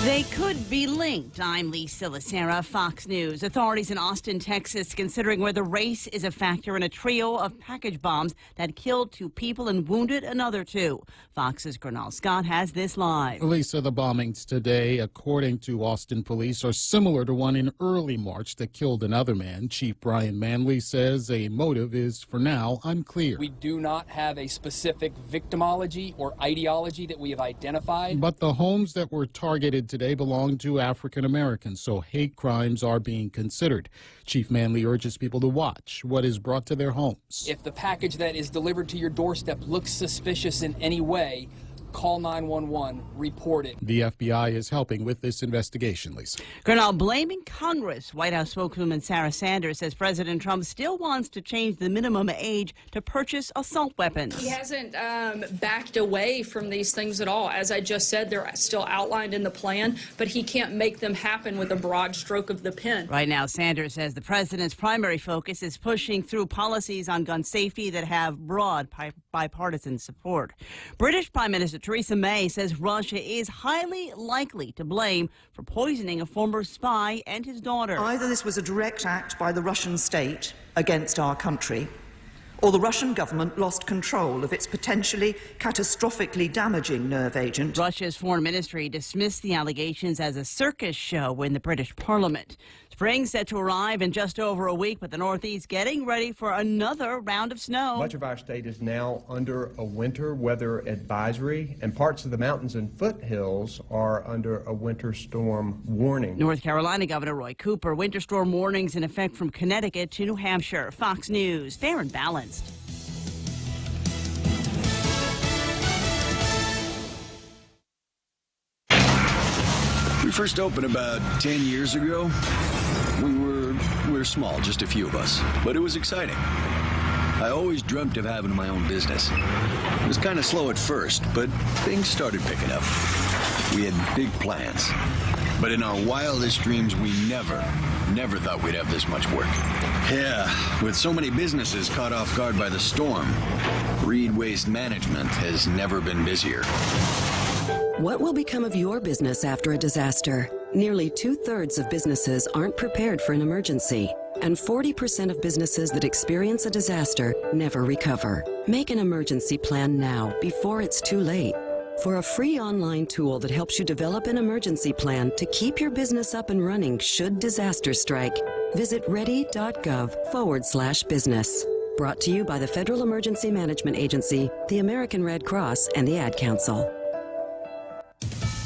They could be linked. I'm Lisa Lacera, Fox News. Authorities in Austin, Texas, considering whether race is a factor in a trio of package bombs that killed 2 people and wounded another 2. Fox's Gernal Scott has this live. Lisa, the bombings today, according to Austin police, are similar to one in early March that killed another man. Chief Brian Manley says a motive is, for now, unclear. We do not have a specific victimology or ideology that we have identified. But the homes that were targeted today belong to African Americans, so hate crimes are being considered. Chief Manley urges people to watch what is brought to their homes. If the package that is delivered to your doorstep looks suspicious in any way, call 911, report it. The FBI is helping with this investigation, Lisa. Gernal blaming Congress. White House spokeswoman Sarah Sanders says President Trump still wants to change the minimum age to purchase assault weapons. He hasn't backed away from these things at all. As I just said, they're still outlined in the plan, but he can't make them happen with a broad stroke of the pen. Right now, Sanders says the president's primary focus is pushing through policies on gun safety that have broad bipartisan support. British Prime Minister Theresa May says Russia is highly likely to blame for poisoning a former spy and his daughter. Either this was a direct act by the Russian state against our country, or the Russian government lost control of its potentially catastrophically damaging nerve agent. Russia's foreign ministry dismissed the allegations as a circus show in the British Parliament. Spring set to arrive in just over a week, but the Northeast getting ready for another round of snow. Much of our state is now under a winter weather advisory, and parts of the mountains and foothills are under a winter storm warning. North Carolina Governor Roy Cooper, winter storm warnings in effect from Connecticut to New Hampshire. Fox News, fair and balanced. We first opened about 10 years ago. We were small, just a few of us, but it was exciting. I always dreamt of having my own business. It was kind of slow at first, but things started picking up. We had big plans. But in our wildest dreams, we never thought we'd have this much work. Yeah, with so many businesses caught off guard by the storm, Reed Waste Management has never been busier. What will become of your business after a disaster? Nearly 2/3 of businesses aren't prepared for an emergency, and 40% of businesses that experience a disaster never recover. Make an emergency plan now, before it's too late. For a free online tool that helps you develop an emergency plan to keep your business up and running should disaster strike, visit ready.gov/business. Brought to you by the Federal Emergency Management Agency, the American Red Cross, and the Ad Council.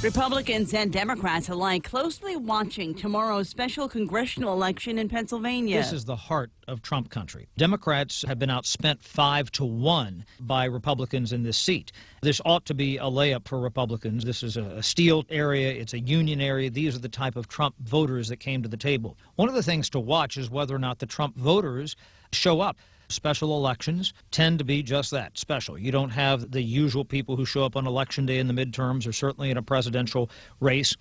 Republicans and Democrats alike closely watching tomorrow's special congressional election in Pennsylvania. This is the heart of Trump country. Democrats have been outspent 5-1 by Republicans in this seat. This ought to be a layup for Republicans. This is a steel area. It's a union area. These are the type of Trump voters that came to the table. One of the things to watch is whether or not the Trump voters show up. Special elections tend to be just that, special. You don't have the usual people who show up on Election Day in the midterms or certainly in a presidential race.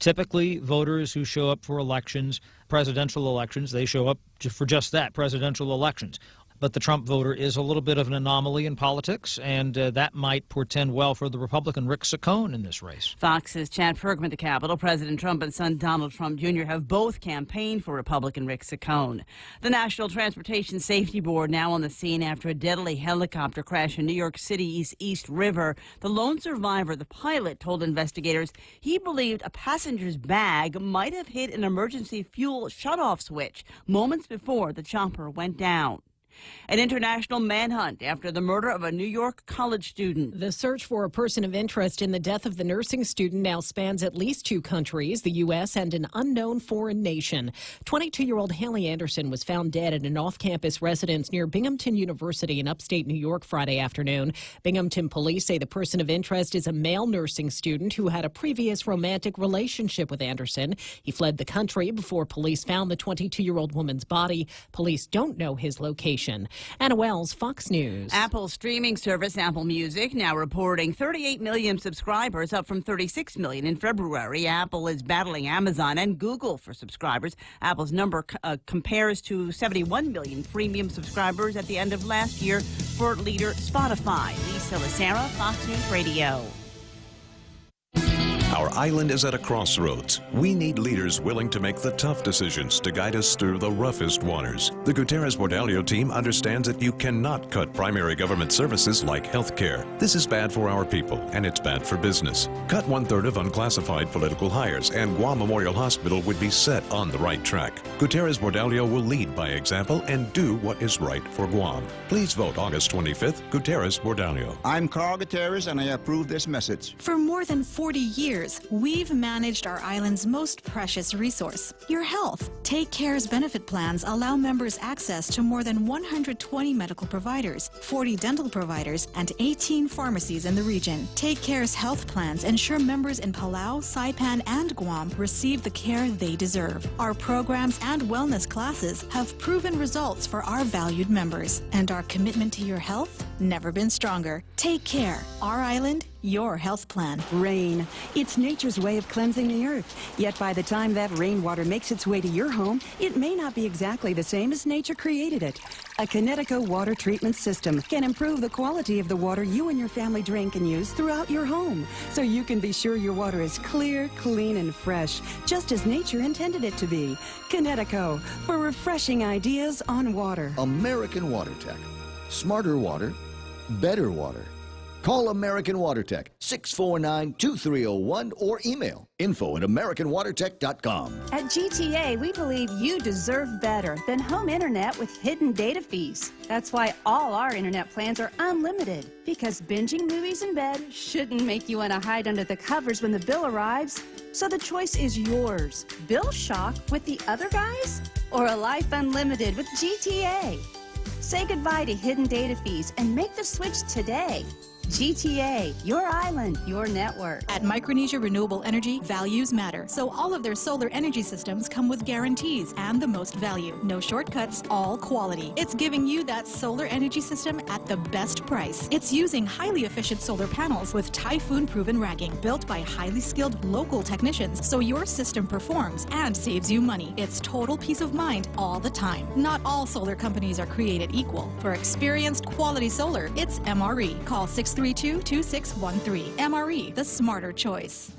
Typically, voters who show up for elections, presidential elections, they show up for just that, presidential elections. But the Trump voter is a little bit of an anomaly in politics, and that might portend well for the Republican Rick Saccone in this race. Fox's Chad Perkman at the Capitol. President Trump and son Donald Trump Jr. have both campaigned for Republican Rick Saccone. The National Transportation Safety Board now on the scene after a deadly helicopter crash in New York City's East River. The lone survivor, the pilot, told investigators he believed a passenger's bag might have hit an emergency fuel shutoff switch moments before the chopper went down. An international manhunt after the murder of a New York college student. The search for a person of interest in the death of the nursing student now spans at least 2 countries, the U.S. and an unknown foreign nation. 22-year-old Haley Anderson was found dead at an off-campus residence near Binghamton University in upstate New York Friday afternoon. Binghamton police say the person of interest is a male nursing student who had a previous romantic relationship with Anderson. He fled the country before police found the 22-year-old woman's body. Police don't know his location. Anna Wells, Fox News. Apple's streaming service, Apple Music, now reporting 38 million subscribers, up from 36 million in February. Apple is battling Amazon and Google for subscribers. Apple's number compares to 71 million premium subscribers at the end of last year for leader Spotify. Lisa Lacera, Fox News Radio. Our island is at a crossroads. We need leaders willing to make the tough decisions to guide us through the roughest waters. The Gutierrez-Bordallo team understands that you cannot cut primary government services like health care. This is bad for our people, and it's bad for business. Cut 1/3 of unclassified political hires, and Guam Memorial Hospital would be set on the right track. Gutierrez-Bordallo will lead by example and do what is right for Guam. Please vote August 25th, Gutierrez-Bordallo. I'm Carl Gutierrez, and I approve this message. For more than 40 years, we've managed our island's most precious resource, your health. Take Care's benefit plans allow members access to more than 120 medical providers, 40 dental providers, and 18 pharmacies in the region. Take Care's health plans ensure members in Palau, Saipan, and Guam receive the care they deserve. Our programs and wellness classes have proven results for our valued members, and our commitment to your health never been stronger. Take Care, our island, your health plan. Rain. It's nature's way of cleansing the earth. Yet by the time that rainwater makes its way to your home, it may not be exactly the same as nature created it. A Connecticut water treatment system can improve the quality of the water you and your family drink and use throughout your home, so you can be sure your water is clear, clean, and fresh, just as nature intended it to be. Connecticut, for refreshing ideas on water. American Water Tech. Smarter water, better water. Call American Water Tech, 649-2301, or email info@americanwatertech.com. At GTA, we believe you deserve better than home internet with hidden data fees. That's why all our internet plans are unlimited, because binging movies in bed shouldn't make you want to hide under the covers when the bill arrives. So the choice is yours. Bill shock with the other guys? Or a life unlimited with GTA? Say goodbye to hidden data fees and make the switch today. GTA, your island, your network. At Micronesia Renewable Energy, values matter. So all of their solar energy systems come with guarantees and the most value. No shortcuts, all quality. It's giving you that solar energy system at the best price. It's using highly efficient solar panels with typhoon-proven racking, built by highly skilled local technicians, so your system performs and saves you money. It's total peace of mind all the time. Not all solar companies are created equal. For experienced quality solar, it's MRE. Call 632-2613. MRE, the smarter choice.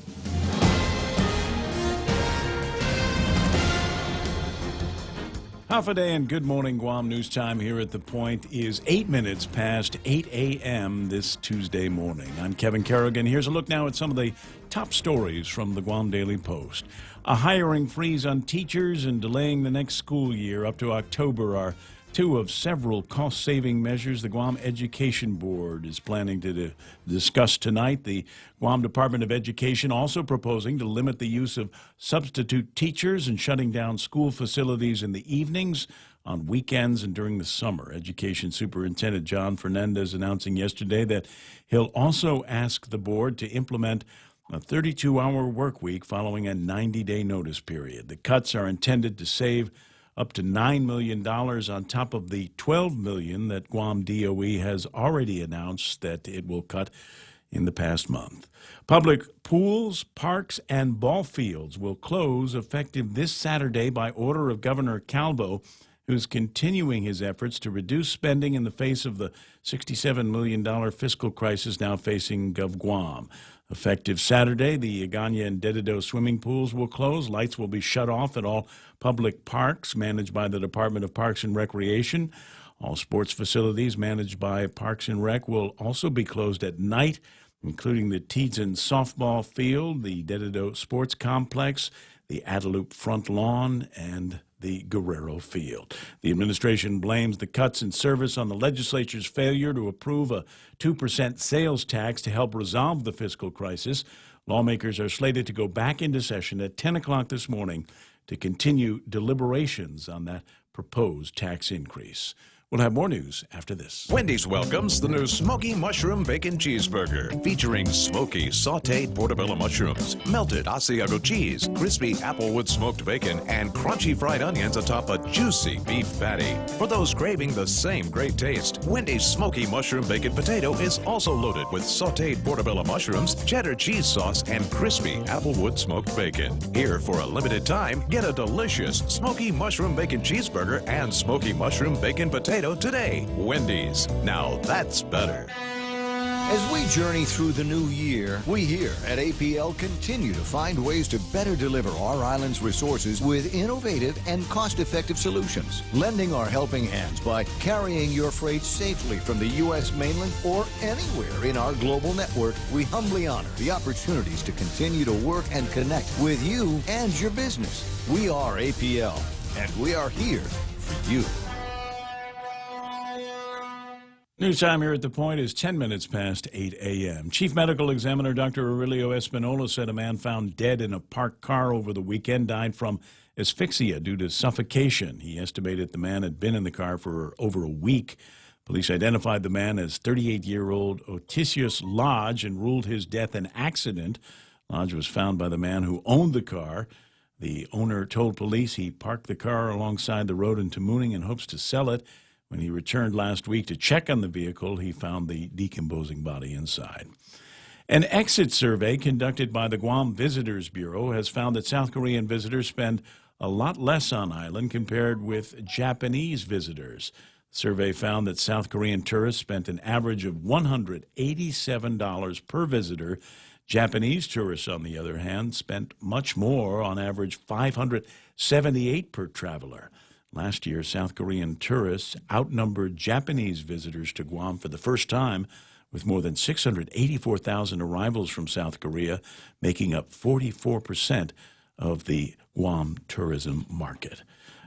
Half a day and good morning, Guam. News time here at The Point is 8 minutes past 8 a.m. this Tuesday morning. I'm Kevin Kerrigan. Here's a look now at some of the top stories from the Guam Daily Post. A hiring freeze on teachers and delaying the next school year up to October are two of several cost-saving measures the Guam Education Board is planning to discuss tonight. The Guam Department of Education also proposing to limit the use of substitute teachers and shutting down school facilities in the evenings, on weekends, and during the summer. Education Superintendent John Fernandez announcing yesterday that he'll also ask the board to implement a 32-hour work week following a 90-day notice period. The cuts are intended to save up to $9 million on top of the $12 million that Guam DOE has already announced that it will cut in the past month. Public pools, parks, and ball fields will close effective this Saturday by order of Governor Calvo, who's continuing his efforts to reduce spending in the face of the $67 million fiscal crisis now facing GovGuam. Effective Saturday, the Agana and Dedido swimming pools will close. Lights will be shut off at all public parks managed by the Department of Parks and Recreation. All sports facilities managed by Parks and Rec will also be closed at night, including the Teedzin softball field, the Dedido Sports Complex, the the Adelup front lawn, and the Guerrero Field. The administration blames the cuts in service on the legislature's failure to approve a 2% sales tax to help resolve the fiscal crisis. Lawmakers are slated to go back into session at 10 o'clock this morning to continue deliberations on that proposed tax increase. We'll have more news after this. Wendy's welcomes the new Smoky Mushroom Bacon Cheeseburger, featuring smoky, sautéed portobello mushrooms, melted Asiago cheese, crispy applewood smoked bacon, and crunchy fried onions atop a juicy beef patty. For those craving the same great taste, Wendy's Smoky Mushroom Bacon Potato is also loaded with sautéed portobello mushrooms, cheddar cheese sauce, and crispy applewood smoked bacon. Here, for a limited time, get a delicious Smoky Mushroom Bacon Cheeseburger and Smoky Mushroom Bacon Potato today. Wendy's. Now that's better. As we journey through the new year, we here at APL continue to find ways to better deliver our island's resources with innovative and cost-effective solutions, lending our helping hands by carrying your freight safely from the U.S. mainland or anywhere in our global network. We humbly honor the opportunities to continue to work and connect with you and your business. We are APL, and we are here for you. News time here at The Point is 10 minutes past 8 a.m. Chief Medical Examiner Dr. Aurelio Espinola said a man found dead in a parked car over the weekend died from asphyxia due to suffocation. He estimated the man had been in the car for over a week. Police identified the man as 38-year-old Otisius Lodge and ruled his death an accident. Lodge was found by the man who owned the car. The owner told police he parked the car alongside the road in Tamuning in hopes to sell it. When he returned last week to check on the vehicle, he found the decomposing body inside. An exit survey conducted by the Guam Visitors Bureau has found that South Korean visitors spend a lot less on island compared with Japanese visitors. The survey found that South Korean tourists spent an average of $187 per visitor. Japanese tourists, on the other hand, spent much more, on average $578 per traveler. Last year, South Korean tourists outnumbered Japanese visitors to Guam for the first time, with more than 684,000 arrivals from South Korea, making up 44% of the Guam tourism market.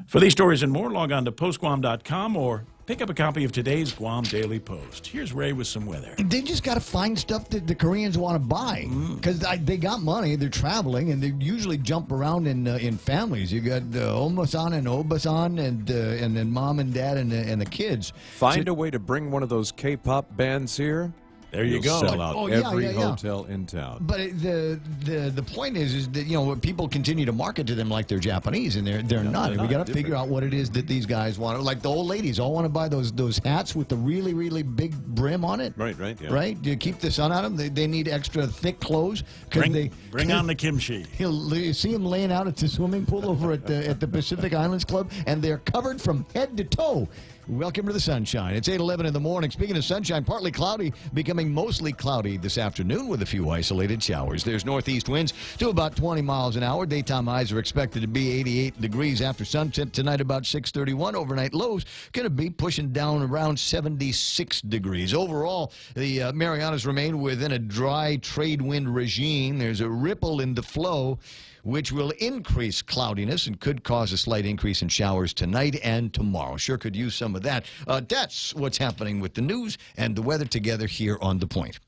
For these stories and more, log on to postguam.com or pick up a copy of today's Guam Daily Post. Here's Ray with some weather. They just got to find stuff that the Koreans want to buy because they got money, they're traveling, and they usually jump around in families. You got Omasan and Obasan and then mom and dad and the kids. Find a way to bring one of those K-pop bands here. There you go. Sell out every hotel in town. But the point is that people continue to market to them like they're Japanese, and they're not. And we got to figure out what it is that these guys want. Like the old ladies all want to buy those hats with the really, really big brim on it. Right. Yeah. Right. To keep the sun out of them, they need extra thick clothes. Bring on the kimchi. You see them laying out at the swimming pool over at the Pacific Islands Club, and they're covered from head to toe. Welcome to the sunshine. It's 8:11 in the morning. Speaking of sunshine, partly cloudy, becoming mostly cloudy this afternoon with a few isolated showers. There's northeast winds to about 20 miles an hour. Daytime highs are expected to be 88 degrees after sunset tonight, about 6:31. Overnight lows going to be pushing down around 76 degrees. Overall, the Marianas remain within a dry trade wind regime. There's a ripple in the flow, which will increase cloudiness and could cause a slight increase in showers tonight and tomorrow. Sure could use some of that. That's what's happening with the news and the weather together here on The Point.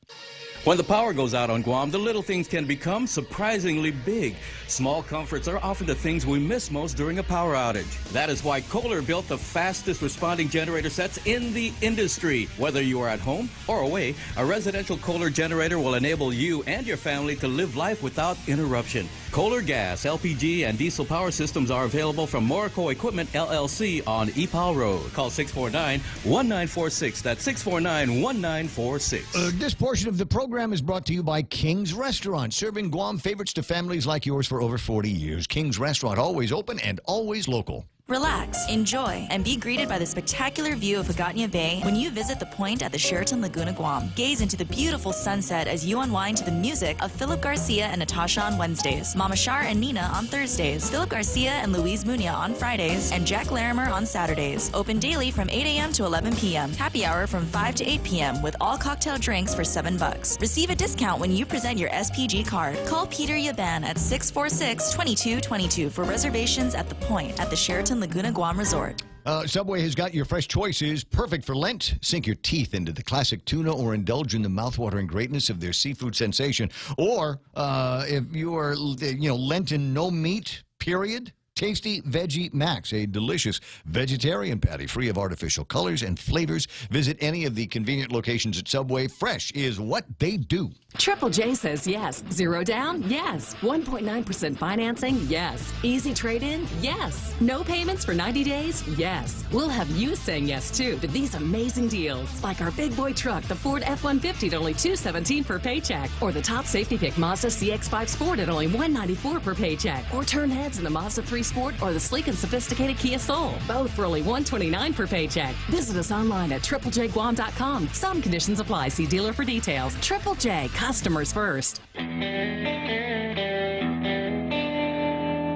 When the power goes out on Guam, the little things can become surprisingly big. Small comforts are often the things we miss most during a power outage. That is why Kohler built the fastest responding generator sets in the industry. Whether you are at home or away, a residential Kohler generator will enable you and your family to live life without interruption. Kohler gas, LPG, and diesel power systems are available from Morico Equipment, LLC on EPAL Road. Call 649-1946. That's 649-1946. This portion of the program is brought to you by King's Restaurant, serving Guam favorites to families like yours for over 40 years. King's Restaurant, always open and always local. Relax, enjoy, and be greeted by the spectacular view of Hagåtña Bay when you visit the Point at the Sheraton Laguna Guam. Gaze into the beautiful sunset as you unwind to the music of Philip Garcia and Natasha on Wednesdays, Mama Shar and Nina on Thursdays, Philip Garcia and Louise Munia on Fridays, and Jack Larimer on Saturdays. Open daily from 8 a.m. to 11 p.m. Happy hour from 5 to 8 p.m. with all cocktail drinks for $7. Receive a discount when you present your SPG card. Call Peter Yaban at 646-2222 for reservations at the Point at the Sheraton Laguna Guam Resort. Subway has got your fresh choices, perfect for Lent. Sink your teeth into the classic tuna or indulge in the mouthwatering greatness of their seafood sensation. Or if you are, Lenten no meat, period. Tasty Veggie Max, a delicious vegetarian patty free of artificial colors and flavors. Visit any of the convenient locations at Subway. Fresh is what they do. Triple J says yes. Zero down? Yes. 1.9% financing? Yes. Easy trade-in? Yes. No payments for 90 days? Yes. We'll have you saying yes, too, to these amazing deals. Like our big boy truck, the Ford F-150 at only $217 per paycheck. Or the top safety pick Mazda CX-5 Sport at only $194 per paycheck. Or turn heads in the Mazda 3 Sport or the sleek and sophisticated Kia Soul. Both for only $129 per paycheck. Visit us online at triplejguam.com. Some conditions apply. See dealer for details. Triple J, customers first.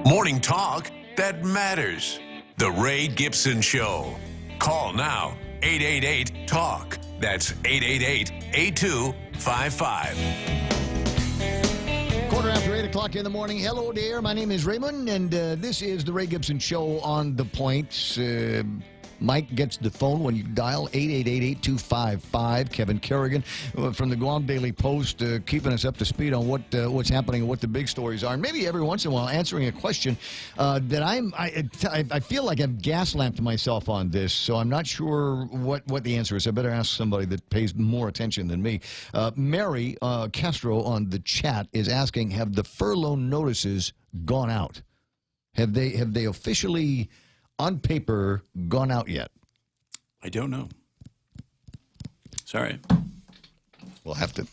Morning talk that matters. The Ray Gibson Show. Call now. 888-TALK. That's 888-8255. Quarter after 8 o'clock in the morning. Hello there. My name is Raymond, and this is the Ray Gibson Show on The Point. Mike gets the phone when you dial 888-8255. Kevin Kerrigan from the Guam Daily Post, keeping us up to speed on what's happening and what the big stories are. And maybe every once in a while answering a question that I feel like I've gaslamped myself on this, so I'm not sure what the answer is. I better ask somebody that pays more attention than me. Mary Castro on the chat is asking, have the furlough notices gone out? Have they officially, on paper, gone out yet? I don't know. Sorry. We'll have to.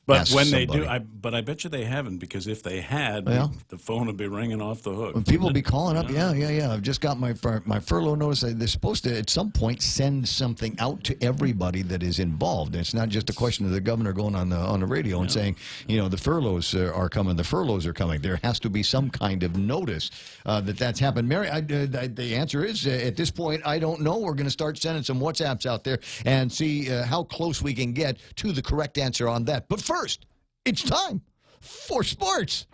But ask when somebody. they do, I bet you they haven't, because if they had, the phone would be ringing off the hook. People will be calling up. Yeah. I've just got my furlough notice. They're supposed to, at some point, send something out to everybody that is involved. It's not just a question of the governor going on the radio and saying, the furloughs are coming. The furloughs are coming. There has to be some kind of notice that's happened. Mary, the answer is at this point, I don't know. We're going to start sending some WhatsApps out there and see how close we can get to the correct answer on that. But first, it's time for sports.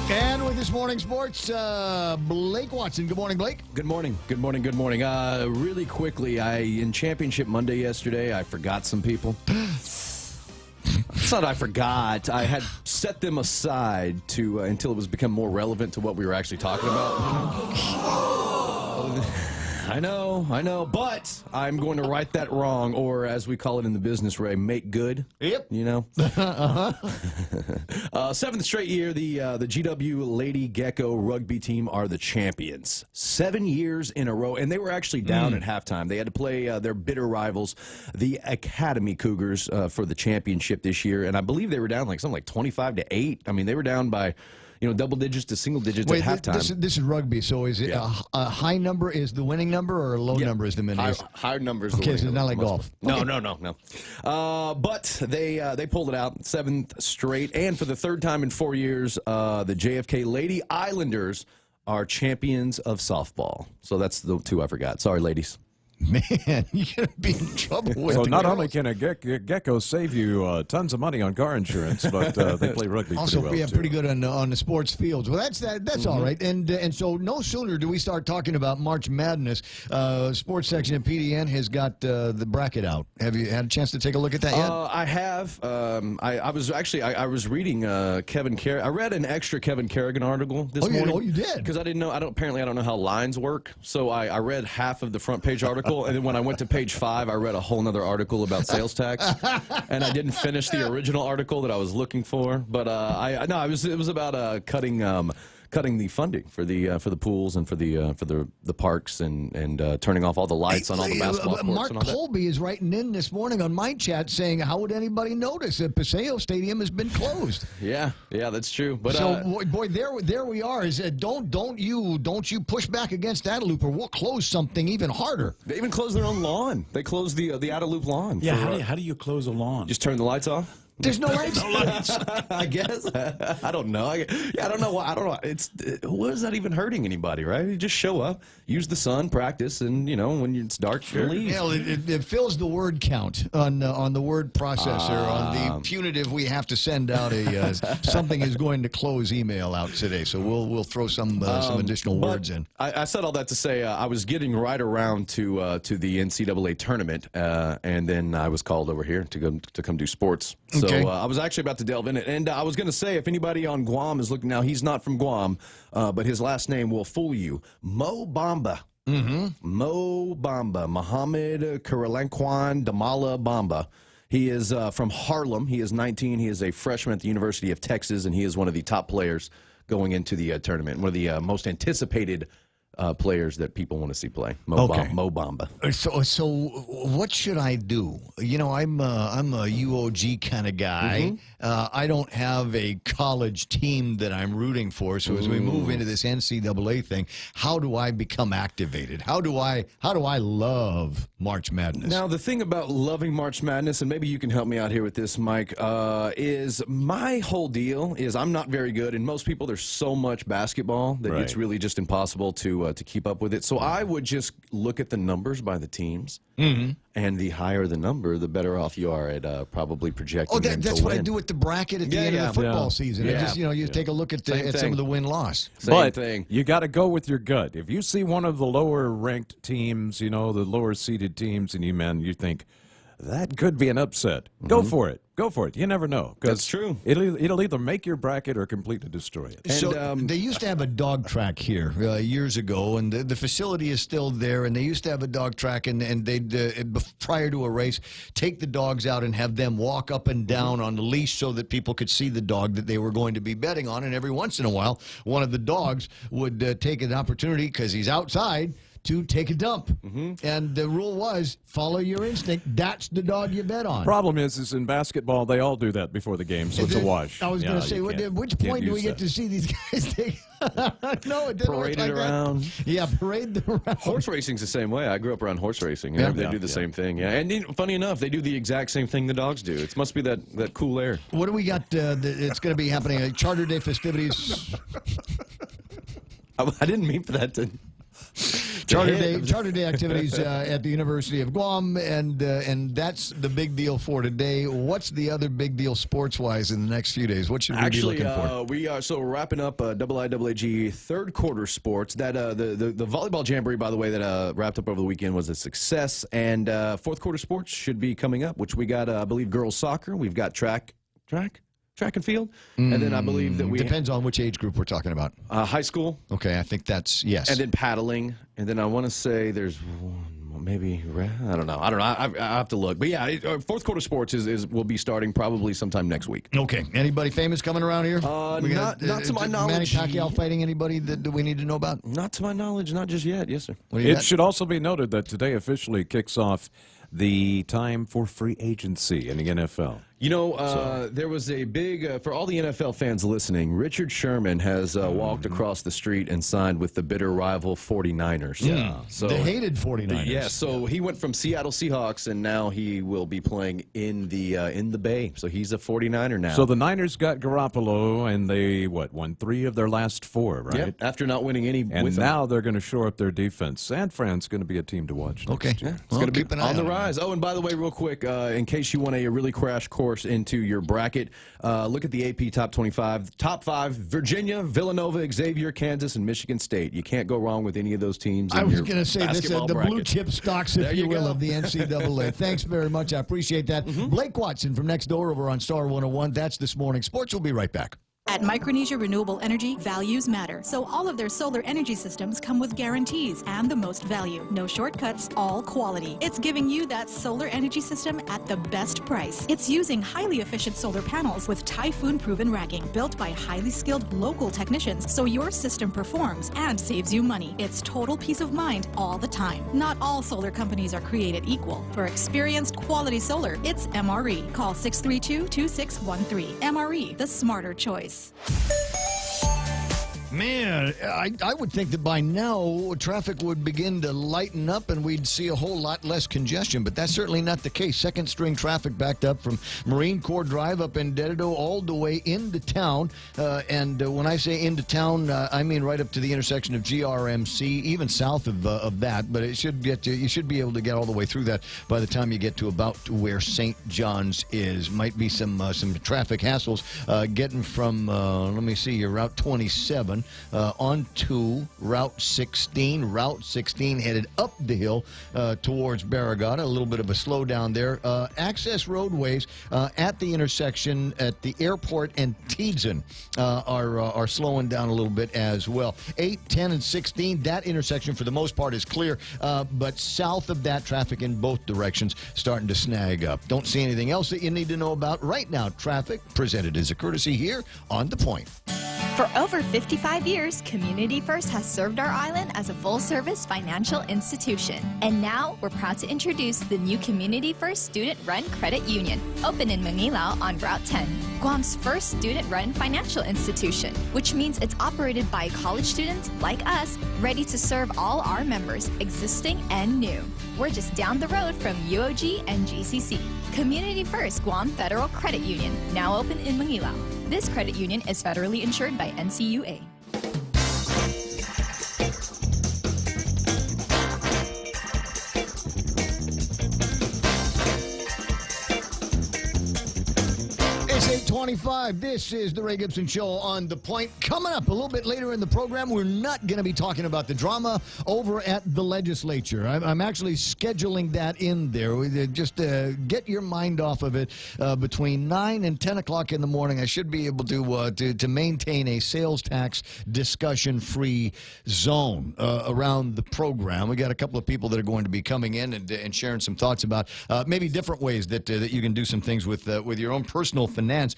And with this morning's sports, Blake Watson. Good morning, Blake. Good morning. Really quickly, in Championship Monday yesterday, I forgot some people. It's not I forgot. I had set them aside until it was become more relevant to what we were actually talking about. I know, but I'm going to right that wrong, or as we call it in the business, Ray, make good. Yep. Seventh straight year, the GW Lady Gecko rugby team are the champions. 7 years in a row, and they were actually down at halftime. They had to play their bitter rivals, the Academy Cougars, for the championship this year, and I believe they were down something like 25-8. I mean, they were down by double digits to single digits at halftime. This is rugby, so is it a high number is the winning number, or a low number is the winning? High number is the winning. Okay, so it's not like golf. No. But they pulled it out, 7th straight, and for the 3rd time in 4 years, the JFK Lady Islanders are champions of softball. So that's the two I forgot. Sorry, ladies. Man, you're going to be in trouble with So the not girls. only can a gecko save you tons of money on car insurance, but they play rugby also, pretty well, too. pretty good on the sports fields. Well, that's all right. And so no sooner do we start talking about March Madness, sports section at PDN has got the bracket out. Have you had a chance to take a look at that yet? I have. I was reading Kevin Kerrigan. I read an extra Kevin Kerrigan article this morning. Oh, you did? Because I didn't know. Apparently, I don't know how lines work. So I read half of the front page article. And then when I went to page 5, I read a whole other article about sales tax, and I didn't finish the original article that I was looking for. But it was about cutting cutting the funding for the pools and for the parks and turning off all the lights on all the basketball courts. Mark and all that. Colby is writing in this morning on my chat saying, how would anybody notice that Paseo Stadium has been closed? Yeah, that's true. But so, boy, there we are. Is don't you push back against Adelup, or we'll close something even harder. They even closed their own lawn. They closed the Adelup lawn. Yeah, how do you close a lawn? Just turn the lights off. There's no lights. I guess. I don't know. I don't know. I don't know. What is that even hurting anybody, right? You just show up, use the sun, practice, and when it's dark, you leave. Yeah, it fills the word count on the word processor on the punitive. We have to send out a something is going to close email out today, so we'll throw some additional words in. I said all that to say I was getting right around to the NCAA tournament, and then I was called over here to come do sports. So I was actually about to delve in it. And I was going to say, if anybody on Guam is looking now, he's not from Guam, but his last name will fool you. Mo Bamba. Mo Bamba. Mohammed Karalanquan Damala Bamba. He is from Harlem. He is 19. He is a freshman at the University of Texas, and he is one of the top players going into the tournament. One of the most anticipated players that people want to see play. Mo Bamba. So what should I do? I'm a UOG kind of guy. I don't have a college team that I'm rooting for. So as we move into this NCAA thing, how do I become activated? How do I love March Madness? Now, the thing about loving March Madness, and maybe you can help me out here with this, Mike, is my whole deal is I'm not very good, and most people, there's so much basketball that it's really just impossible to keep up with it. So I would just look at the numbers by the teams, and the higher the number, the better off you are at probably projecting them to that's what win. I do at the bracket at the end of the football season. I just, you take a look at some of the win-loss. But you got to go with your gut. If you see one of the lower-ranked teams, the lower-seeded teams, and you think, that could be an upset. Go for it. Go for it. You never know. That's true. It'll either make your bracket or completely destroy it. So they used to have a dog track here years ago, and the facility is still there. And they used to have a dog track, and they'd prior to a race, take the dogs out and have them walk up and down on the leash so that people could see the dog that they were going to be betting on. And every once in a while, one of the dogs would take an opportunity because he's outside to take a dump. And the rule was, follow your instinct. That's the dog you bet on. Problem is in basketball, they all do that before the game, so it's a wash. I was going to say, at which point do we get to see these guys take... No, it didn't parade look like it around. That. Yeah, parade them around. Horse racing's the same way. I grew up around horse racing. They do the same thing. Yeah, and funny enough, they do the exact same thing the dogs do. It must be that cool air. What do we got? It's going to be happening. Charter Day festivities. I didn't mean for that to... Charter Day activities at the University of Guam, and that's the big deal for today. What's the other big deal sports-wise in the next few days? What should we be looking for? We're wrapping up IIAG third quarter sports. That the volleyball jamboree, by the way, that wrapped up over the weekend was a success, and fourth quarter sports should be coming up, which we got, I believe, girls soccer. We've got track and field, and then I believe that depends on which age group we're talking about. High school. Okay, I think that's yes. And then paddling, and then I want to say there's one, maybe I don't know. I have to look, but yeah, fourth quarter sports will be starting probably sometime next week. Okay. Anybody famous coming around here? Not to my knowledge. Manny Pacquiao fighting anybody that we need to know about? Not to my knowledge, not just yet. Yes, sir. It should also be noted that today officially kicks off the time for free agency in the NFL. There was a big, for all the NFL fans listening, Richard Sherman has walked across the street and signed with the bitter rival 49ers. Yeah. So the hated 49ers. Yeah, so he went from Seattle Seahawks, and now he will be playing in the Bay. So he's a 49er now. So the Niners got Garoppolo, and they, won 3 of their last 4, right? Yep, after not winning any and with now they're going to shore up their defense. San Fran's going to be a team to watch next year. It's going to be on the rise. Oh, and by the way, real quick, in case you want a really crash course into your bracket, look at the AP Top 25. Top 5, Virginia, Villanova, Xavier, Kansas, and Michigan State. You can't go wrong with any of those teams. I was going to say this the bracket. blue chip stocks, if you will, of the NCAA. Thanks very much. I appreciate that. Blake Watson from next door over on Star 101. That's This Morning Sports. We'll be right back. At Micronesia Renewable Energy, values matter, so all of their solar energy systems come with guarantees and the most value. No shortcuts, all quality. It's giving you that solar energy system at the best price. It's using highly efficient solar panels with typhoon-proven racking, built by highly skilled local technicians, so your system performs and saves you money. It's total peace of mind all the time. Not all solar companies are created equal. For experienced quality solar, it's MRE. Call 632-2613. MRE, the smarter choice. Man, I would think that by now traffic would begin to lighten up and we'd see a whole lot less congestion, but that's certainly not the case. Second string traffic backed up from Marine Corps Drive up in Dededo all the way into town. And when I say into town, I mean right up to the intersection of GRMC, even south of that. But it should get you should be able to get all the way through that by the time you get to about where St. John's is. Might be some traffic hassles getting from let me see, your Route 27. Onto Route 16. Route 16 headed up the hill towards Barragata. A little bit of a slowdown there. Access roadways at the intersection at the airport and Tiedzen are slowing down a little bit as well. 8, 10, and 16, that intersection for the most part is clear, but south of that, traffic in both directions starting to snag up. Don't see anything else that you need to know about right now. Traffic presented as a courtesy here on The Point. For over 55 years, Community First has served our island as a full-service financial institution. And now, we're proud to introduce the new Community First Student-Run Credit Union, open in Mangilao on Route 10, Guam's first student-run financial institution, which means it's operated by college students like us, ready to serve all our members, existing and new. We're just down the road from UOG and GCC. Community First Guam Federal Credit Union, now open in Mangilao. This credit union is federally insured by NCUA. It's 8:25. This is the Ray Gibson Show on The Point. Coming up a little bit later in the program, we're not going to be talking about the drama over at the legislature. I'm actually scheduling that in there. Just get your mind off of it. Between 9 and 10 o'clock in the morning, I should be able to maintain a sales tax discussion-free zone around the program. We got a couple of people that are going to be coming in and sharing some thoughts about maybe different ways that you can do some things with your own personal finance.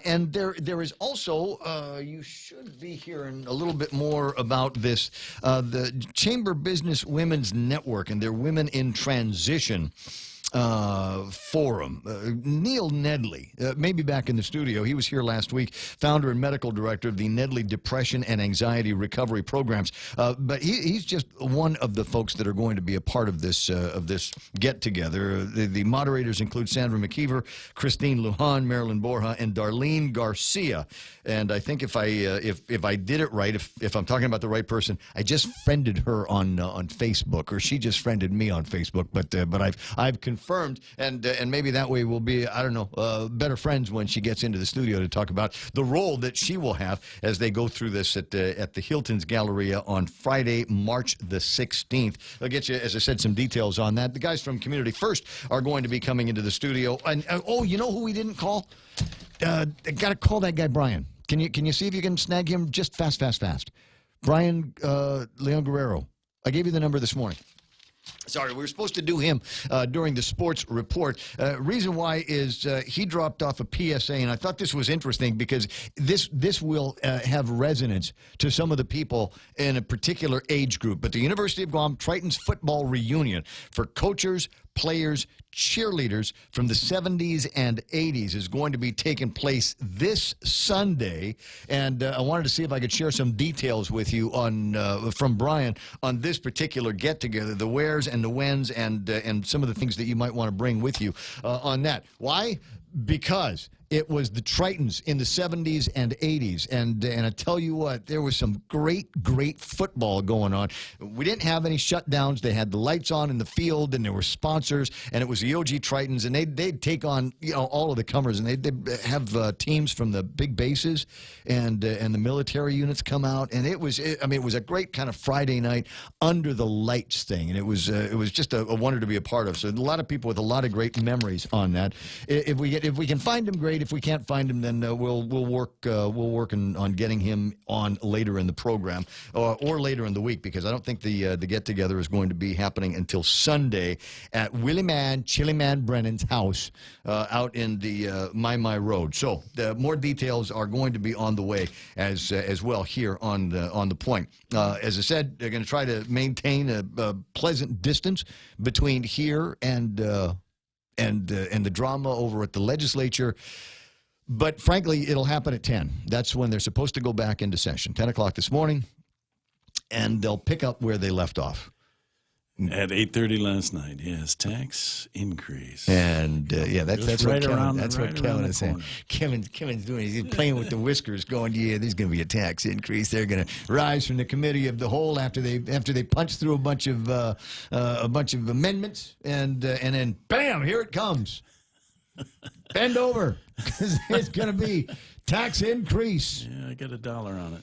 And there is also, you should be hearing a little bit more about this, the Chamber Business Women's Network and their Women in Transition forum. Neil Nedley, maybe back in the studio. He was here last week, founder and medical director of the Nedley Depression and Anxiety Recovery Programs. But he's just one of the folks that are going to be a part of this get-together. The moderators include Sandra McKeever, Christine Lujan, Marilyn Borja, and Darlene Garcia. And I think if I did it right, if I'm talking about the right person, I just friended her on Facebook, or she just friended me on Facebook. But I've confirmed, and maybe that way we'll be, I don't know, better friends when she gets into the studio to talk about the role that she will have as they go through this at the Hilton's Galleria on Friday, March the 16th. I'll get you, as I said, some details on that. The guys from Community First are going to be coming into the studio. And oh, you know who we didn't call? I got to call that guy Brian. Can you see if you can snag him just fast? Brian Leon Guerrero. I gave you the number this morning. Sorry, we were supposed to do him during the sports report. Reason why is he dropped off a PSA, and I thought this was interesting because this will have resonance to some of the people in a particular age group. But the University of Guam Tritons football reunion for coaches, players, cheerleaders from the 70s and 80s is going to be taking place this Sunday, and I wanted to see if I could share some details with you on from Brian on this particular get-together, the wheres and the whens, and some of the things that you might want to bring with you on that. Why? Because it was the Tritons in the 70s and 80s, and I tell you what, there was some great football going on. We didn't have any shutdowns. They had the lights on in the field, and there were sponsors, and it was the OG Tritons, and they'd take on all of the comers, and they'd have teams from the big bases and the military units come out, and it was a great kind of Friday night under the lights thing, and it was just a wonder to be a part of. So a lot of people with a lot of great memories on that. If we can find them, great. rate, if we can't find him, then we'll work on getting him on later in the program or later in the week, because I don't think the get together is going to be happening until Sunday at Willie Man, Chili Man Brennan's house out in the My Road. So more details are going to be on the way as well here on the point. As I said, they're going to try to maintain a pleasant distance between here and the drama over at the legislature. But frankly, it'll happen at 10. That's when they're supposed to go back into session, 10 o'clock this morning, and they'll pick up where they left off. At 8:30 last night, yes, tax increase. And that's right what Kevin is saying. Kevin's doing. He's playing with the whiskers, going, "Yeah, there's going to be a tax increase. They're going to rise from the committee of the whole after they punch through a bunch of amendments, and then bam, here it comes. Bend over, because it's going to be tax increase." Yeah, I got $1 on it.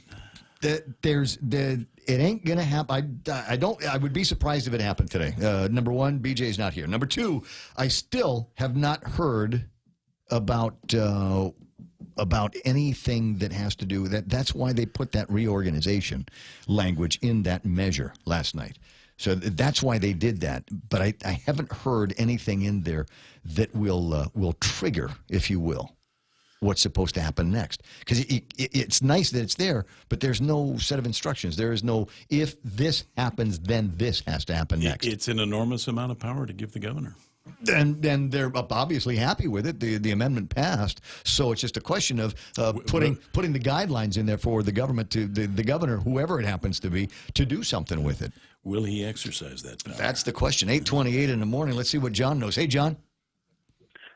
It ain't gonna happen. I would be surprised if it happened today. Number one, BJ's not here. Number two, I still have not heard about anything that has to do with that. That's why they put that reorganization language in that measure last night. So that's why they did that. But I haven't heard anything in there that will trigger, if you will, what's supposed to happen next. Because it's nice that it's there, but there's no set of instructions. There is no, if this happens, then this has to happen next. It's an enormous amount of power to give the governor. And they're obviously happy with it. The amendment passed, so it's just a question of putting the guidelines in there for the government the governor, whoever it happens to be, to do something with it. Will he exercise that power? That's the question. 8:28 in the morning. Let's see what John knows. Hey, John.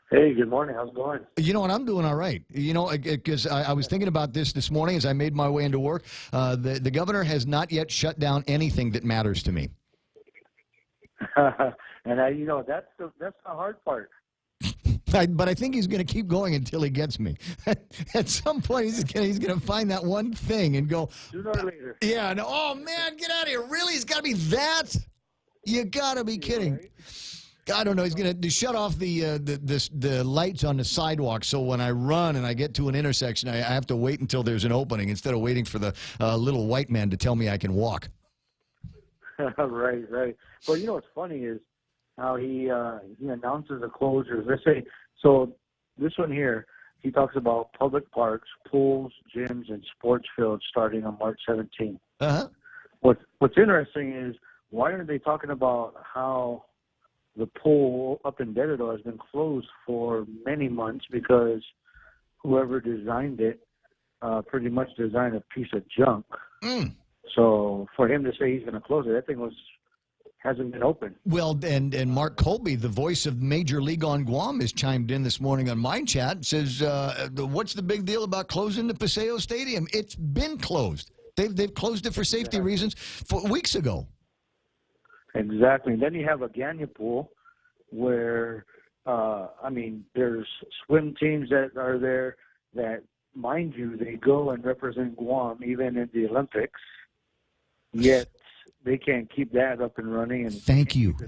Hey, good morning. How's it going? You know what? I'm doing all right. You know, because I was thinking about this morning as I made my way into work. The governor has not yet shut down anything that matters to me. And that's the hard part. But I think he's going to keep going until he gets me. At some point, he's going to find that one thing and go. Sooner or later. Yeah. No. Oh man, get out of here! Really? It's got to be that? You got to be kidding. Right? I don't know. He's going to shut off the lights on the sidewalk, so when I run and I get to an intersection, I have to wait until there's an opening instead of waiting for the little white man to tell me I can walk. Right. Well, you know what's funny is how he announces the closures. Let's say, so this one here, he talks about public parks, pools, gyms, and sports fields starting on March 17th. Uh-huh. What's interesting is, why aren't they talking about how the pool up in Dedado has been closed for many months because whoever designed it pretty much designed a piece of junk. So for him to say he's going to close it, that thing hasn't been open. Well, and Mark Colby, the voice of Major League on Guam, has chimed in this morning on my chat and says, what's the big deal about closing the Paseo Stadium? It's been closed. They've closed it for safety reasons weeks ago. Exactly. And then you have a Ganya pool where, there's swim teams that are there that, mind you, they go and represent Guam even in the Olympics, yet they can't keep that up and running. And Thank you for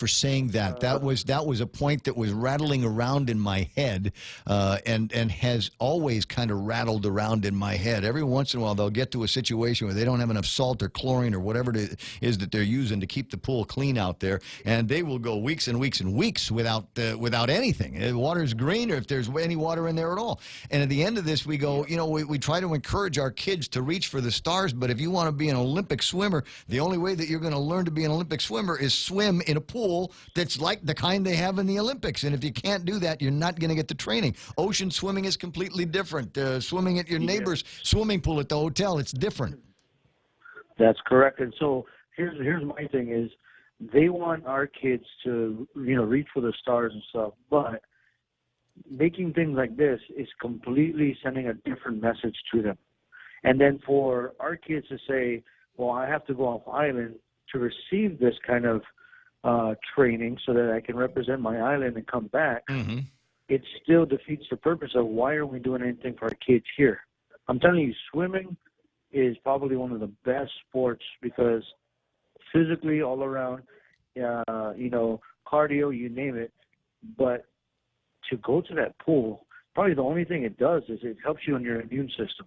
saying that. That was a point that was rattling around in my head, and has always kind of rattled around in my head. Every once in a while, they'll get to a situation where they don't have enough salt or chlorine or whatever it is that they're using to keep the pool clean out there, and they will go weeks and weeks and weeks without anything. The water's green, or if there's any water in there at all. And at the end of this, we go, we try to encourage our kids to reach for the stars, but if you want to be an Olympic swimmer, the only way that you're going to learn to be an Olympic swimmer is swim in a pool that's like the kind they have in the Olympics. And if you can't do that, you're not going to get the training. Ocean swimming is completely different. Swimming at your neighbor's swimming pool at the hotel, it's different. That's correct. And so here's my thing is, they want our kids to, reach for the stars and stuff, but making things like this is completely sending a different message to them. And then for our kids to say, well, I have to go off island to receive this kind of training so that I can represent my island and come back, it still defeats the purpose of why are we doing anything for our kids here. I'm telling you, swimming is probably one of the best sports because physically all around, cardio, you name it, but to go to that pool, probably the only thing it does is it helps you in your immune system.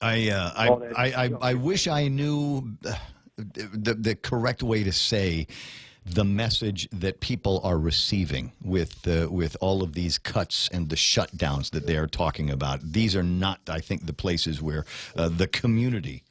I wish I knew the correct way to say the message that people are receiving with all of these cuts and the shutdowns that they are talking about. These are not, I think, the places where the community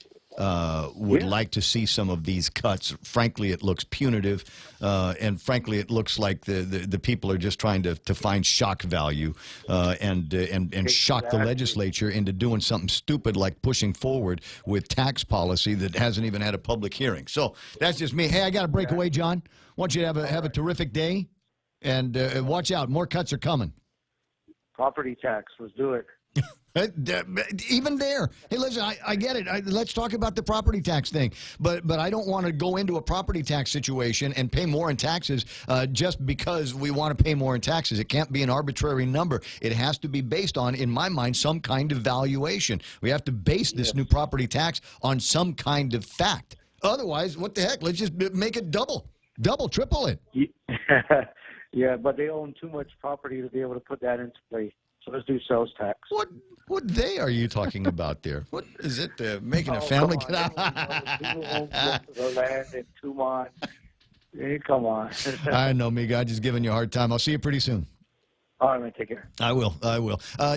would like to see some of these cuts. Frankly, it looks punitive, and frankly, it looks like the people are just trying to find shock value and shock the legislature into doing something stupid like pushing forward with tax policy that hasn't even had a public hearing. So that's just me. Hey, I got to break away, John. I want you to have a terrific day, and watch out. More cuts are coming. Property tax. Let's do it. Even there. Hey, listen, I get it. Let's talk about the property tax thing. But I don't want to go into a property tax situation and pay more in taxes just because we want to pay more in taxes. It can't be an arbitrary number. It has to be based on, in my mind, some kind of valuation. We have to base this new property tax on some kind of fact. Otherwise, what the heck? Let's just make it double, triple it. Yeah, but they own too much property to be able to put that into play. So let's do sales tax. What they are you talking about there? What is it? Making a family? People own the land in Tumon. Hey, come on. I know, me guy, just giving you a hard time. I'll see you pretty soon. All right, man, take care. I will.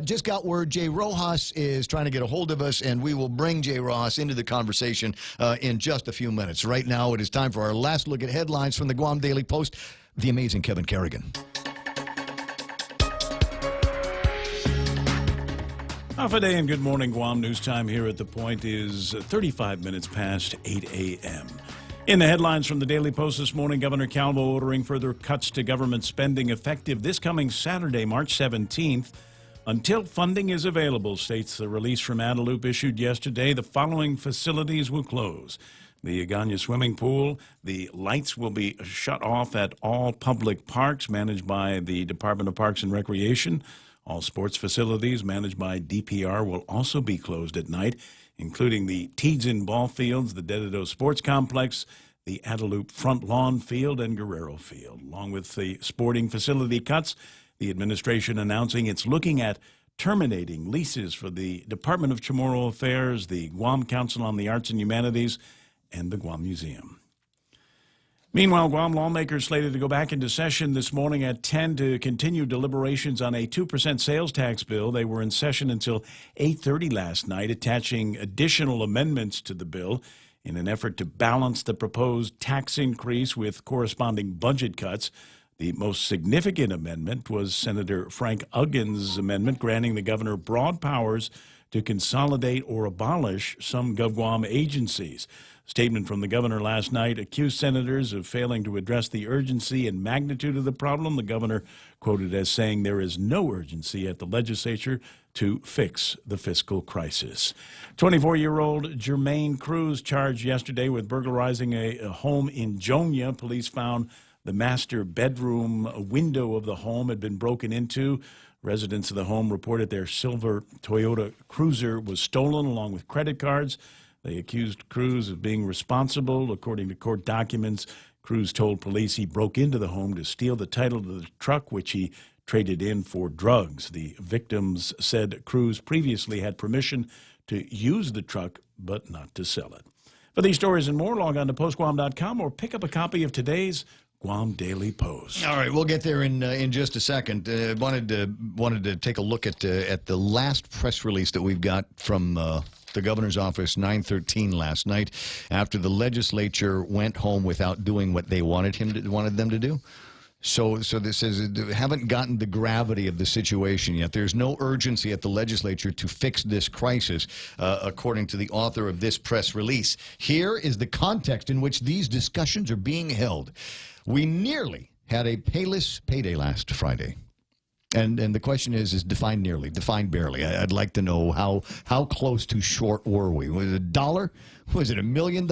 Just got word Jay Rojas is trying to get a hold of us, and we will bring Jay Rojas into the conversation in just a few minutes. Right now, it is time for our last look at headlines from the Guam Daily Post. The amazing Kevin Kerrigan. Half a day and good morning, Guam. News time here at The Point is 35 minutes past 8 a.m. In the headlines from the Daily Post this morning, Governor Calvo ordering further cuts to government spending effective this coming Saturday, March 17th, until funding is available, states the release from Adelup issued yesterday. The following facilities will close. The Agana swimming pool, the lights will be shut off at all public parks managed by the Department of Parks and Recreation. All sports facilities managed by DPR will also be closed at night, including the Teedzin Ball Fields, the Dededo Sports Complex, the Adelup Front Lawn Field, and Guerrero Field. Along with the sporting facility cuts, the administration announcing it's looking at terminating leases for the Department of Chamorro Affairs, the Guam Council on the Arts and Humanities, and the Guam Museum. Meanwhile, Guam lawmakers slated to go back into session this morning at 10 to continue deliberations on a 2% sales tax bill. They were in session until 8:30 last night, attaching additional amendments to the bill in an effort to balance the proposed tax increase with corresponding budget cuts. The most significant amendment was Senator Frank Uggin's amendment granting the governor broad powers to consolidate or abolish some GovGuam agencies. Statement from the governor last night accused senators of failing to address the urgency and magnitude of the problem. The governor quoted as saying there is no urgency at the legislature to fix the fiscal crisis. 24-year-old Jermaine Cruz charged yesterday with burglarizing a home in Jonia. Police found the master bedroom window of the home had been broken into. Residents of the home reported their silver Toyota Cruiser was stolen along with credit cards. They accused Cruz of being responsible. According to court documents, Cruz told police he broke into the home to steal the title to the truck, which he traded in for drugs. The victims said Cruz previously had permission to use the truck, but not to sell it. For these stories and more, log on to postguam.com or pick up a copy of today's Guam Daily Post. All right, we'll get there in just a second. Wanted to take a look at the last press release that we've got from the governor's office, 9/13 last night, after the legislature went home without doing what they wanted them to do. So this says haven't gotten the gravity of the situation yet. There's no urgency at the legislature to fix this crisis, according to the author of this press release. Here is the context in which these discussions are being held. We nearly had a payless payday last Friday. And the question is define nearly, define barely. I'd like to know how close to short were we? Was it $1? Was it $1 million?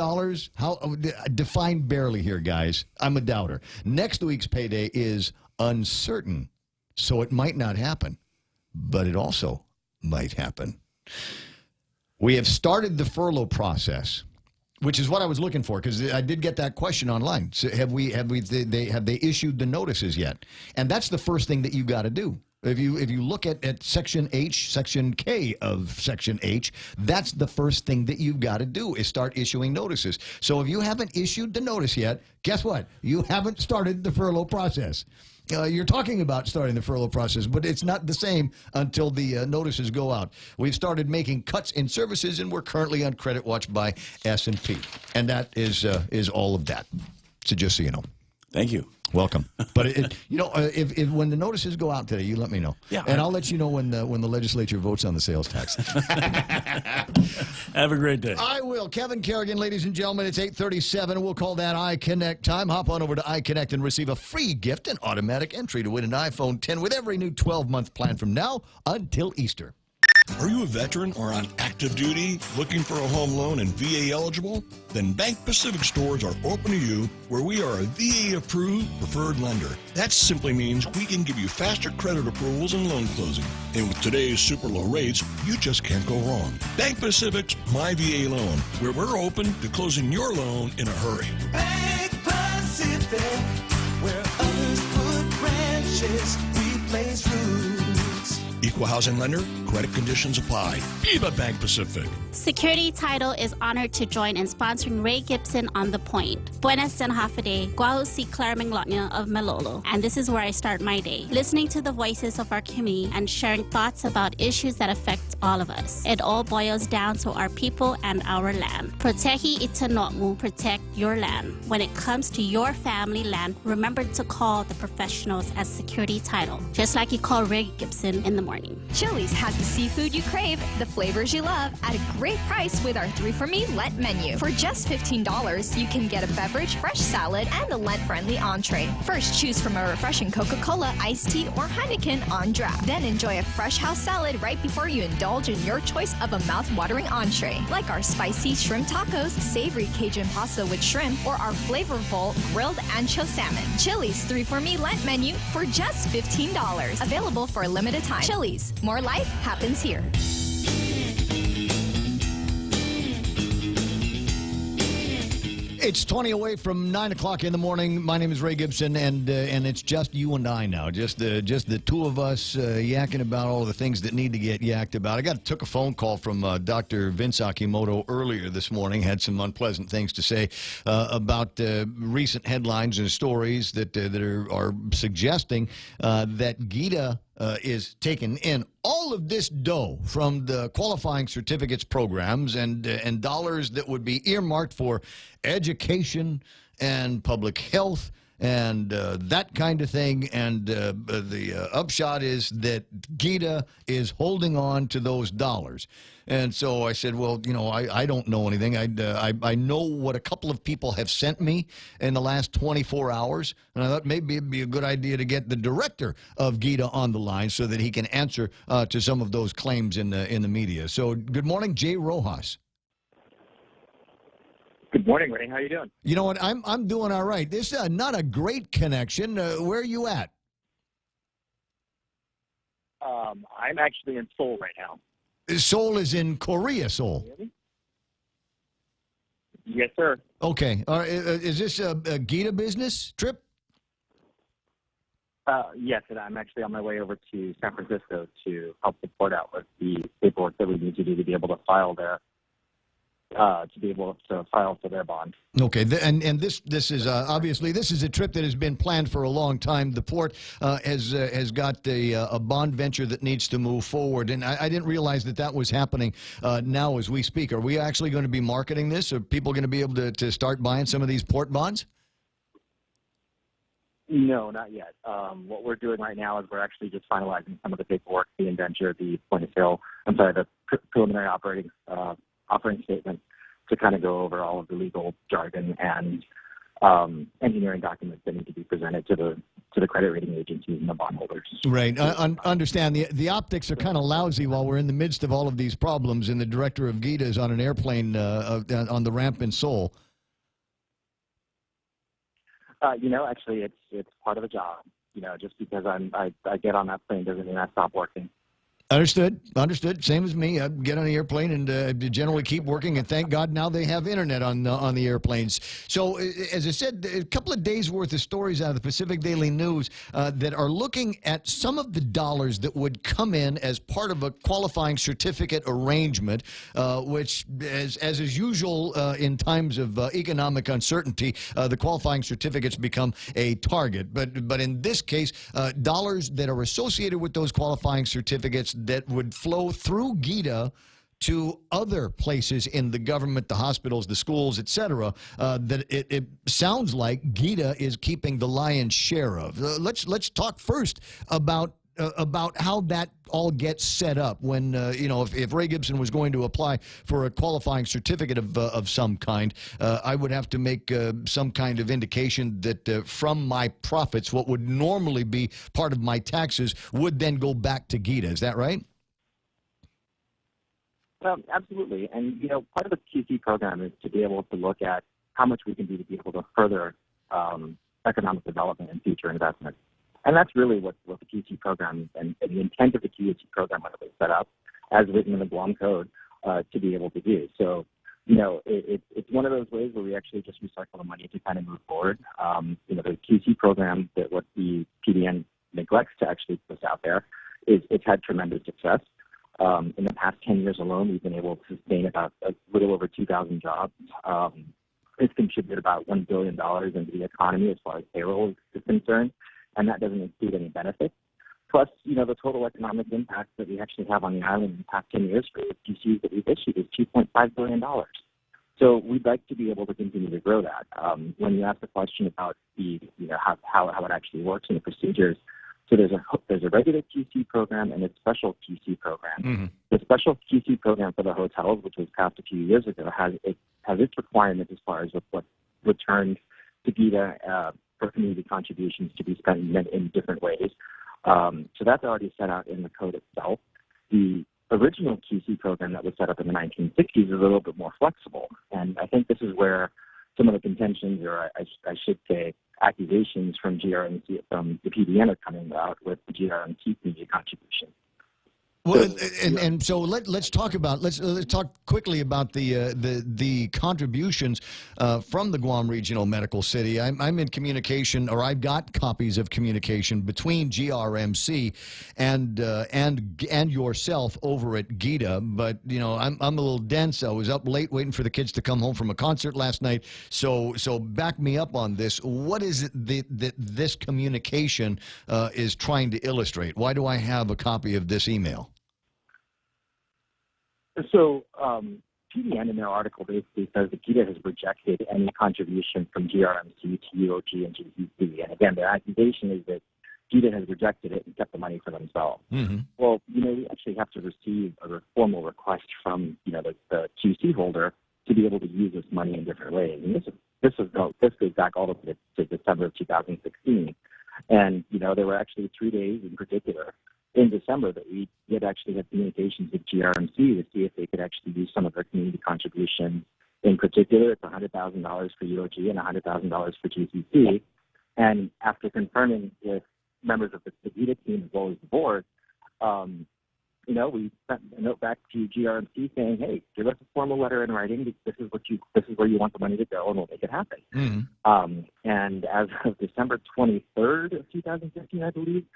How define barely here, guys. I'm a doubter. Next week's payday is uncertain, so it might not happen, but it also might happen. We have started the furlough process Which is what I was looking for, because I did get that question online. So have they issued the notices yet? And that's the first thing that you got to do. If you look at Section H, Section K of Section H, that's the first thing that you've got to do is start issuing notices. So if you haven't issued the notice yet, guess what? You haven't started the furlough process. You're talking about starting the furlough process, but it's not the same until the notices go out. We've started making cuts in services, and we're currently on credit watch by S&P. And that is all of that. So just so you know. Thank you. Welcome. But if when the notices go out today, you let me know. Yeah, and I'll let you know when the legislature votes on the sales tax. Have a great day. I will. Kevin Kerrigan, ladies and gentlemen, it's 8:37. We'll call that iConnect time. Hop on over to iConnect and receive a free gift and automatic entry to win an iPhone 10 with every new 12-month plan from now until Easter. Are you a veteran or on active duty looking for a home loan and VA eligible? Then Bank Pacific stores are open to you, where we are a VA-approved preferred lender. That simply means we can give you faster credit approvals and loan closing. And with today's super low rates, you just can't go wrong. Bank Pacific's My VA Loan, where we're open to closing your loan in a hurry. Bank Pacific, where others put branches, we place roots. Equal housing lender, credit conditions apply. Viva Bank Pacific. Security Title is honored to join in sponsoring Ray Gibson on The Point. Buenas and Hafade, Guahusi Clareming Lotnya of Malolo. And this is where I start my day, listening to the voices of our community and sharing thoughts about issues that affect all of us. It all boils down to our people and our land. Protehi itanotmu, protect your land. When it comes to your family land, remember to call the professionals at Security Title, just like you call Ray Gibson in the morning. Chili's has the seafood you crave, the flavors you love, at a great price with our 3 for Me Lent menu. For just $15, you can get a beverage, fresh salad, and a Lent-friendly entree. First, choose from a refreshing Coca-Cola, iced tea, or Heineken on draft. Then enjoy a fresh house salad right before you indulge in your choice of a mouth-watering entree, like our spicy shrimp tacos, savory Cajun pasta with shrimp, or our flavorful grilled ancho salmon. Chili's 3 for Me Lent menu for just $15. Available for a limited time. Chili's, more life happens here. It's 20 away from 9 o'clock in the morning. My name is Ray Gibson, and it's just you and I now. Just the two of us yakking about all the things that need to get yacked about. took a phone call from Dr. Vince Akimoto earlier this morning. Had some unpleasant things to say about recent headlines and stories that are suggesting that Gita is taking in all of this dough from the qualifying certificates programs and dollars that would be earmarked for education and public health and that kind of thing. And the upshot is that Gita is holding on to those dollars. And so I said, well, I don't know anything. I know what a couple of people have sent me in the last 24 hours. And I thought maybe it'd be a good idea to get the director of Gita on the line so that he can answer to some of those claims in the media. So good morning, Jay Rojas. Good morning, Ray. How you doing? You know what? I'm doing all right. This is not a great connection. Where are you at? I'm actually in Seoul right now. Seoul is in Korea, Seoul. Yes, sir. Okay. Is this a Gita business trip? Yes, and I'm actually on my way over to San Francisco to help support out with the paperwork that we need to do to be able to file for their bond. Okay, and this is obviously this is a trip that has been planned for a long time. The port has got a bond venture that needs to move forward, and I didn't realize that was happening now as we speak. Are we actually going to be marketing this? Are people going to be able to start buying some of these port bonds? No, not yet. What we're doing right now is we're actually just finalizing some of the paperwork, the indenture, the the preliminary operating statement, to kind of go over all of the legal jargon and engineering documents that need to be presented to the credit rating agencies and the bondholders. Right. Understand the optics are kind of lousy while we're in the midst of all of these problems, and the director of Gita is on an airplane on the ramp in Seoul. Actually, it's part of the job. Just because I get on that plane doesn't mean I stop working. Understood. Same as me. I get on the airplane and generally keep working. And thank God now they have internet on the airplanes. So, as I said, a couple of days worth of stories out of the Pacific Daily News that are looking at some of the dollars that would come in as part of a qualifying certificate arrangement, which, as is usual in times of economic uncertainty, the qualifying certificates become a target. But in this case, dollars that are associated with those qualifying certificates that would flow through GITA to other places in the government, the hospitals, the schools, etc., that it sounds like GITA is keeping the lion's share of. Let's talk first about how that all gets set up when, if Ray Gibson was going to apply for a qualifying certificate of some kind, I would have to make some kind of indication that from my profits, what would normally be part of my taxes would then go back to GITA. Is that right? Absolutely. And, part of the QC program is to be able to look at how much we can do to be able to further economic development and future investment. And that's really what the QC program and the intent of the QC program when it was set up, as written in the Guam Code, to be able to do. So, it's one of those ways where we actually just recycle the money to kind of move forward. The QC program, that what the PDN neglects to actually put out there, it's had tremendous success. In the past 10 years alone, we've been able to sustain about a little over 2,000 jobs. It's contributed about $1 billion into the economy as far as payroll is concerned, and that doesn't include any benefits. Plus, the total economic impact that we actually have on the island in the past 10 years for the QCs that we've issued is $2.5 billion. So we'd like to be able to continue to grow that. When you ask the question about how it actually works and the procedures, so there's a regular QC program and a special QC program. Mm-hmm. The special QC program for the hotels, which was passed a few years ago, has its requirements as far as what returned to GITA for community contributions to be spent in different ways. So that's already set out in the code itself. The original QC program that was set up in the 1960s is a little bit more flexible, and I think this is where some of the contentions, or I should say, accusations from GRMC, from the PDN, are coming out with the GRMC community contribution. Well, and so let's talk quickly about the contributions from the Guam Regional Medical City. I'm in communication, or I've got copies of communication between GRMC and yourself over at GITA. But I'm a little dense. I was up late waiting for the kids to come home from a concert last night. So back me up on this. What is it that this communication is trying to illustrate? Why do I have a copy of this email? So PDN in their article basically says that GITA has rejected any contribution from GRMC to UOG and GCC. And again, their accusation is that GITA has rejected it and kept the money for themselves. Mm-hmm. Well, we actually have to receive a formal request from the QC holder to be able to use this money in different ways. And this goes back all the way to December of 2016. And there were actually 3 days in particular in December that we did actually have communications with GRMC to see if they could actually use some of their community contributions. In particular, it's $100,000 for UOG and $100,000 for GCC. And after confirming with members of the GITA team as well as the board, we sent a note back to GRMC saying, "Hey, give us a formal letter in writing. This is where you want the money to go, and we'll make it happen." Mm-hmm. And as of December 23rd of 2015, I believe,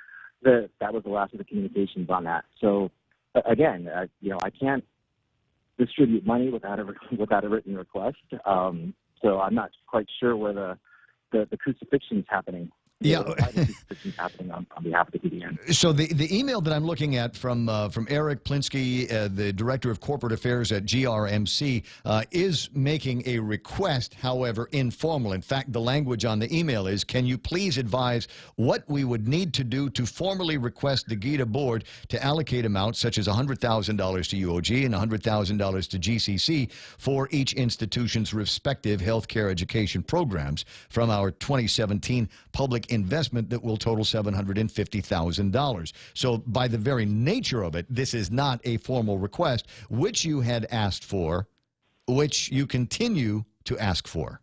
that was the last of the communications on that. So again, I can't distribute money without a written request. So I'm not quite sure where the crucifixion is happening. Yeah, happening on behalf of the PDN. So the email that I'm looking at from Eric Plinsky, the Director of Corporate Affairs at GRMC, is making a request, however, informal. In fact, the language on the email is, "Can you please advise what we would need to do to formally request the GITA board to allocate amounts such as $100,000 to UOG and $100,000 to GCC for each institution's respective healthcare education programs from our 2017 public investment that will total $750,000. So by the very nature of it, this is not a formal request, which you had asked for, which you continue to ask for.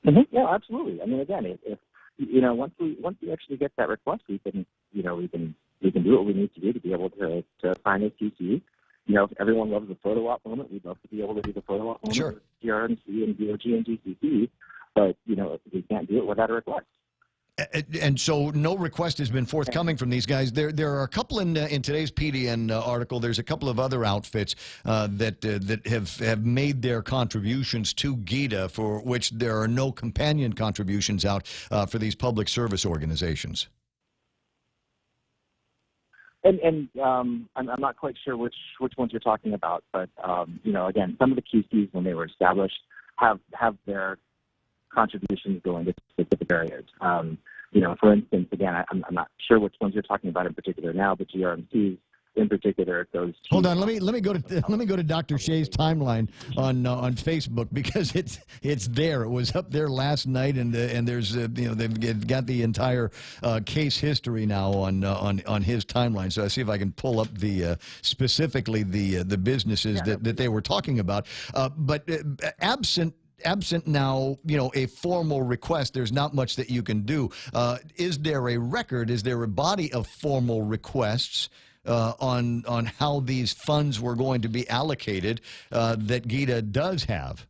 Mm-hmm. Yeah, absolutely. I mean, again, if once we actually get that request, we can we can do what we need to do to be able to sign a QC. You know, if everyone loves the photo op moment, we'd love to be able to do the photo op moment with GRMC and DOG and GCC, but, you know, we can't do it without a request. And so no request has been forthcoming from these guys. There are a couple in today's PDN article. There's a couple of other outfits that have made their contributions to GITA, for which there are no companion contributions out for these public service organizations. And I'm not quite sure which ones you're talking about, but you know, again, some of the QCs when they were established have their contributions going to specific areas. You know, for instance, again, I'm not sure which ones you're talking about in particular now, but GRMCs in particular, those. Hold on, let me go to Dr. Shea's timeline on Facebook, because it's there. It was up there last night, and there's you know, they've got the entire case history now on his timeline. So I see if I can pull up the specifically the businesses that they were talking about, but absent now, you know, a formal request, there's not much that you can do. Is there a record? Is there a body of formal requests on how these funds were going to be allocated that GITA does have?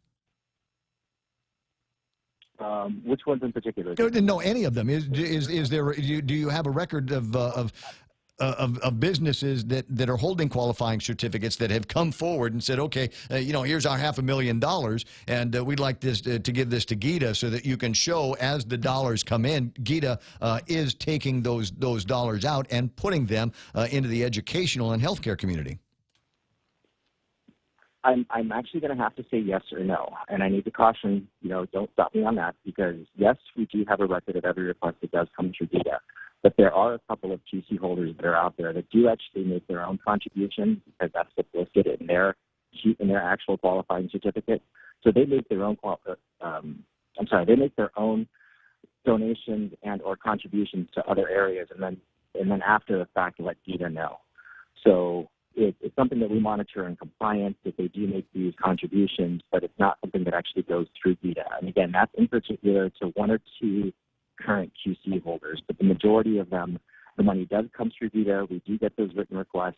Which ones in particular? No, any of them. Is there? Do you have a record of businesses that are holding qualifying certificates that have come forward and said, okay, you know, here's our $500,000, and we'd like this to give this to GITA, so that you can show as the dollars come in, GITA is taking those dollars out and putting them into the educational and healthcare community? I'm actually going to have to say yes or no, and I need to caution, you know, don't stop me on that, because yes, we do have a record of every request that does come through GITA. But there are a couple of QC holders that are out there that do actually make their own contributions, because that's what's listed in their actual qualifying certificate. So they make their own they make their own donations and or contributions to other areas, and then after the fact let GITA know. So it's something that we monitor in compliance, that they do make these contributions, but it's not something that actually goes through GITA. And again, that's in particular to one or two current QC holders, but the majority of them, the money does come through GITA. We do get those written requests.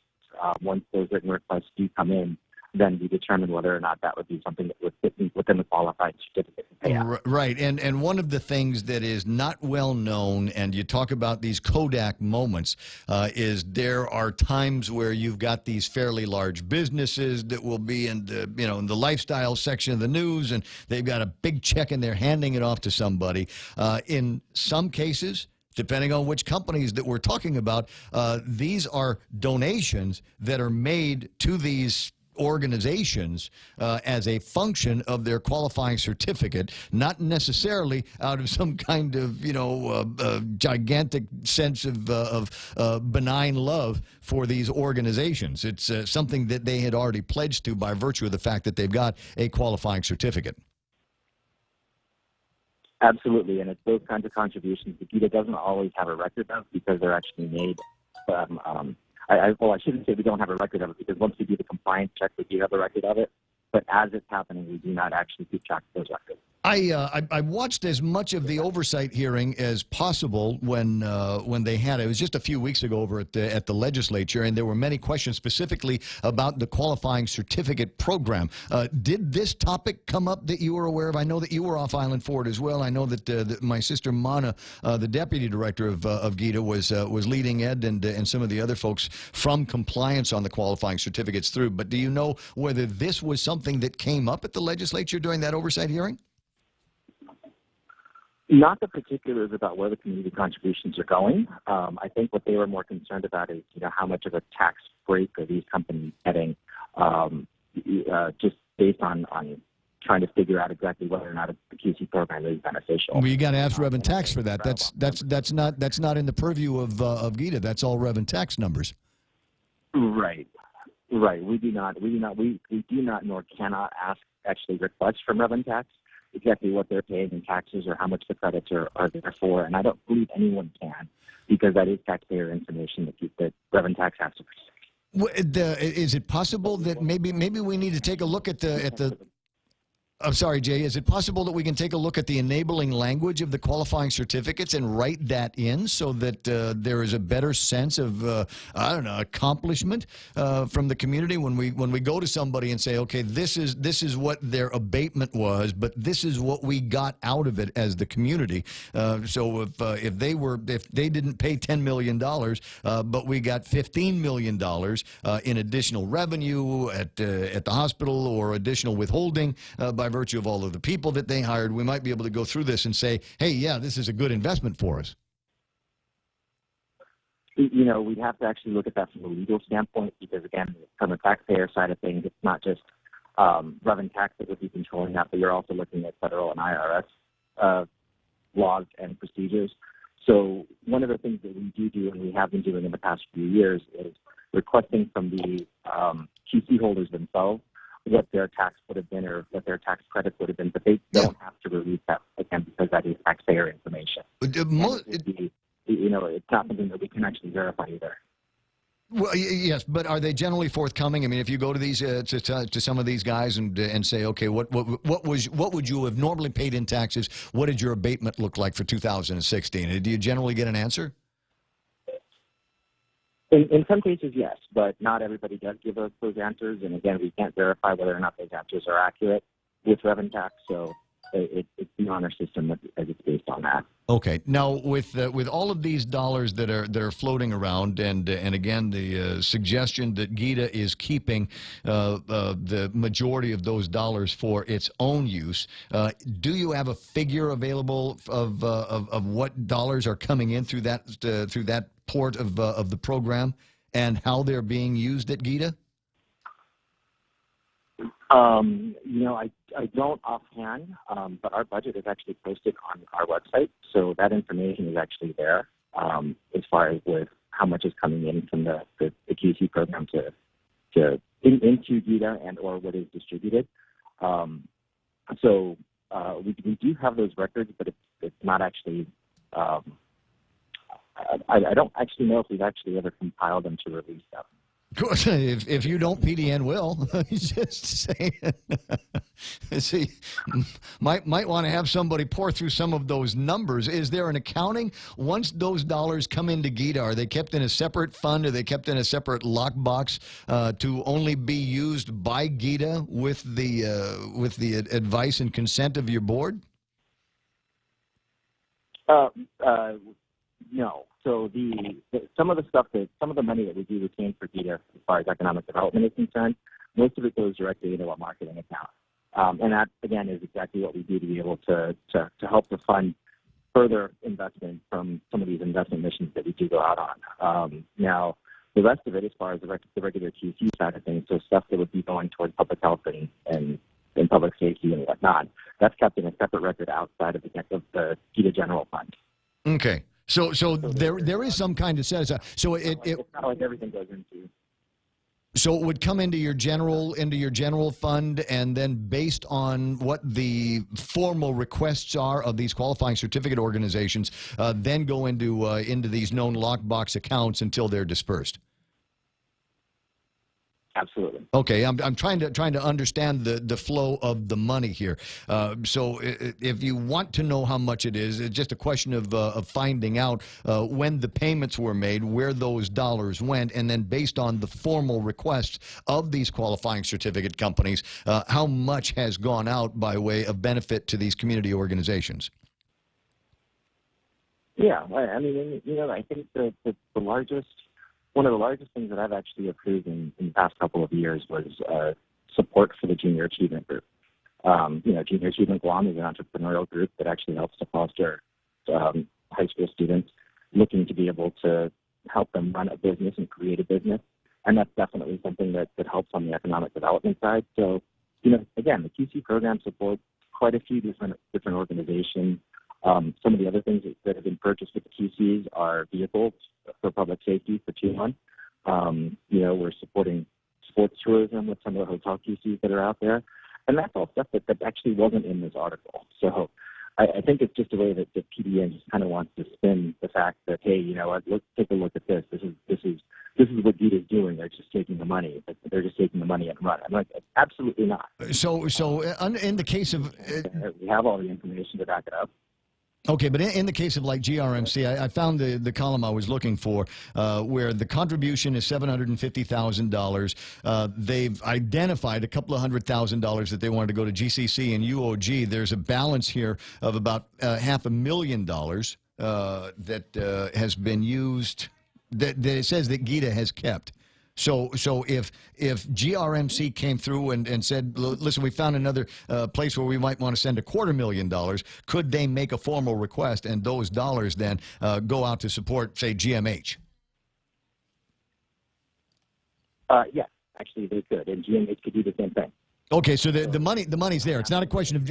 Once those written requests do come in, then we determine whether or not that would be something that would fit within the qualified certificate payout. Right, and one of the things that is not well known, and you talk about these Kodak moments, is there are times where you've got these fairly large businesses that will be in the, you know, in the lifestyle section of the news, and they've got a big check and they're handing it off to somebody. In some cases, depending on which companies that we're talking about, these are donations that are made to these organizations as a function of their qualifying certificate, not necessarily out of some kind of, you know, gigantic sense of benign love for these organizations. It's something that they had already pledged to by virtue of the fact that they've got a qualifying certificate. Absolutely, and it's those kinds of contributions that GITA doesn't always have a record of, because they're actually made. I shouldn't say we don't have a record of it, because once we do the compliance check, we do have a record of it. But as it's happening, we do not actually keep track of those records. I watched as much of the oversight hearing as possible when they had it. It was just a few weeks ago over at the legislature, and there were many questions specifically about the qualifying certificate program. Did this topic come up that you were aware of? I know that you were off island for it as well. I know that my sister Mana, the deputy director of GITA, was leading Ed and some of the other folks from compliance on the qualifying certificates through. But do you know whether this was something that came up at the legislature during that oversight hearing? Not the particulars about where the community contributions are going. I think what they were more concerned about is, you know, how much of a tax break are these companies getting, just based on trying to figure out exactly whether or not the QC program is beneficial. Well, you got to ask Rev and Tax for that. That's not in the purview of GITA. That's all Rev and Tax numbers. Right. We do not nor cannot actually request from Rev and Tax exactly what they're paying in taxes or how much the credits are there for, and I don't believe anyone can, because that is taxpayer information that Rev and Tax has to protect. Is it possible that maybe we need to take a look at the I'm sorry, Jay. Is it possible that we can take a look at the enabling language of the qualifying certificates and write that in so that there is a better sense of, I don't know, accomplishment from the community when we go to somebody and say, okay, this is what their abatement was, but this is what we got out of it as the community. So if they didn't pay $10 million, but we got $15 million in additional revenue at the hospital or additional withholding by virtue of all of the people that they hired, we might be able to go through this and say, hey, yeah, this is a good investment for us. We'd have to actually look at that from a legal standpoint because, again, from the taxpayer side of things, it's not just revenue tax that would be controlling that, but you're also looking at federal and IRS laws and procedures. So one of the things that we do and we have been doing in the past few years is requesting from the QC holders themselves what their tax would have been or what their tax credits would have been, but they don't have to release that again because that is taxpayer information. It's not something that we can actually verify either. Well, yes, but are they generally forthcoming? I mean, if you go to these to some of these guys and say, okay, what would you have normally paid in taxes? What did your abatement look like for 2016? Do you generally get an answer? In some cases, yes, but not everybody does give us those answers. And again, we can't verify whether or not those answers are accurate with revenue tax. So it's the honor system as it's based on that. Okay. Now, with all of these dollars that are floating around, and again, the suggestion that GITA is keeping the majority of those dollars for its own use, do you have a figure available of what dollars are coming in through that port of the program and how they're being used at GITA? I don't offhand, but our budget is actually posted on our website, so that information is actually there as far as with how much is coming in from the QC program into GITA and or what is distributed. So we do have those records, but it's not actually. I don't actually know if we've actually ever compiled them to release them. Of course, if you don't, PDN will. Just saying. See, might want to have somebody pour through some of those numbers. Is there an accounting? Once those dollars come into GITA, are they kept in a separate fund? Are they kept in a separate lockbox to only be used by GITA with the advice and consent of your board? No. So some of the money that we do retain for GITA as far as economic development is concerned, most of it goes directly into a marketing account. And that, again, is exactly what we do to be able to help to fund further investment from some of these investment missions that we do go out on. Now, the rest of it, as far as the regular QC side of things, so stuff that would be going towards public health and public safety and whatnot, that's kept in a separate record outside of the GITA General Fund. Okay. So there is some kind of set aside. So it's not like everything goes into. So it would come into your general fund, and then based on what the formal requests are of these qualifying certificate organizations, then go into these known lockbox accounts until they're dispersed. Absolutely. Okay, I'm trying to understand the flow of the money here. So if you want to know how much it is, it's just a question of finding out when the payments were made, where those dollars went, and then based on the formal requests of these qualifying certificate companies, how much has gone out by way of benefit to these community organizations. Yeah, I mean, I think the largest. One of the largest things that I've actually approved in the past couple of years was support for the Junior Achievement Group. Junior Achievement Guam is an entrepreneurial group that actually helps to foster high school students looking to be able to help them run a business and create a business. And that's definitely something that helps on the economic development side. So, again, the QC program supports quite a few different organizations. Some of the other things that have been purchased with the QCs are vehicles for public safety for T1. We're supporting sports tourism with some of the hotel QCs that are out there. And that's all stuff that actually wasn't in this article. So I think it's just a way that PDN just kind of wants to spin the fact that, hey, let's take a look at this. This is this is what Gita's doing. They're just taking the money. They're just taking the money and run. I'm like, absolutely not. So in the case of we have all the information to back it up. Okay, but in the case of like GRMC, I found the column I was looking for where the contribution is $750,000. They've identified a couple of $100,000 that they wanted to go to GCC and UOG. There's a balance here of about $500,000 that has been used, that it says that Gita has kept. So if GRMC came through and said, listen, we found another place where we might want to send $250,000, could they make a formal request and those dollars then go out to support, say, GMH? Yes, actually they could, and GMH could do the same thing. Okay, so the money's there. It's not a question of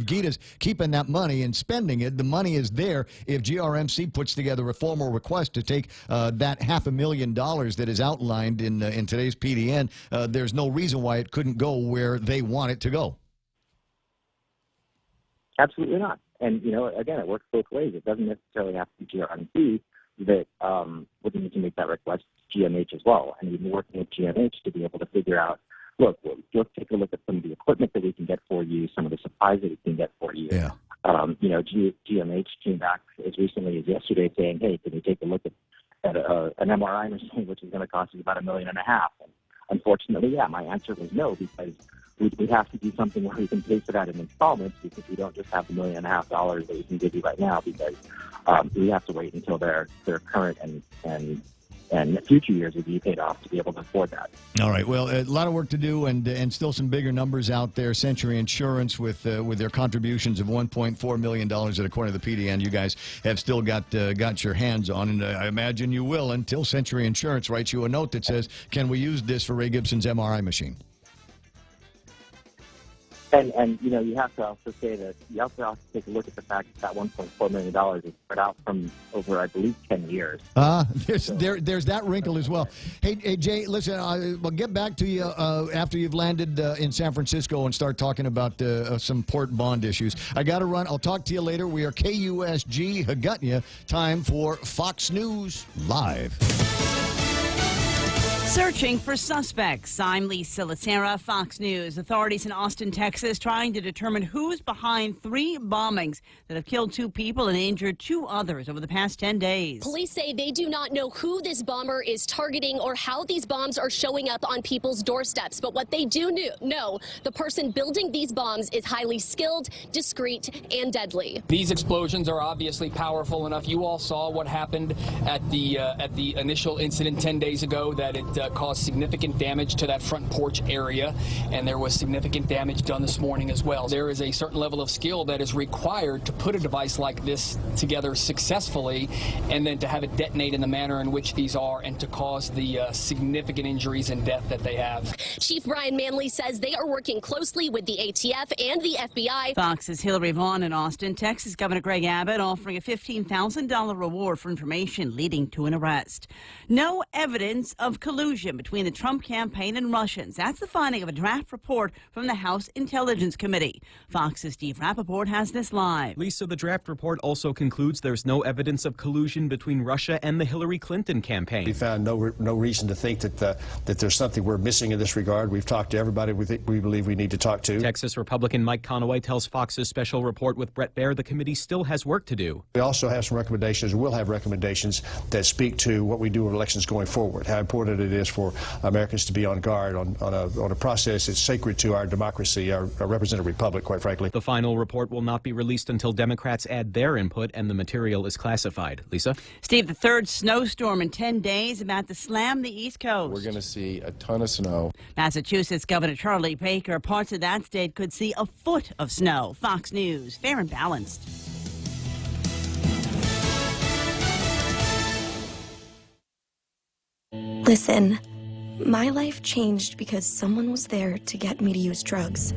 Gita's keeping that money and spending it. The money is there if GRMC puts together a formal request to take that $500,000 that is outlined in today's PDN. There's no reason why it couldn't go where they want it to go. Absolutely not. And again, it works both ways. It doesn't necessarily have to be GRMC that would need to make that request. GMH as well, and we've been working with GMH to be able to figure out. Look, let's take a look at some of the equipment that we can get for you, some of the supplies that we can get for you. Yeah. GMH came back as recently as yesterday saying, hey, can we take a look at an MRI machine, which is going to cost us about $1.5 million? And unfortunately, my answer was no, because we have to do something where we can pay for that in installments, because we don't just have the $1.5 million that we can give you right now, because we have to wait until their current and future years would be paid off to be able to afford that. All right. Well, a lot of work to do, and still some bigger numbers out there. Century Insurance with their contributions of $1.4 million that, according to the PDN, you guys have still got your hands on, and I imagine you will until Century Insurance writes you a note that says, "Can we use this for Ray Gibson's MRI machine?" And you have to also say that you also have to take a look at the fact that $1.4 million is spread out from over, I believe, 10 years. There's that wrinkle as well. Hey, Jay, listen, I'll get back to you after you've landed in San Francisco and start talking about some port bond issues. I got to run. I'll talk to you later. We are KUSG Hagutnya. Time for Fox News Live. Searching for suspects. I'm Lisa Lacera, Fox News. Authorities in Austin, Texas, trying to determine who's behind 3 bombings that have killed 2 people and injured 2 others over the past 10 days. Police say they do not know who this bomber is targeting or how these bombs are showing up on people's doorsteps. But what they do know, the person building these bombs is highly skilled, discreet, and deadly. These explosions are obviously powerful enough. You all saw what happened at the initial incident 10 days ago, that it caused significant damage to that front porch area, and there was significant damage done this morning as well. There is a certain level of skill that is required to put a device like this together successfully, and then to have it detonate in the manner in which these are, and to cause the significant injuries and death that they have. Chief Brian Manley says they are working closely with the ATF and the FBI. Fox's Hillary Vaughn in Austin. Texas Governor Greg Abbott offering a $15,000 reward for information leading to an arrest. No evidence of collusion between the Trump campaign and Russians. That's the finding of a draft report from the House Intelligence Committee. Fox's Steve Rappaport has this live. Lisa, the draft report also concludes there's no evidence of collusion between Russia and the Hillary Clinton campaign. We found no reason to think that there's something we're missing in this regard. We've talked to everybody we believe we need to talk to. Texas Republican Mike Conaway tells Fox's special report with Brett Baer the committee still has work to do. We also have some recommendations, we'll have recommendations that speak to what we do in elections going forward, how important it is for Americans to be on guard on a process that's sacred to our democracy, our representative republic, quite frankly. The final report will not be released until Democrats add their input and the material is classified. Lisa? Steve, the 3rd snowstorm in 10 days about to slam the East Coast. We're going to see a ton of snow. Massachusetts Governor Charlie Baker, parts of that state could see a foot of snow. Fox News, fair and balanced. Listen, my life changed because someone was there to get me to use drugs.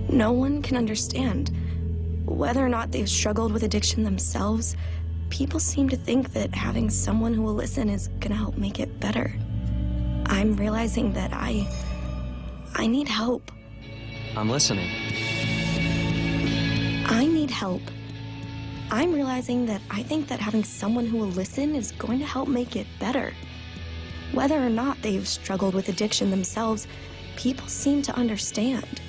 No one can understand. Whether or not they've struggled with addiction themselves, people seem to think that having someone who will listen is gonna help make it better. I'm realizing that I need help. I'm listening. I need help. I'm realizing that I think that having someone who will listen is going to help make it better. Whether or not they've struggled with addiction themselves, people seem to understand.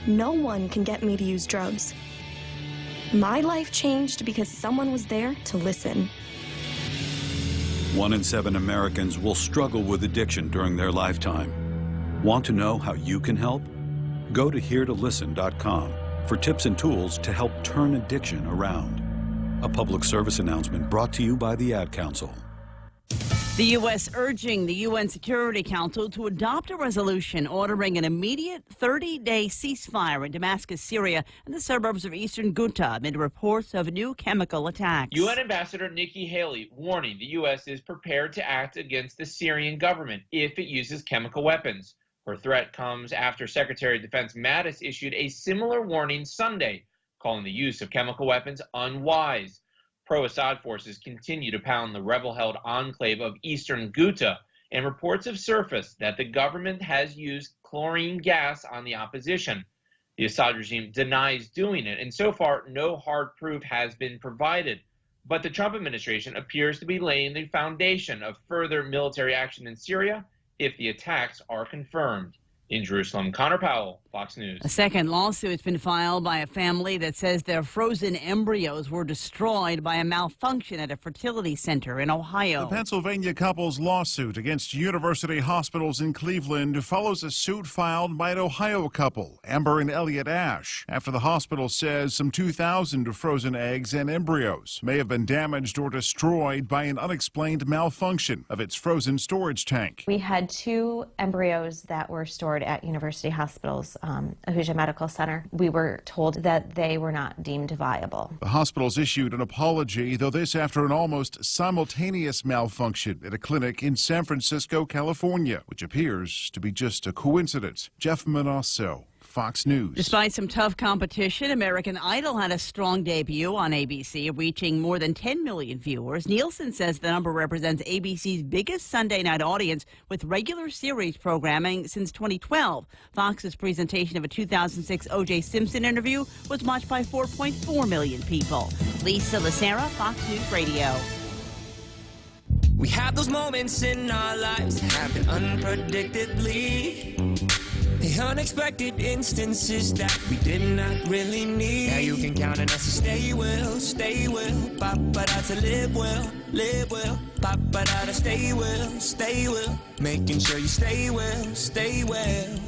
No one can get me to use drugs. My life changed because someone was there to listen. 1 in 7 Americans will struggle with addiction during their lifetime. Want to know how you can help? Go to heretolisten.com for tips and tools to help turn addiction around. A public service announcement brought to you by the Ad Council. The U.S. urging the UN Security Council to adopt a resolution ordering an immediate 30-day ceasefire in Damascus, Syria, and the suburbs of eastern Ghouta amid reports of new chemical attacks. UN Ambassador Nikki Haley warning the U.S. is prepared to act against the Syrian government if it uses chemical weapons. Her threat comes after Secretary of Defense Mattis issued a similar warning Sunday, calling the use of chemical weapons unwise. Pro-Assad forces continue to pound the rebel-held enclave of eastern Ghouta, and reports have surfaced that the government has used chlorine gas on the opposition. The Assad regime denies doing it, and so far no hard proof has been provided. But the Trump administration appears to be laying the foundation of further military action in Syria if the attacks are confirmed. In Jerusalem, Connor Powell, Fox News. A second lawsuit has been filed by a family that says their frozen embryos were destroyed by a malfunction at a fertility center in Ohio. The Pennsylvania couple's lawsuit against University Hospitals in Cleveland follows a suit filed by an Ohio couple, Amber and Elliot Ash, after the hospital says some 2,000 frozen eggs and embryos may have been damaged or destroyed by an unexplained malfunction of its frozen storage tank. We had 2 embryos that were stored at University Hospitals, Ahuja Medical Center. We were told that they were not deemed viable. The hospitals issued an apology, though this after an almost simultaneous malfunction at a clinic in San Francisco, California, which appears to be just a coincidence. Jeff Manasso, Fox News. Despite some tough competition, American Idol had a strong debut on ABC, reaching more than 10 million viewers. Nielsen says the number represents ABC's biggest Sunday night audience with regular series programming since 2012. Fox's presentation of a 2006 O.J. Simpson interview was watched by 4.4 million people. Lisa Lacera, Fox News Radio. We have those moments in our lives that happen unpredictably. The unexpected instances that we did not really need. Now you can count on us to stay well, Papa, to live well, Papa, to stay well, making sure you stay well.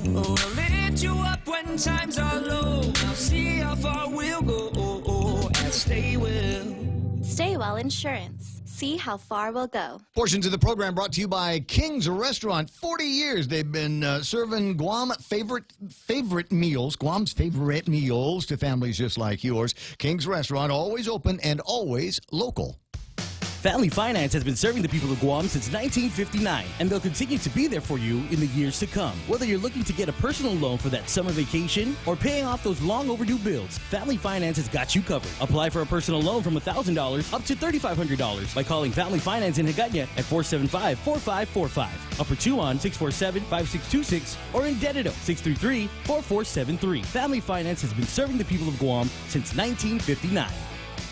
Oh, I'll lift you up when times are low. I'll see how far we'll go, and stay well. Stay Well Insurance. See how far we'll go. Portions of the program brought to you by King's Restaurant. 40 years they've been serving Guam's favorite meals to families just like yours. King's Restaurant, always open and always local. Family Finance has been serving the people of Guam since 1959, and they'll continue to be there for you in the years to come. Whether you're looking to get a personal loan for that summer vacation or paying off those long overdue bills, Family Finance has got you covered. Apply for a personal loan from $1,000 up to $3,500 by calling Family Finance in Hagåtña at 475-4545, Upper Tuon 647-5626, or in Dededo 633-4473. Family Finance has been serving the people of Guam since 1959.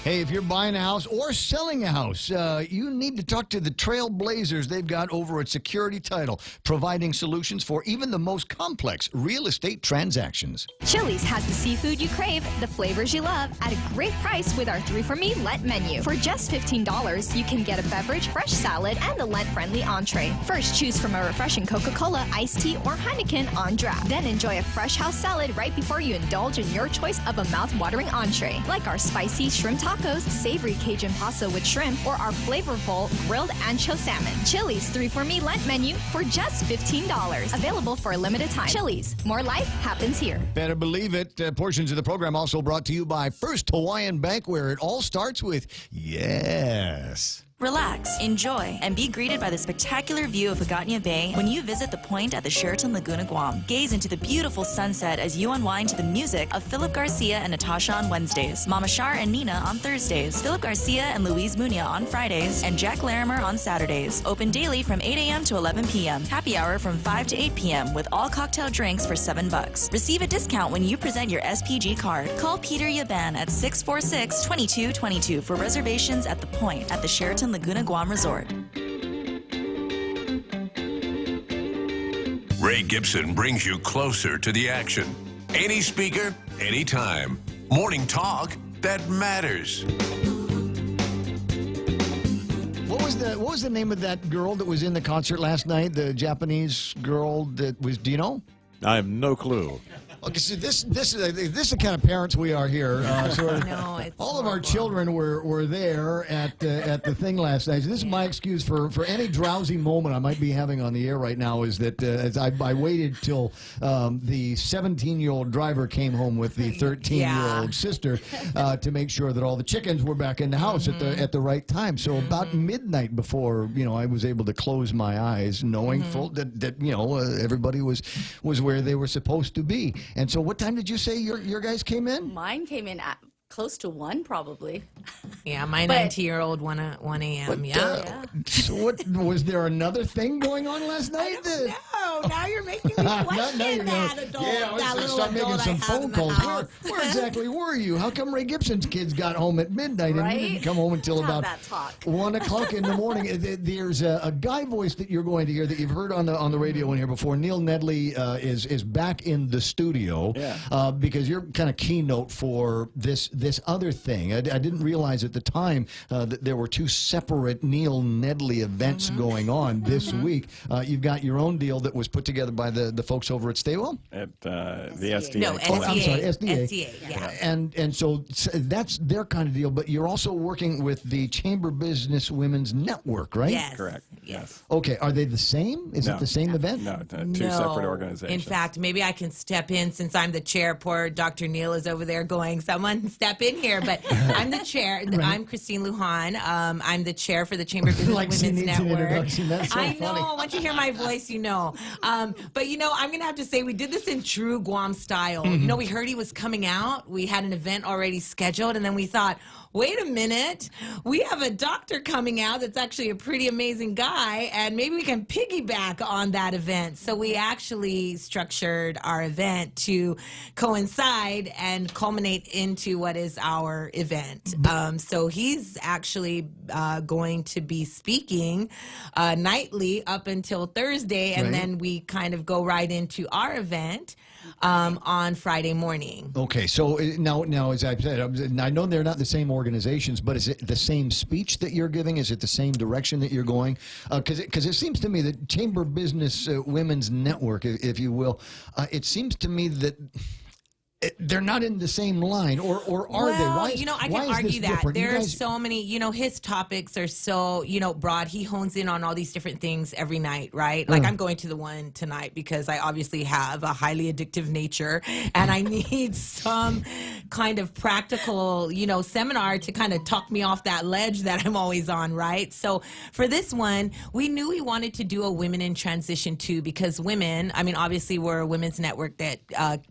Hey, if you're buying a house or selling a house, you need to talk to the trailblazers they've got over at Security Title, providing solutions for even the most complex real estate transactions. Chili's has the seafood you crave, the flavors you love, at a great price with our 3 for Me Lent menu. For just $15, you can get a beverage, fresh salad, and a Lent-friendly entree. First, choose from a refreshing Coca-Cola, iced tea, or Heineken on draft. Then enjoy a fresh house salad right before you indulge in your choice of a mouth-watering entree, like our spicy shrimp tacos, savory Cajun pasta with shrimp, or our flavorful grilled ancho salmon. Chili's 3 for Me Lent menu for just $15. Available for a limited time. Chili's, more life happens here. Better believe it. Portions of the program also brought to you by First Hawaiian Bank, where it all starts with yes. Relax, enjoy, and be greeted by the spectacular view of Hagåtña Bay when you visit the Point at the Sheraton Laguna Guam. Gaze into the beautiful sunset as you unwind to the music of Philip Garcia and Natasha on Wednesdays, Mama Shar and Nina on Thursdays, Philip Garcia and Luis Muña on Fridays, and Jack Larimer on Saturdays. Open daily from 8 a.m. to 11 p.m. Happy hour from 5 to 8 p.m. with all cocktail drinks for $7. Receive a discount when you present your SPG card. Call Peter Yaban at 646-2222 for reservations at the Point at the Sheraton Laguna Guam Resort. Ray Gibson brings you closer to the action. Any speaker, anytime. Morning talk that matters. What was the name of that girl that was in the concert last night? The Japanese girl that was, do you know? I have no clue. Okay, so this is the kind of parents we are here. All of our children were there at the thing last night. So this is my excuse for any drowsy moment I might be having on the air right now. Is that as I waited till the 17-year-old driver came home with the 13-year-old sister to make sure that all the chickens were back in the house at the right time. So about midnight before I was able to close my eyes, knowing full that everybody was where they were supposed to be. And so what time did you say your guys came in? Mine came in at close to 1, probably. Yeah, my 19-year-old 1 a.m. Yeah. So what was there another thing going on last night? No, now you're making me question that adult. Yeah, that let's little start making adult some I have phone in the calls. house. Where exactly were you? How come Ray Gibson's kids got home at midnight and you didn't come home until about 1 o'clock in the morning? There's a guy voice that you're going to hear that you've heard on the radio in here before. Neil Nedley is back in the studio because you're kind of keynote for this other thing. I didn't realize at the time that there were 2 separate Neil Nedley events going on this week. You've got your own deal that was put together by the folks over at Staywell? At the SDA. No, I'm sorry, SDA. SDA, yeah. And so that's their kind of deal, but you're also working with the Chamber Business Women's Network, right? Yes. Correct. Yes. Okay, are they the same? Is it the same event? No, 2 separate organizations. In fact, maybe I can step in since I'm the chair. Poor Dr. Neil is over there going, someone step in here. But I'm the chair. Right. I'm Christine Lujan. I'm the chair for the Chamber of Business Women's Network. That's so I funny. know. Once you hear my voice, you know. But, I'm going to have to say we did this in true Guam style. We heard he was coming out. We had an event already scheduled, and then we thought, wait a minute, we have a doctor coming out that's actually a pretty amazing guy, and maybe we can piggyback on that event. So we actually structured our event to coincide and culminate into what is our event. So he's actually going to be speaking nightly up until Thursday, and then we kind of go right into our event on Friday morning. Okay, so now, as I've said, I know they're not the same organizations, but is it the same speech that you're giving? Is it the same direction that you're going? Because it seems to me that Chamber Business Women's Network, if you will, it seems to me that they're not in the same line, or are they? Why, I can argue that. There are so many, his topics are so, broad. He hones in on all these different things every night, right? Like I'm going to the one tonight because I obviously have a highly addictive nature and I need some kind of practical, seminar to kind of talk me off that ledge that I'm always on, right? So for this one, we knew we wanted to do a women in transition too, because women, obviously we're a women's network that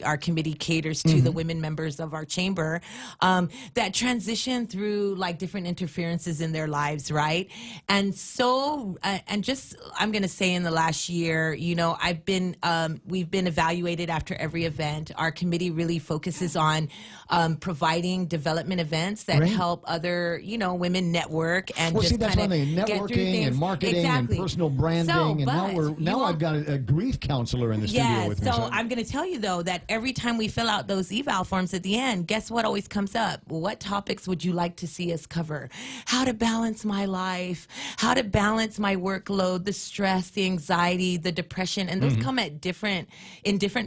our committee caters to the women members of our chamber that transition through like different interferences in their lives, right? And so, I'm going to say in the last year, we've been evaluated after every event. Our committee really focuses on providing development events that help other, women network and that's kind of networking and marketing and personal branding. Now I've got a grief counselor in the studio with me. So I'm going to tell you though that every time we fill out those eval forms at the end, guess what always comes up? What topics would you like to see us cover? How to balance my life, how to balance my workload, the stress, the anxiety, the depression, and those come in different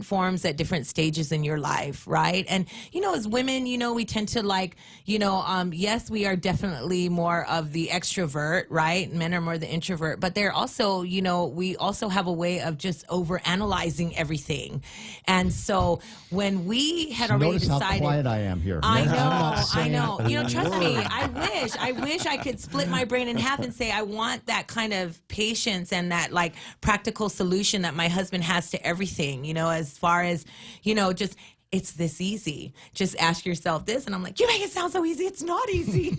forms at different stages in your life, right? And as women, we tend to yes, we are definitely more of the extrovert, right? Men are more the introvert, but they're also, we also have a way of just over analyzing everything. And so when we he had already Notice decided. how quiet I am here. I I'm not know, I saying know. a You know, trust me. word. I wish I could split my brain in half and say I want that kind of patience and that like practical solution that my husband has to everything. You know, as far as just. It's this easy. Just ask yourself this, and I'm like, you make it sound so easy. It's not easy.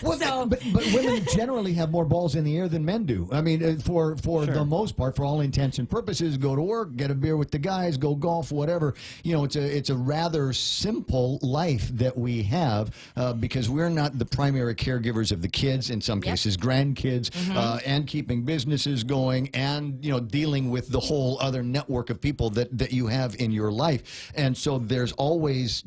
Well, but women generally have more balls in the air than men do. I mean, for the most part, for all intents and purposes, go to work, get a beer with the guys, go golf, whatever. You know, it's a rather simple life that we have because we're not the primary caregivers of the kids. In some cases, grandkids, and keeping businesses going, and dealing with the whole other network of people that you have in your life. And so there's always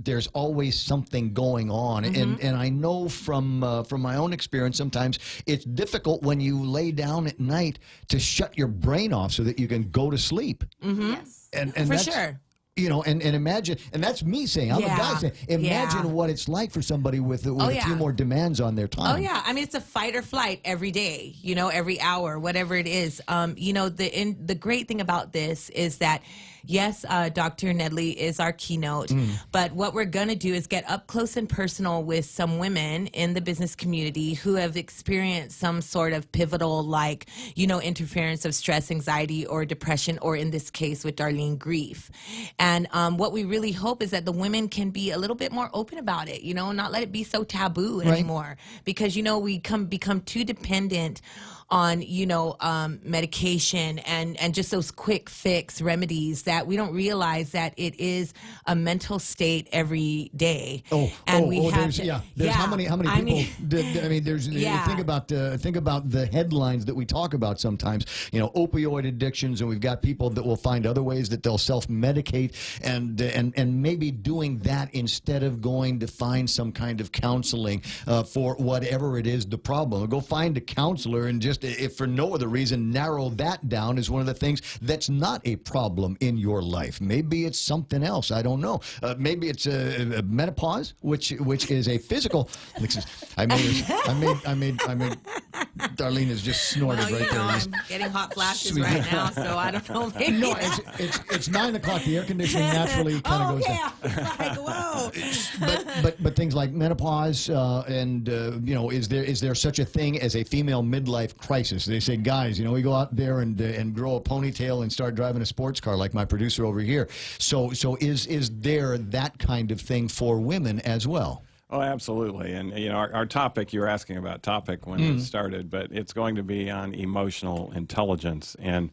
something going on, and I know from my own experience, sometimes it's difficult when you lay down at night to shut your brain off so that you can go to sleep. Yes, and for that's, sure. And imagine, and that's me saying, I'm a guy saying, imagine what it's like for somebody with a few more demands on their time. Oh yeah, I mean it's a fight or flight every day, every hour, whatever it is. The great thing about this is that yes, Dr. Nedley is our keynote, but what we're going to do is get up close and personal with some women in the business community who have experienced some sort of pivotal, interference of stress, anxiety, or depression, or in this case with Darlene, grief. And what we really hope is that the women can be a little bit more open about it, not let it be so taboo anymore. Because, we become too dependent on medication and just those quick fix remedies that we don't realize that it is a mental state every day. There's how many people? There's think about the headlines that we talk about sometimes. Opioid addictions, and we've got people that will find other ways that they'll self-medicate, and maybe doing that instead of going to find some kind of counseling for whatever it is the problem. Go find a counselor and just, if for no other reason, narrow that down as one of the things that's not a problem in your life. Maybe it's something else. I don't know. Maybe it's a menopause, which is a physical. I made. Darlene is just snorted right there. I'm getting hot flashes right now, so I don't know. Maybe. No, it's 9 o'clock. The air conditioning naturally kind of goes down. Like, whoa. But things like menopause and is there such a thing as a female midlife crisis? They say, guys, we go out there and grow a ponytail and start driving a sports car like my producer over here. So is there that kind of thing for women as well? Oh, absolutely. And, our topic, you were asking about topic when it started, but it's going to be on emotional intelligence. And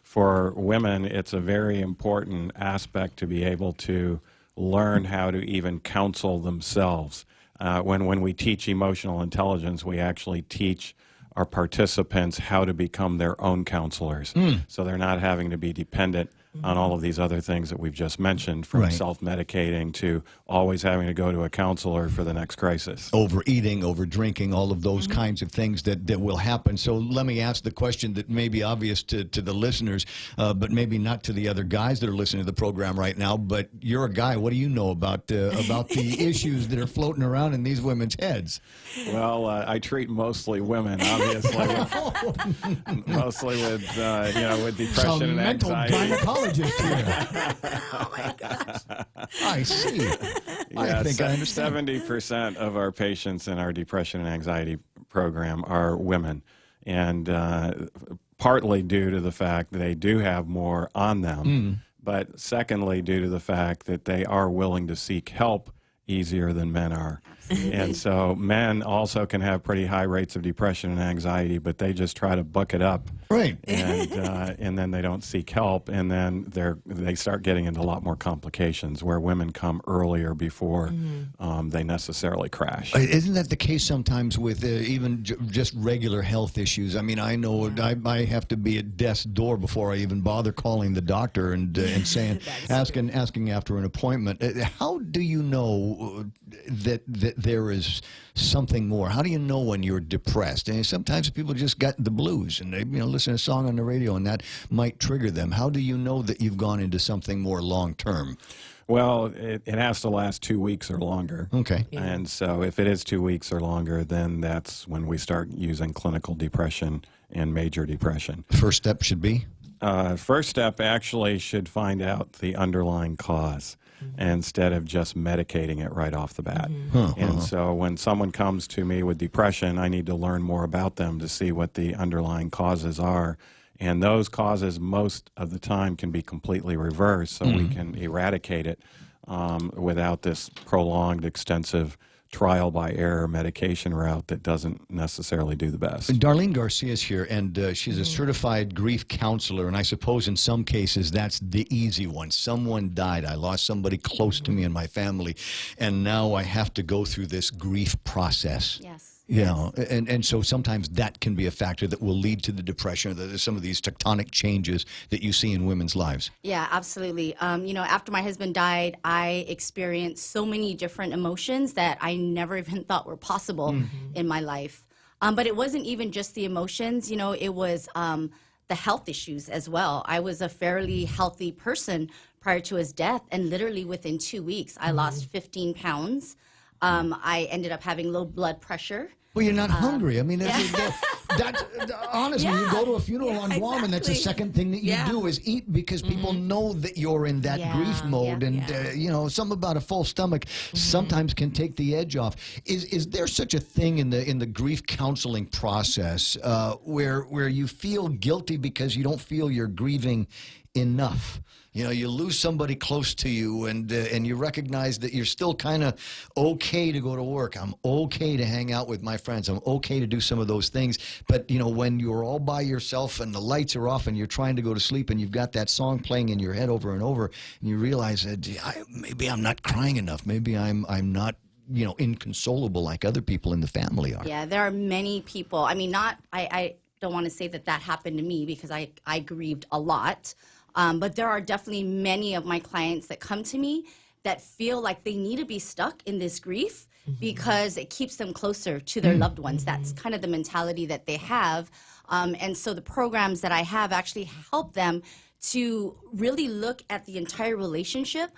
for women, it's a very important aspect to be able to learn how to even counsel themselves. When we teach emotional intelligence, we actually teach our participants how to become their own counselors. So they're not having to be dependent on all of these other things that we've just mentioned, from self-medicating to always having to go to a counselor for the next crisis. Overeating, over-drinking, all of those kinds of things that will happen. So let me ask the question that may be obvious to the listeners, but maybe not to the other guys that are listening to the program right now. But you're a guy. What do you know about the issues that are floating around in these women's heads? Well, I treat mostly women, obviously, mostly with depression and anxiety. Here. Oh my gosh! I see. I think I understand. 70% of our patients in our depression and anxiety program are women, and partly due to the fact that they do have more on them, but secondly due to the fact that they are willing to seek help easier than men are. And so men also can have pretty high rates of depression and anxiety, but they just try to buck it up. Right. And then they don't seek help, and then they start getting into a lot more complications where women come earlier before they necessarily crash. Isn't that the case sometimes with even just regular health issues? I mean, I know I have to be at death's door before I even bother calling the doctor and saying, asking after an appointment. How do you know that there is something more? How do you know when you're depressed? And sometimes people just got the blues and they listen to a song on the radio and that might trigger them. How do you know that you've gone into something more long term? Well, it has to last 2 weeks or longer. Okay. And so if it is 2 weeks or longer, then that's when we start using clinical depression and major depression. First step should be? First step actually should find out the underlying cause instead of just medicating it right off the bat. And so when someone comes to me with depression, I need to learn more about them to see what the underlying causes are. And those causes most of the time can be completely reversed, so we can eradicate it without this prolonged, extensive trial by error medication route that doesn't necessarily do the best. Darlene Garcia is here, and she's a certified grief counselor, and I suppose in some cases that's the easy one. Someone died. I lost somebody close to me in my family, and now I have to go through this grief process. Yes. You know, and so sometimes that can be a factor that will lead to the depression, or some of these tectonic changes that you see in women's lives. Yeah, absolutely. You know, after my husband died, I experienced so many different emotions that I never even thought were possible in my life. But it wasn't even just the emotions, you know, it was the health issues as well. I was a fairly healthy person prior to his death, and literally within 2 weeks, I lost 15 pounds. I ended up having low blood pressure. Well, you're not hungry. I mean, that's honestly, you go to a funeral on Guam, and that's the second thing that you do is eat, because people know that you're in that grief mode, and you know, something about a full stomach sometimes can take the edge off. Is there such a thing in the grief counseling process where you feel guilty because you don't feel you're grieving enough? You know, you lose somebody close to you, and you recognize that you're still kind of okay to go to work. I'm okay to hang out with my friends. I'm okay to do some of those things. But, you know, when you're all by yourself and the lights are off and you're trying to go to sleep and you've got that song playing in your head over and over, and you realize that maybe I'm not crying enough. Maybe I'm not, you know, inconsolable like other people in the family are. Yeah, there are many people. I mean, I don't want to say that happened to me, because I grieved a lot. But there are definitely many of my clients that come to me that feel like they need to be stuck in this grief because it keeps them closer to their loved ones. That's kind of the mentality that they have. And so the programs that I have actually help them to really look at the entire relationship,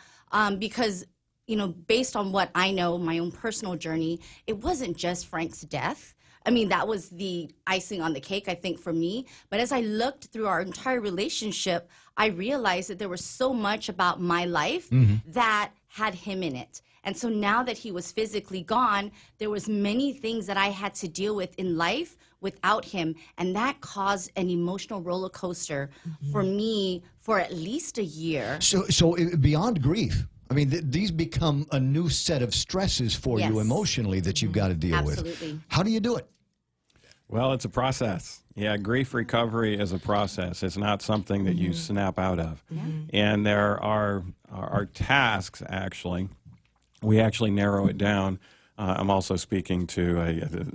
because, you know, based on what I know, my own personal journey, it wasn't just Frank's death. I mean, that was the icing on the cake, I think, for me. But as I looked through our entire relationship, I realized that there was so much about my life that had him in it. And so now that he was physically gone, there was many things that I had to deal with in life without him. And that caused an emotional roller coaster for me for at least a year. So beyond grief, I mean, these become a new set of stresses for you emotionally that you've got to deal with. How do you do it? Well, it's a process. Yeah, grief recovery is a process. It's not something that you snap out of. And there are tasks, actually. We actually narrow it down. I'm also speaking to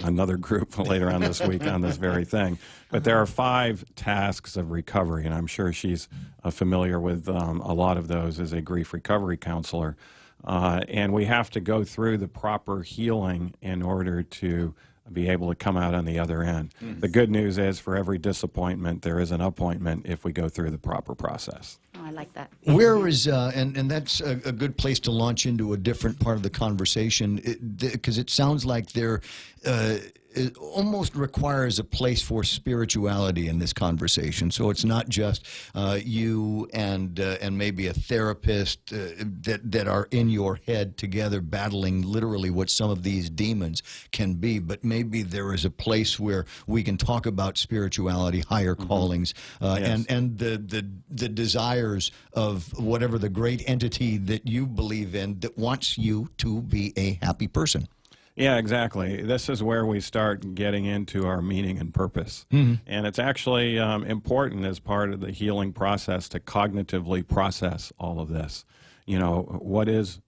another group later on this week on this very thing. But there are 5 tasks of recovery, and I'm sure she's familiar with a lot of those as a grief recovery counselor. And we have to go through the proper healing in order to be able to come out on the other end. The good news is, for every disappointment, there is an appointment if we go through the proper process. Oh, I like that. Where is, and that's a good place to launch into a different part of the conversation, because it sounds like there it almost requires a place for spirituality in this conversation. So it's not just you and maybe a therapist that are in your head together battling literally what some of these demons can be, but maybe there is a place where we can talk about spirituality, higher callings, and the desires of whatever the great entity that you believe in that wants you to be a happy person. Yeah, exactly. This is where we start getting into our meaning and purpose. And it's actually important as part of the healing process to cognitively process all of this. You know, what is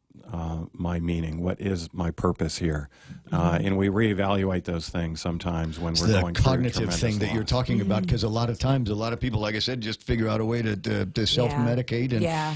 my meaning? What is my purpose here? And we reevaluate those things sometimes when we're going through cognitive thing that you're talking about, because a lot of times, a lot of people, like I said, just figure out a way to self-medicate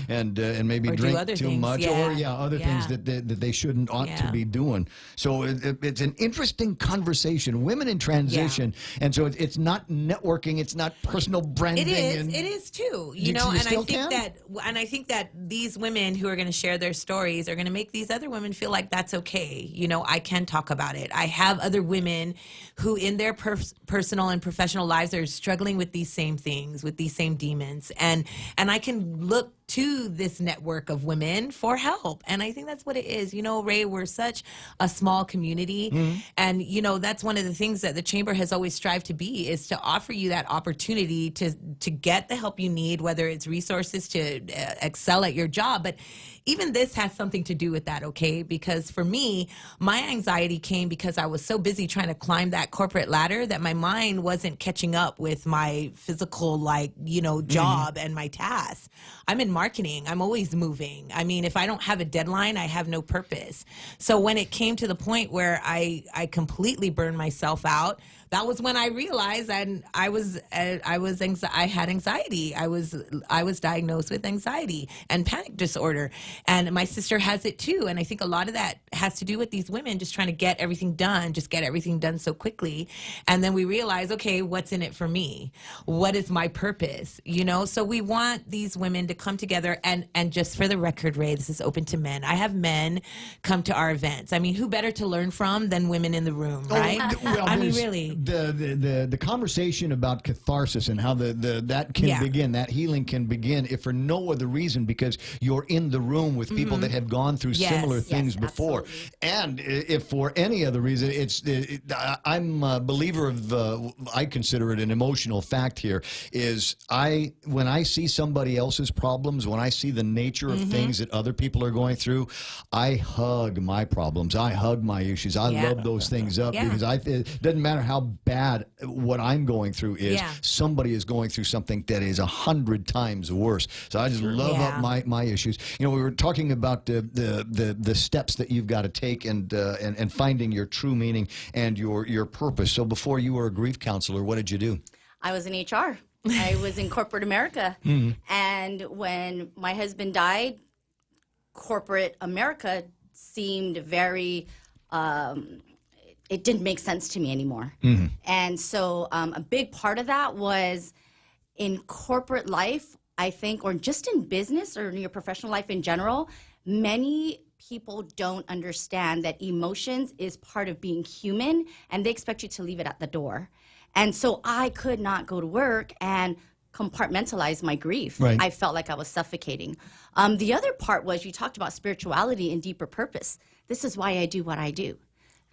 and maybe or drink too much, or other things that they ought to be doing. So it's an interesting conversation. Women in transition, and so it's not networking, it's not personal branding. It is too. You know, and I think that these women who are going to share their stories they're going to make these other women feel like that's okay. You know, I can talk about it. I have other women who in their personal and professional lives are struggling with these same things, with these same demons. And I can look to this network of women for help. And I think that's what it is. You know, Ray, we're such a small community. And, you know, that's one of the things that the Chamber has always strived to be, is to offer you that opportunity to get the help you need, whether it's resources to excel at your job. But even this has something to do with that, okay? Because for me, my anxiety came because I was so busy trying to climb that corporate ladder that my mind wasn't catching up with my physical, like, you know, job and my tasks. I'm in marketing. I'm always moving. I mean, if I don't have a deadline, I have no purpose. So when it came to the point where I completely burned myself out, that was when I realized I had anxiety. I was diagnosed with anxiety and panic disorder, and my sister has it too. And I think a lot of that has to do with these women just trying to get everything done so quickly. And then we realize, okay, what's in it for me? What is my purpose? You know, so we want these women to come together, and just for the record, Ray, this is open to men. I have men come to our events. I mean, who better to learn from than women in the room, right? Well, I mean, really. The conversation about catharsis and how that can begin, that healing can begin, if for no other reason because you're in the room with people that have gone through similar things before. And if for any other reason, I'm a believer of, I consider it an emotional fact here, is when I see somebody else's problems, when I see the nature of things that other people are going through, I hug my problems. I hug my issues. I love those things up because it doesn't matter how bad what I'm going through is, somebody is going through something that is 100 times worse. So I just love up my issues. You know, we were talking about the steps that you've got to take and finding your true meaning and your purpose. So before you were a grief counselor, what did you do? I was in HR. I was in corporate America. And when my husband died, corporate America seemed very, it didn't make sense to me anymore. And so a big part of that was in corporate life, I think, or just in business or in your professional life in general, many people don't understand that emotions is part of being human, and they expect you to leave it at the door. And so I could not go to work and compartmentalize my grief. Right. I felt like I was suffocating. The other part was, you talked about spirituality and deeper purpose. This is why I do what I do.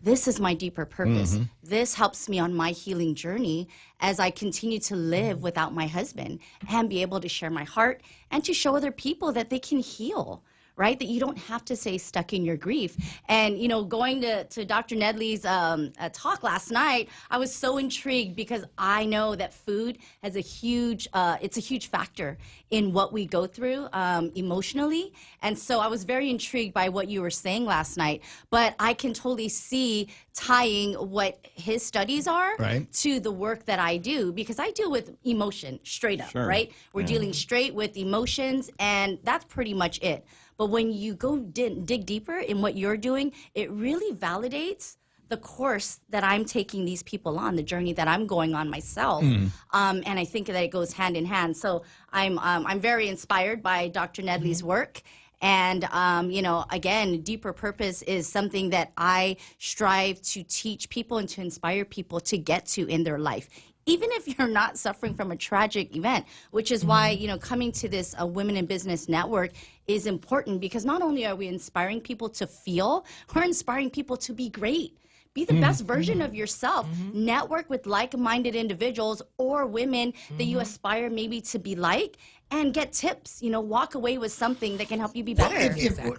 This is my deeper purpose. This helps me on my healing journey as I continue to live without my husband and be able to share my heart and to show other people that they can heal, right? That you don't have to stay stuck in your grief. And, you know, going to Dr. Nedley's talk last night, I was so intrigued because I know that food has a huge, it's a huge factor in what we go through emotionally. And so I was very intrigued by what you were saying last night, but I can totally see tying what his studies are to the work that I do, because I deal with emotion straight up, right? We're dealing straight with emotions, and that's pretty much it. But when you go dig deeper in what you're doing, it really validates the course that I'm taking these people on, the journey that I'm going on myself. And I think that it goes hand in hand. So I'm very inspired by Dr. Nedley's work. And, you know, again, deeper purpose is something that I strive to teach people and to inspire people to get to in their life, even if you're not suffering from a tragic event, which is why, you know, coming to this Women in Business Network is important, because not only are we inspiring people to feel, we're inspiring people to be great. Be the best version of yourself. Network with like-minded individuals or women that you aspire maybe to be like, and get tips. You know, walk away with something that can help you be better.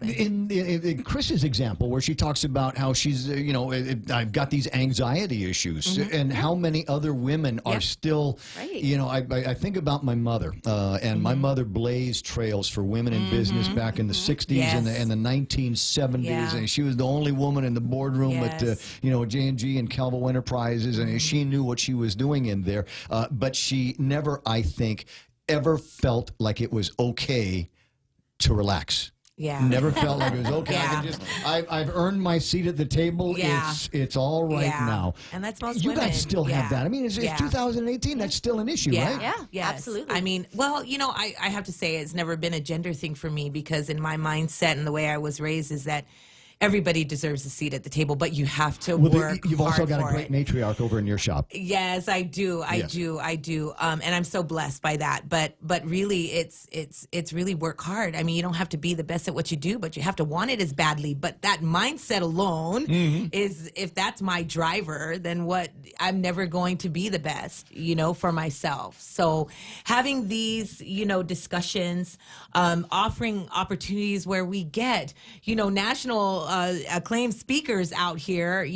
In Chris's example, where she talks about how she's, you know, I've got these anxiety issues, and how many other women are still, you know, I think about my mother, and my mother blazed trails for women in business back in the 60s and the 1970s, and she was the only woman in the boardroom at, you know, J&G and Calvo Enterprises, and she knew what she was doing in there, but she never, I think, ever felt like it was okay to relax. Yeah. Never felt like it was okay. Yeah. I've earned my seat at the table. Yeah. It's all right Yeah. now. And that's most You women. guys still have that. I mean, it's 2018. That's still an issue, right? Yeah, Yes. absolutely. I mean, well, I have to say it's never been a gender thing for me because in my mindset and the way I was raised is that everybody deserves a seat at the table, but you have to work You've also hard got a for great it. matriarch over in your shop. Yes, I do. I Yes. do. And I'm so blessed by that. But really, it's really work hard. I mean, you don't have to be the best at what you do, but you have to want it as badly. But that mindset alone is, if that's my driver, then I'm never going to be the best, for myself. So having these, discussions, offering opportunities where we get, national acclaimed speakers out here,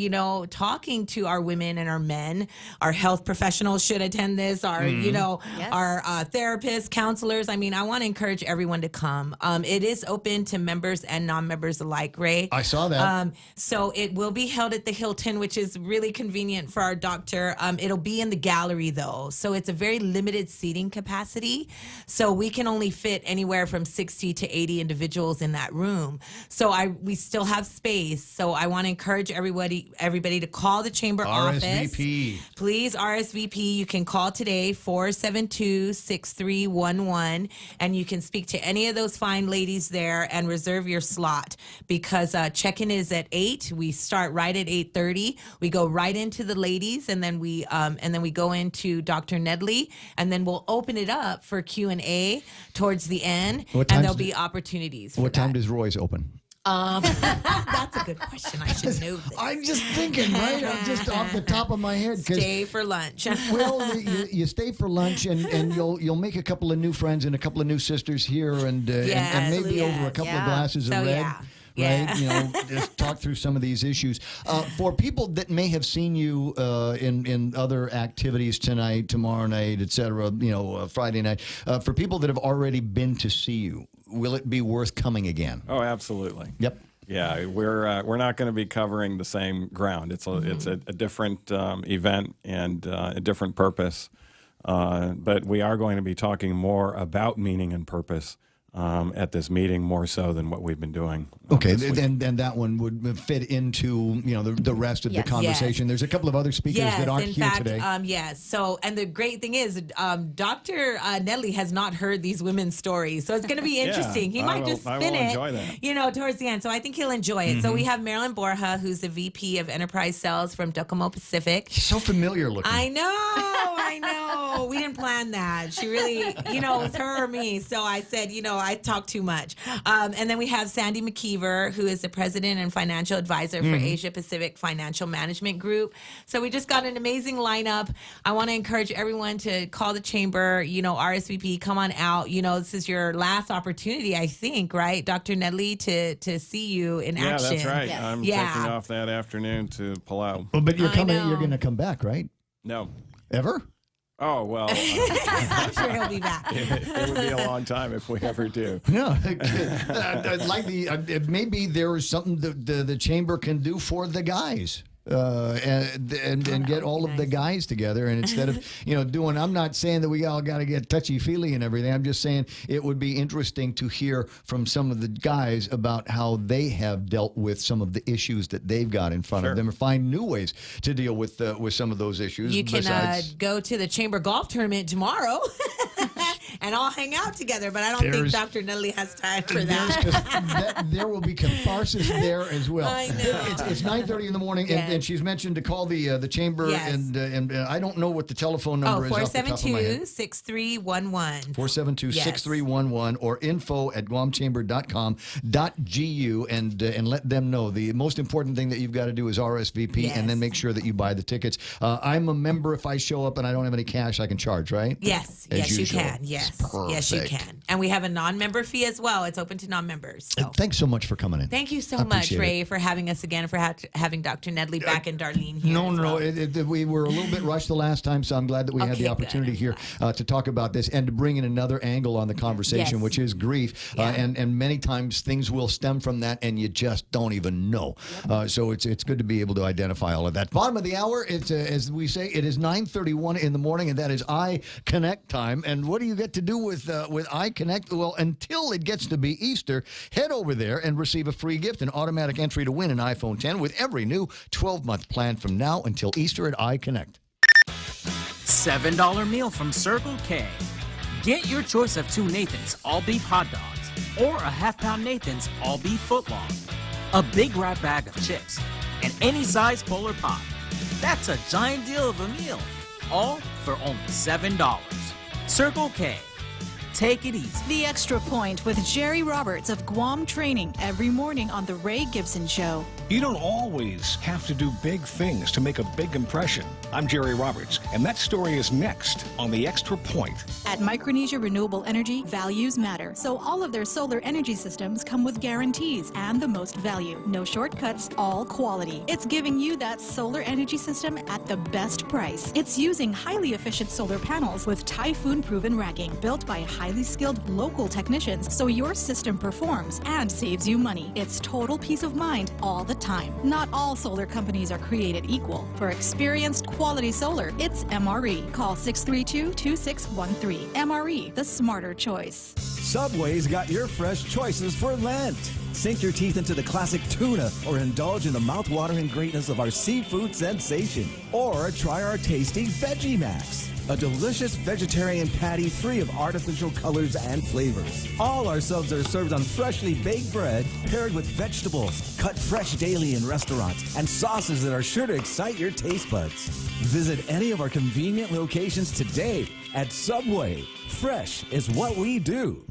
talking to our women and our men. Our health professionals should attend this. Our, our therapists, counselors. I mean, I want to encourage everyone to come. It is open to members and non-members alike, Ray. I saw that. So it will be held at the Hilton, which is really convenient for our doctor. It'll be in the gallery, though. So it's a very limited seating capacity. So we can only fit anywhere from 60 to 80 individuals in that room. So we still have space. So I want to encourage everybody to call the chamber office. RSVP. Please RSVP. You can call today, 472-6311, and you can speak to any of those fine ladies there and reserve your slot because check-in is at 8. We start right at 8:30. We go right into the ladies, and then we go into Dr. Nedley, and then we'll open it up for Q&A towards the end, and there'll be opportunities. What time does Roy's open? That's a good question. I should know this. I'm just thinking, right? I'm just off the top of my head. Stay for lunch. Well, you stay for lunch, and you'll make a couple of new friends and a couple of new sisters here, and maybe over a couple of glasses of red. Right, just talk through some of these issues. For people that may have seen you in other activities tonight, tomorrow night, etc., Friday night. For people that have already been to see you, will it be worth coming again? Oh, absolutely. Yep. Yeah, we're not going to be covering the same ground. It's a different event and a different purpose, but we are going to be talking more about meaning and purpose. At this meeting, more so than what we've been doing. Okay, then that one would fit into the rest of the conversation. Yes. There's a couple of other speakers that aren't here today. Yes. So, and the great thing is, Dr. Nedley has not heard these women's stories, so it's going to be interesting. He might just spin it, towards the end. So I think he'll enjoy it. So we have Marilyn Borja, who's the VP of Enterprise Sales from Docomo Pacific. So familiar looking. I know. We didn't plan that. She really, it's her or me. So I said, I talk too much. And then we have Sandy McKeever, who is the president and financial advisor for Asia Pacific Financial Management Group. So we just got an amazing lineup. I want to encourage everyone to call the chamber, RSVP, come on out. This is your last opportunity, I think, right, Dr. Nedley, to see you in action. Yeah, that's right. Yes. I'm taking off that afternoon to pull out. Well, but you're going to come back, right? No. Ever? Oh, well. I'm sure he'll be back. It would be a long time if we ever do. No. Maybe there is something the chamber can do for the guys. And get all of the guys together, and instead of doing, I'm not saying that we all got to get touchy-feely and everything. I'm just saying it would be interesting to hear from some of the guys about how they have dealt with some of the issues that they've got in front of them, or find new ways to deal with some of those issues. You can go to the chamber golf tournament tomorrow. And all hang out together, but I don't think Dr. Nedley has time for that. There will be catharsis there as well. I know. It's 9:30 in the morning, and she's mentioned to call the chamber, and I don't know what the telephone number is off the top of my head. 472-6311. 472-6311 or info@guamchamber.com.gu and let them know. The most important thing that you've got to do is RSVP and then make sure that you buy the tickets. I'm a member. If I show up and I don't have any cash, I can charge, right? Yes. As yes, usual. You can. Yes. Perfect. Yes, you can. And we have a non-member fee as well. It's open to non-members. So. Thanks so much for coming in. Thank you so much, Ray, for having us again, for having Dr. Nedley back and Darlene here. No. We were a little bit rushed the last time, so I'm glad that we had the opportunity here to talk about this and to bring in another angle on the conversation, which is grief. And many times things will stem from that, and you just don't even know. So it's good to be able to identify all of that. Bottom of the hour, it's as we say, it is 9:31 in the morning, and that is iConnect time. And what do you got? get to do with iConnect? Well, until it gets to be Easter, head over there and receive a free gift, an automatic entry to win an iPhone 10 with every new 12-month plan from now until Easter at iConnect. $7 meal from Circle K. Get your choice of 2 Nathan's all-beef hot dogs or a half-pound Nathan's all-beef footlong, a big wrap bag of chips, and any size Polar Pop. That's a giant deal of a meal, all for only $7. Circle K. Take it easy. The Extra Point with Jerry Roberts of Guam Training every morning on The Ray Gibson Show. You don't always have to do big things to make a big impression. I'm Jerry Roberts, and that story is next on The Extra Point. At Micronesia Renewable Energy, values matter. So all of their solar energy systems come with guarantees and the most value. No shortcuts, all quality. It's giving you that solar energy system at the best price. It's using highly efficient solar panels with typhoon-proven racking, built by highly skilled local technicians, so your system performs and saves you money. It's total peace of mind all the time. Not all solar companies are created equal. For experienced quality solar, it's MRE. Call 632-2613. MRE, the smarter choice. Subway's got your fresh choices for Lent. Sink your teeth into the classic tuna or indulge in the mouth-watering greatness of our seafood sensation. Or try our tasty Veggie Max, a delicious vegetarian patty free of artificial colors and flavors. All our subs are served on freshly baked bread paired with vegetables, cut fresh daily in restaurants, and sauces that are sure to excite your taste buds. Visit any of our convenient locations today at Subway. Fresh is what we do.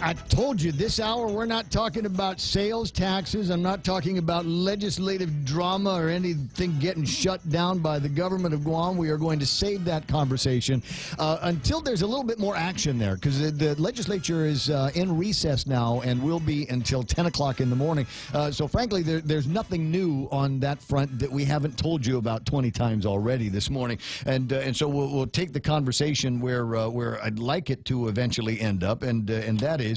I told you this hour we're not talking about sales taxes. I'm not talking about legislative drama or anything getting shut down by the government of Guam. We are going to save that conversation until there's a little bit more action there, because the legislature is in recess now and will be until 10 o'clock in the morning. So frankly, there's nothing new on that front that we haven't told you about 20 times already this morning. And so we'll take the conversation where I'd like it to eventually end up, and that is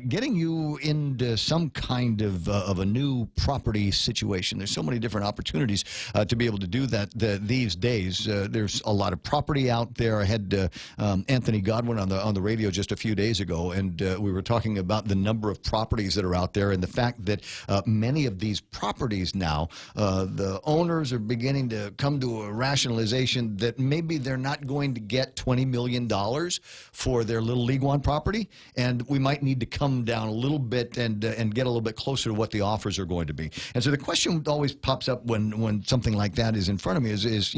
getting you into some kind of a new property situation. There's so many different opportunities to be able to do that these days. There's a lot of property out there. I had Anthony Godwin on the radio just a few days ago, and we were talking about the number of properties that are out there and the fact that many of these properties now, the owners are beginning to come to a rationalization that maybe they're not going to get $20 million for their Little League One property, and we might need to come down a little bit and get a little bit closer to what the offers are going to be. And so the question always pops up when something like that is in front of me is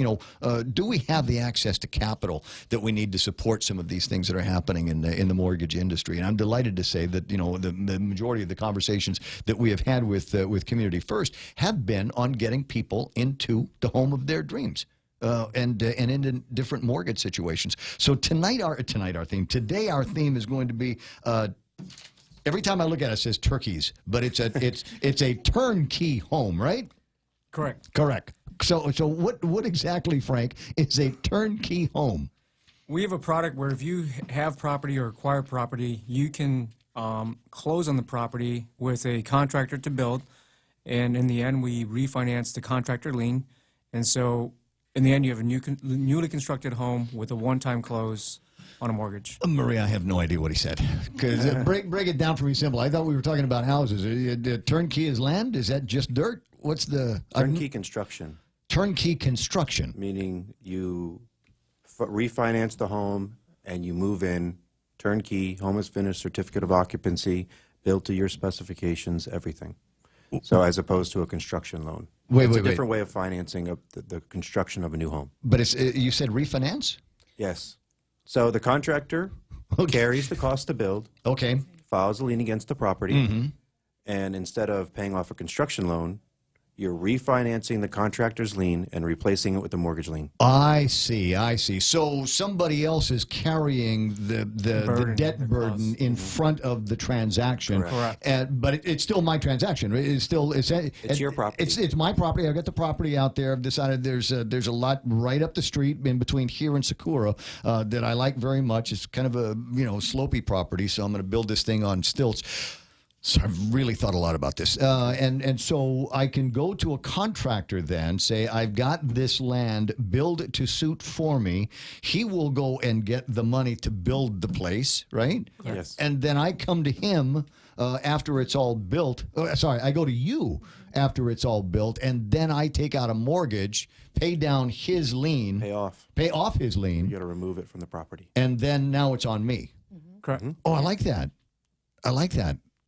do we have the access to capital that we need to support some of these things that are happening in the mortgage industry? And I'm delighted to say that the majority of the conversations that we have had with Community First have been on getting people into the home of their dreams. And into different mortgage situations. So today our theme is going to be, every time I look at it, it says turkeys, but it's a turnkey home, right? Correct. So what exactly, Frank, is a turnkey home? We have a product where if you have property or acquire property, you can close on the property with a contractor to build, and in the end, we refinance the contractor lien, and so in the end, you have a newly constructed home with a one-time close on a mortgage. Maria, I have no idea what he said. Because break it down for me simple. I thought we were talking about houses. Turnkey is land? Is that just dirt? What's the turnkey construction? Turnkey construction, meaning you refinance the home and you move in. Turnkey, home is finished, certificate of occupancy, built to your specifications, everything. So as opposed to a construction loan. It's a different way of financing the construction of a new home. But it's you said refinance? Yes. So the contractor carries the cost to build. Okay. Files a lien against the property. Mm-hmm. And instead of paying off a construction loan, You're refinancing the contractor's lien and replacing it with the mortgage lien. I see. So somebody else is carrying the debt burden in front of the transaction. Correct. But it's still my transaction. It's still it's your property. It's my property. I've got the property out there. I've decided there's a lot right up the street in between here and Sakura that I like very much. It's kind of a slopey property, so I'm going to build this thing on stilts. So I've really thought a lot about this. And so I can go to a contractor then, say, I've got this land, build to suit for me. He will go and get the money to build the place, right? Yes. And then I come to him after it's all built. I go to you after it's all built, and then I take out a mortgage, pay down his lien. Pay off his lien. You got to remove it from the property. And then now it's on me. Correct. Oh, I like that.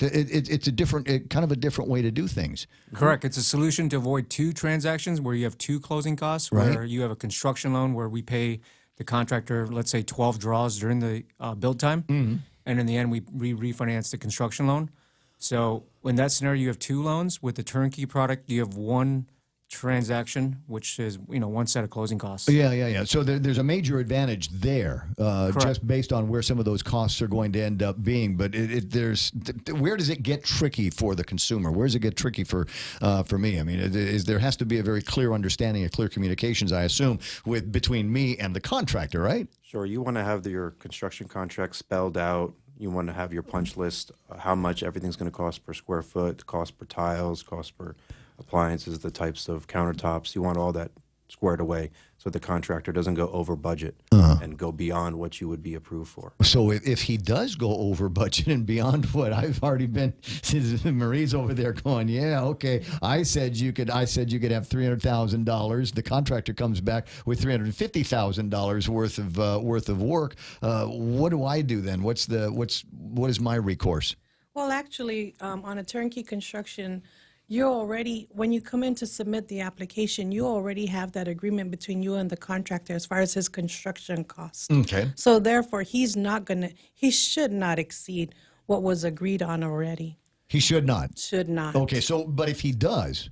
It's a different, kind of a different way to do things. Correct. It's a solution to avoid two transactions where you have two closing costs, where you have a construction loan where we pay the contractor, let's say, 12 draws during the build time, and in the end we refinance the construction loan. So in that scenario, you have two loans. With the turnkey product, you have one transaction, which is one set of closing costs. Yeah. So there's a major advantage there, just based on where some of those costs are going to end up being. But where does it get tricky for the consumer? Where does it get tricky for me? I mean, there has to be a very clear understanding, a clear communications, I assume, between me and the contractor, right? Sure. You want to have your construction contract spelled out. You want to have your punch list, how much everything's going to cost per square foot, cost per tiles, cost per appliances, the types of countertops. You want all that squared away so the contractor doesn't go over budget and go beyond what you would be approved for. So if he does go over budget and beyond what I've already been, Marie's over there going, yeah, okay. I said you could have $300,000. The contractor comes back with $350,000 worth of work. What do I do then? What is my recourse? Well, actually, on a turnkey construction, you're already, when you come in to submit the application, you already have that agreement between you and the contractor as far as his construction costs. Okay. So therefore, he should not exceed what was agreed on already. He should not. Should not. Okay. So, but if he does,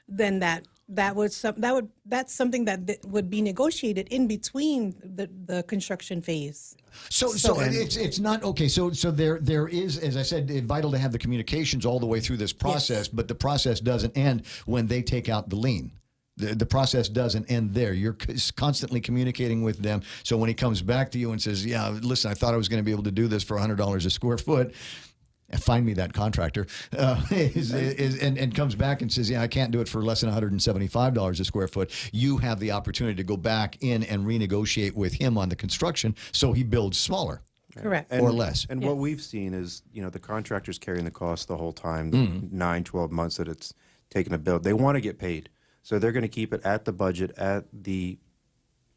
then that's something that would be negotiated in between the construction phase. So it's not okay. So there is, as I said, vital to have the communications all the way through this process. Yes. But the process doesn't end when they take out the lien. The process doesn't end there. You're constantly communicating with them. So when he comes back to you and says, "Yeah, listen, I thought I was going to be able to do this for $100 a square foot." Find me that contractor, and comes back and says, yeah, I can't do it for less than $175 a square foot. You have the opportunity to go back in and renegotiate with him on the construction so he builds smaller. Correct. Or less. And what we've seen is, the contractor's carrying the cost the whole time, the 9-12 months that it's taken to build. They want to get paid. So they're going to keep it at the budget, at the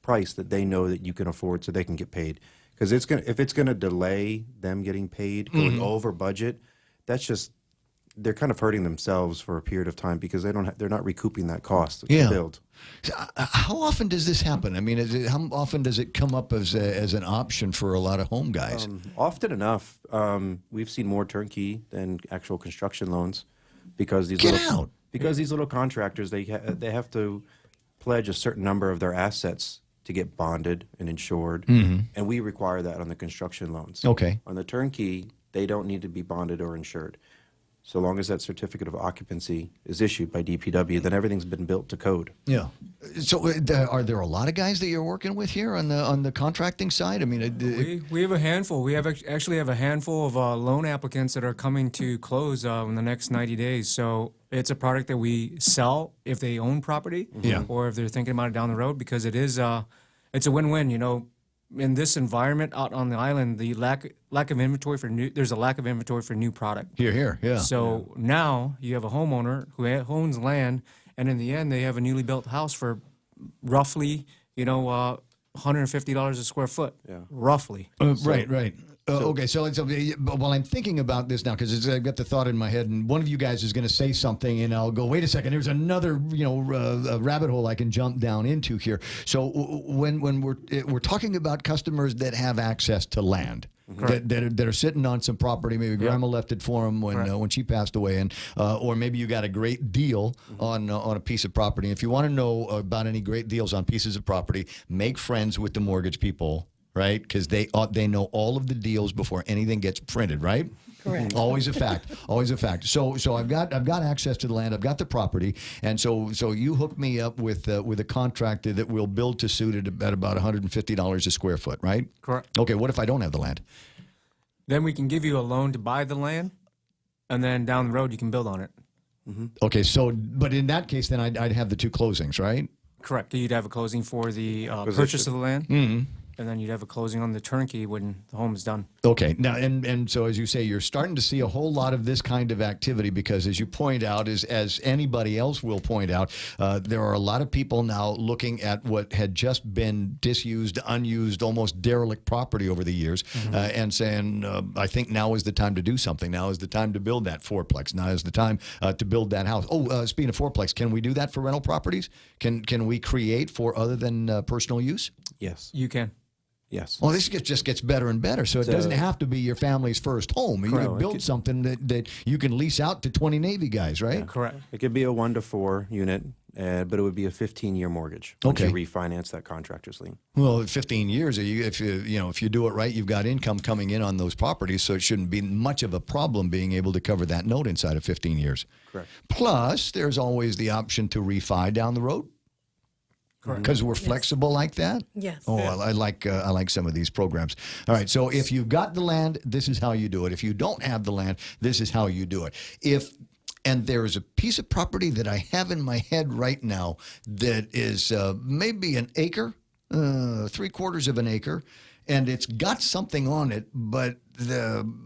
price that they know that you can afford so they can get paid. Because if it's going to delay them getting paid, going over budget, they're kind of hurting themselves for a period of time because they're not recouping that cost to build. So, how often does this happen? I mean, how often does it come up as an option for a lot of home guys? Often enough. We've seen more turnkey than actual construction loans because these little contractors they have to pledge a certain number of their assets to get bonded and insured, and we require that on the construction loans. Okay. On the turnkey, they don't need to be bonded or insured. So long as that certificate of occupancy is issued by DPW, then everything's been built to code. Yeah. So are there a lot of guys that you're working with here on the contracting side? I mean, we have a handful. We actually have a handful of loan applicants that are coming to close in the next 90 days. So it's a product that we sell if they own property, or if they're thinking about it down the road, because it's a win-win. In this environment out on the island, the lack of inventory there's a lack of inventory for new product. Here, yeah. So now you have a homeowner who owns land, and in the end, they have a newly built house for roughly, $150 a square foot. Yeah. Roughly. Right. Okay, so while I'm thinking about this now, because I've got the thought in my head, and one of you guys is going to say something, and I'll go, wait a second, there's another, rabbit hole I can jump down into here. So when we're talking about customers that have access to land, that are sitting on some property. Maybe grandma left it for them when she passed away, and or maybe you got a great deal on a piece of property. If you want to know about any great deals on pieces of property, make friends with the mortgage people, right? Because they know all of the deals before anything gets printed, right? Correct. Always a fact. Always a fact. So I've got access to the land. I've got the property, and so you hook me up with a contractor that will build to suit at about $150 a square foot, right? Correct. Okay. What if I don't have the land? Then we can give you a loan to buy the land, and then down the road you can build on it. Okay. So, but in that case, then I'd have the two closings, right? Correct. You'd have a closing for the purchase of the land, and then you'd have a closing on the turnkey when the home is done. Okay. Now, and so as you say, you're starting to see a whole lot of this kind of activity because, as you point out, as anybody else will point out, there are a lot of people now looking at what had just been disused, unused, almost derelict property over the years, and saying, I think now is the time to do something. Now is the time to build that fourplex. Now is the time to build that house. Oh, speaking of fourplex, can we do that for rental properties? Can we create for other than personal use? Yes. You can. Yes. Well, this just gets better and better. So it doesn't have to be your family's first home. You can build something that you can lease out to 20 Navy guys, right? Yeah, correct. It could be a 1 to 4 unit, but it would be a 15-year mortgage. Once you refinance that contractor's lien. Well, 15 years. If you do it right, you've got income coming in on those properties, so it shouldn't be much of a problem being able to cover that note inside of 15 years. Correct. Plus, there's always the option to refi down the road. Because we're flexible like that? Yes. Oh, I like some of these programs. All right, so if you've got the land, this is how you do it. If you don't have the land, this is how you do it. And there is a piece of property that I have in my head right now that is maybe an acre, 3/4 of an acre, and it's got something on it, but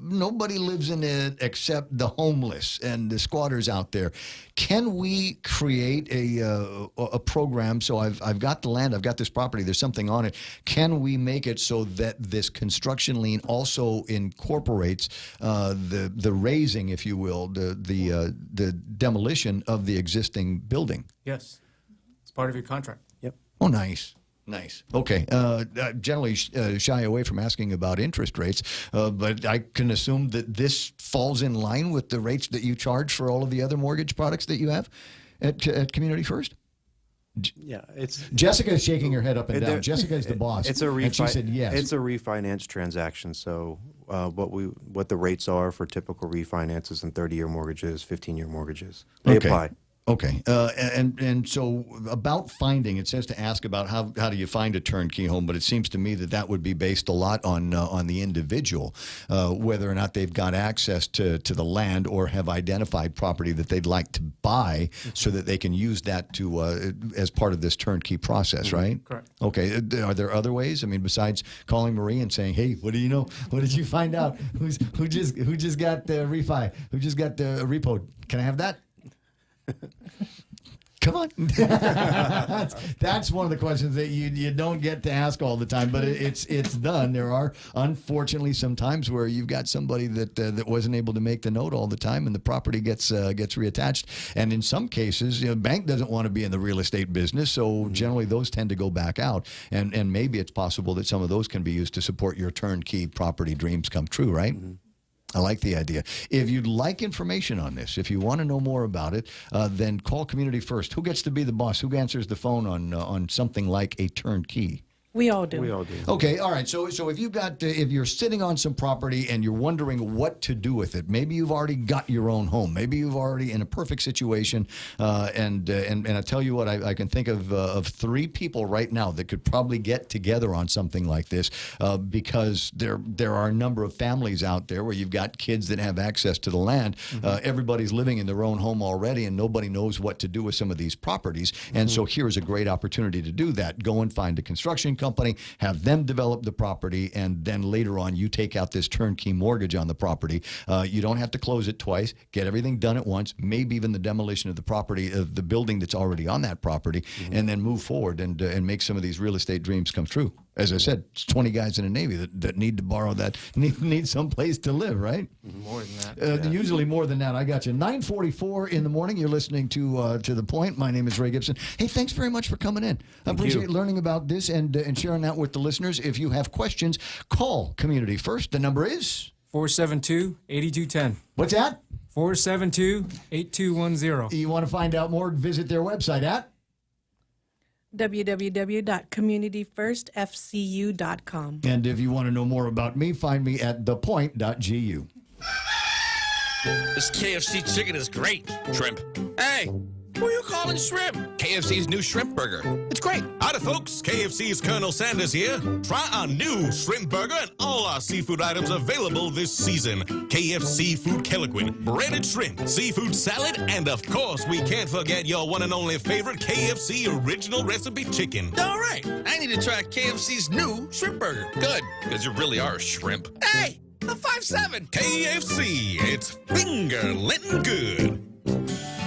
nobody lives in it except the homeless and the squatters out there. Can we create a program? So I've got the land, I've got this property, there's something on it. Can we make it so that this construction lien also incorporates the raising, if you will, the demolition of the existing building? Yes. It's part of your contract. Yep. Oh, nice. Nice. Okay. Generally shy away from asking about interest rates, but I can assume that this falls in line with the rates that you charge for all of the other mortgage products that you have at Community First? Yeah, Jessica is shaking her head up and down. Jessica is the boss. It's a and she said yes. It's a refinance transaction. So what the rates are for typical refinances and 30-year mortgages, 15-year mortgages, they apply. Okay, and so about finding, it says to ask about how do you find a turnkey home, but it seems to me that would be based a lot on the individual, whether or not they've got access to the land or have identified property that they'd like to buy so that they can use that to as part of this turnkey process, right? Correct. Okay, are there other ways? I mean, besides calling Marie and saying, "Hey, what do you know? What did you find out? Who just got the refi? Who just got the repo? Can I have that?" Come on. That's one of the questions that you don't get to ask all the time, but it's done. There are unfortunately some times where you've got somebody that wasn't able to make the note all the time, and the property gets reattached. And in some cases, bank doesn't want to be in the real estate business, so generally those tend to go back out. And maybe it's possible that some of those can be used to support your turnkey property dreams come true, right? I like the idea. If you'd like information on this, if you want to know more about it, then call Community First. Who gets to be the boss? Who answers the phone on something like a turnkey? We all do. We all do. Okay, all right. So if you've got, if you're sitting on some property and you're wondering what to do with it, maybe you've already got your own home. Maybe you've already in a perfect situation. And I tell you what, I can think of 3 people right now that could probably get together on something like this because there are a number of families out there where you've got kids that have access to the land. Everybody's living in their own home already, and nobody knows what to do with some of these properties. And so here's a great opportunity to do that. Go and find a construction company, have them develop the property, and then later on you take out this turnkey mortgage on the property. You don't have to close it twice. Get everything done at once, maybe even the demolition of the property, of the building that's already on that property, and then move forward and make some of these real estate dreams come true. as I said, it's 20 guys in the Navy that need to borrow that, need some place to live, right? More than that. Usually more than that. I got you. 9:44 in the morning. You're listening to The Point. My name is Ray Gibson. Hey, thanks very much for coming in. I appreciate learning about this and sharing that with the listeners. If you have questions, call Community First. The number is 472-8210. What's that? 472-8210. You want to find out more? Visit their website at www.communityfirstfcu.com. And if you want to know more about me, find me at thepoint.gu. This KFC chicken is great. Shrimp. Hey, who are you calling shrimp? KFC's new shrimp burger. It's great. Howdy, folks. KFC's Colonel Sanders here. Try our new shrimp burger and all our seafood items available this season. KFC Food Keliquin, breaded shrimp, seafood salad, and of course, we can't forget your one and only favorite KFC original recipe chicken. All right, I need to try KFC's new shrimp burger. Good, because you really are a shrimp. Hey, a 5-7. KFC, it's finger-licking good.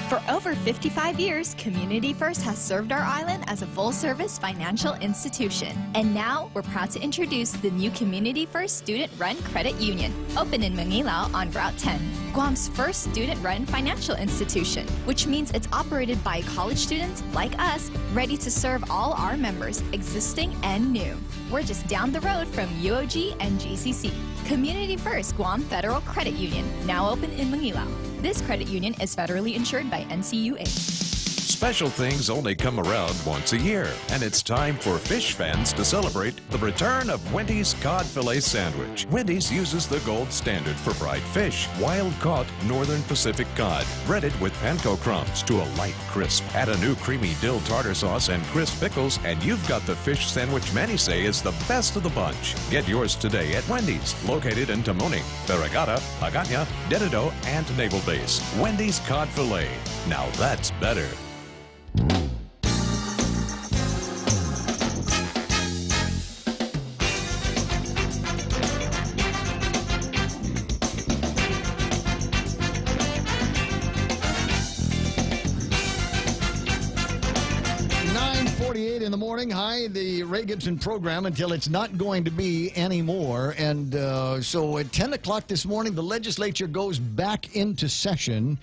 For over 55 years, Community First has served our island as a full-service financial institution. And now, we're proud to introduce the new Community First Student-Run Credit Union, open in Mangilao on Route 10, Guam's first student-run financial institution, which means it's operated by college students like us, ready to serve all our members, existing and new. We're just down the road from UOG and GCC. Community First Guam Federal Credit Union, now open in Mangilao. This credit union is federally insured by NCUA. Special things only come around once a year, and it's time for fish fans to celebrate the return of Wendy's Cod Filet Sandwich. Wendy's uses the gold standard for fried fish, wild-caught Northern Pacific cod, breaded with panko crumbs to a light crisp. Add a new creamy dill tartar sauce and crisp pickles, and you've got the fish sandwich many say is the best of the bunch. Get yours today at Wendy's, located in Tamuning, Veragata, Agana, Dededo, and Naval Base. Wendy's Cod Filet. Now that's better. 9:48 in the morning. Hi, the Ray Gibson program until it's not going to be anymore. And so at 10 o'clock this morning, the legislature goes back into session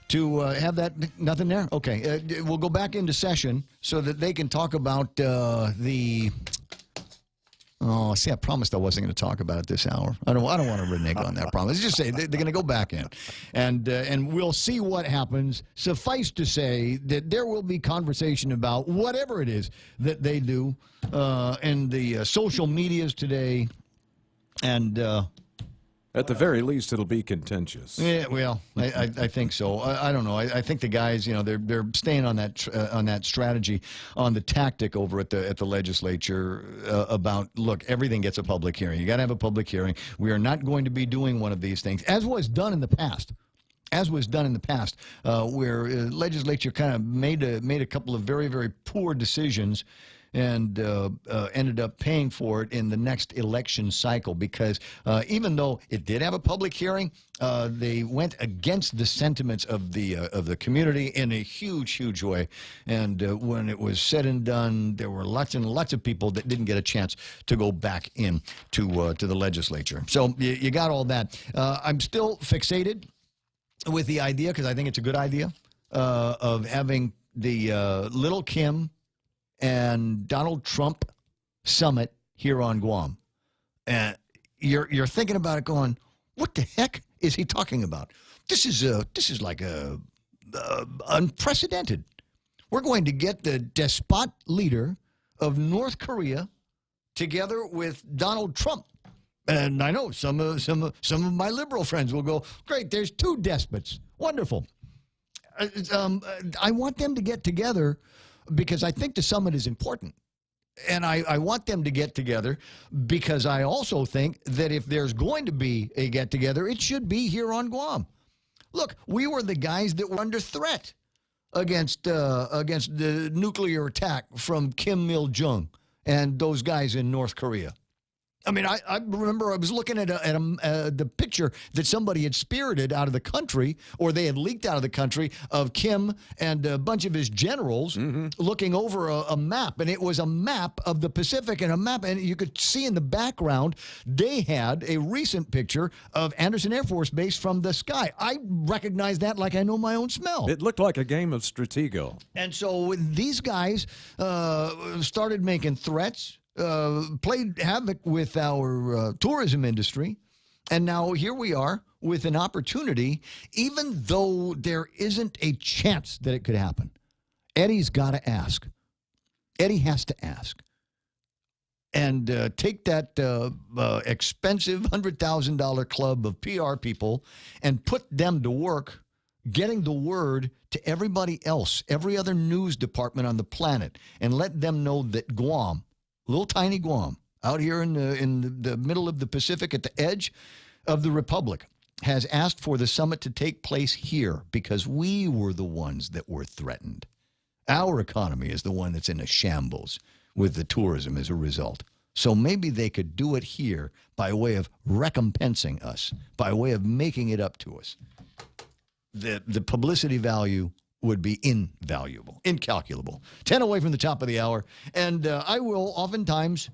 to have that. Nothing there? Okay. We'll go back into session so that they can talk about the. Oh, see, I promised I wasn't going to talk about it this hour. I don't want to renege on that promise. Just say they're going to go back in, and we'll see what happens. Suffice to say that there will be conversation about whatever it is that they do in the social medias today, and. At the very least, it'll be contentious. Yeah, well, I think so. I don't know. I think the guys, you know, they're staying on that strategy, on the tactic over at the legislature about, look, everything gets a public hearing. You got to have a public hearing. We are not going to be doing one of these things, as was done in the past. Where legislature kind of made a couple of very, very poor decisions and ended up paying for it in the next election cycle, because even though it did have a public hearing, they went against the sentiments of the community in a huge way. And when it was said and done, there were lots and lots of people that didn't get a chance to go back in to the legislature. So you got all that. I'm still fixated with the idea, because I think it's a good idea, of having the Little Kim and Donald Trump summit here on Guam. And you're thinking about it going, what the heck is he talking about? This is like unprecedented. We're going to get the despot leader of North Korea together with Donald Trump. And I know some of my liberal friends will go, great, there's two despots. Wonderful. I want them to get together because I think the summit is important. And I want them to get together because I also think that if there's going to be a get-together, it should be here on Guam. Look, we were the guys that were under threat against the nuclear attack from Kim Il-jung and those guys in North Korea. I mean, I remember I was looking at the picture that somebody had spirited out of the country, or they had leaked out of the country, of Kim and a bunch of his generals looking over a map. And it was a map of the Pacific, and a map, and you could see in the background, they had a recent picture of Anderson Air Force Base from the sky. I recognize that like I know my own smell. It looked like a game of Stratego. And so when these guys started making threats, played havoc with our tourism industry, and now here we are with an opportunity, even though there isn't a chance that it could happen. Eddie's got to ask. Eddie has to ask. And take that expensive $100,000 club of PR people and put them to work getting the word to everybody else, every other news department on the planet, and let them know that Guam, little tiny Guam, out here in the middle of the Pacific at the edge of the Republic, has asked for the summit to take place here because we were the ones that were threatened. Our economy is the one that's in a shambles with the tourism as a result. So maybe they could do it here by way of recompensing us, by way of making it up to us. The publicity value would be invaluable, incalculable. 10 away from the top of the hour. And I will oftentimes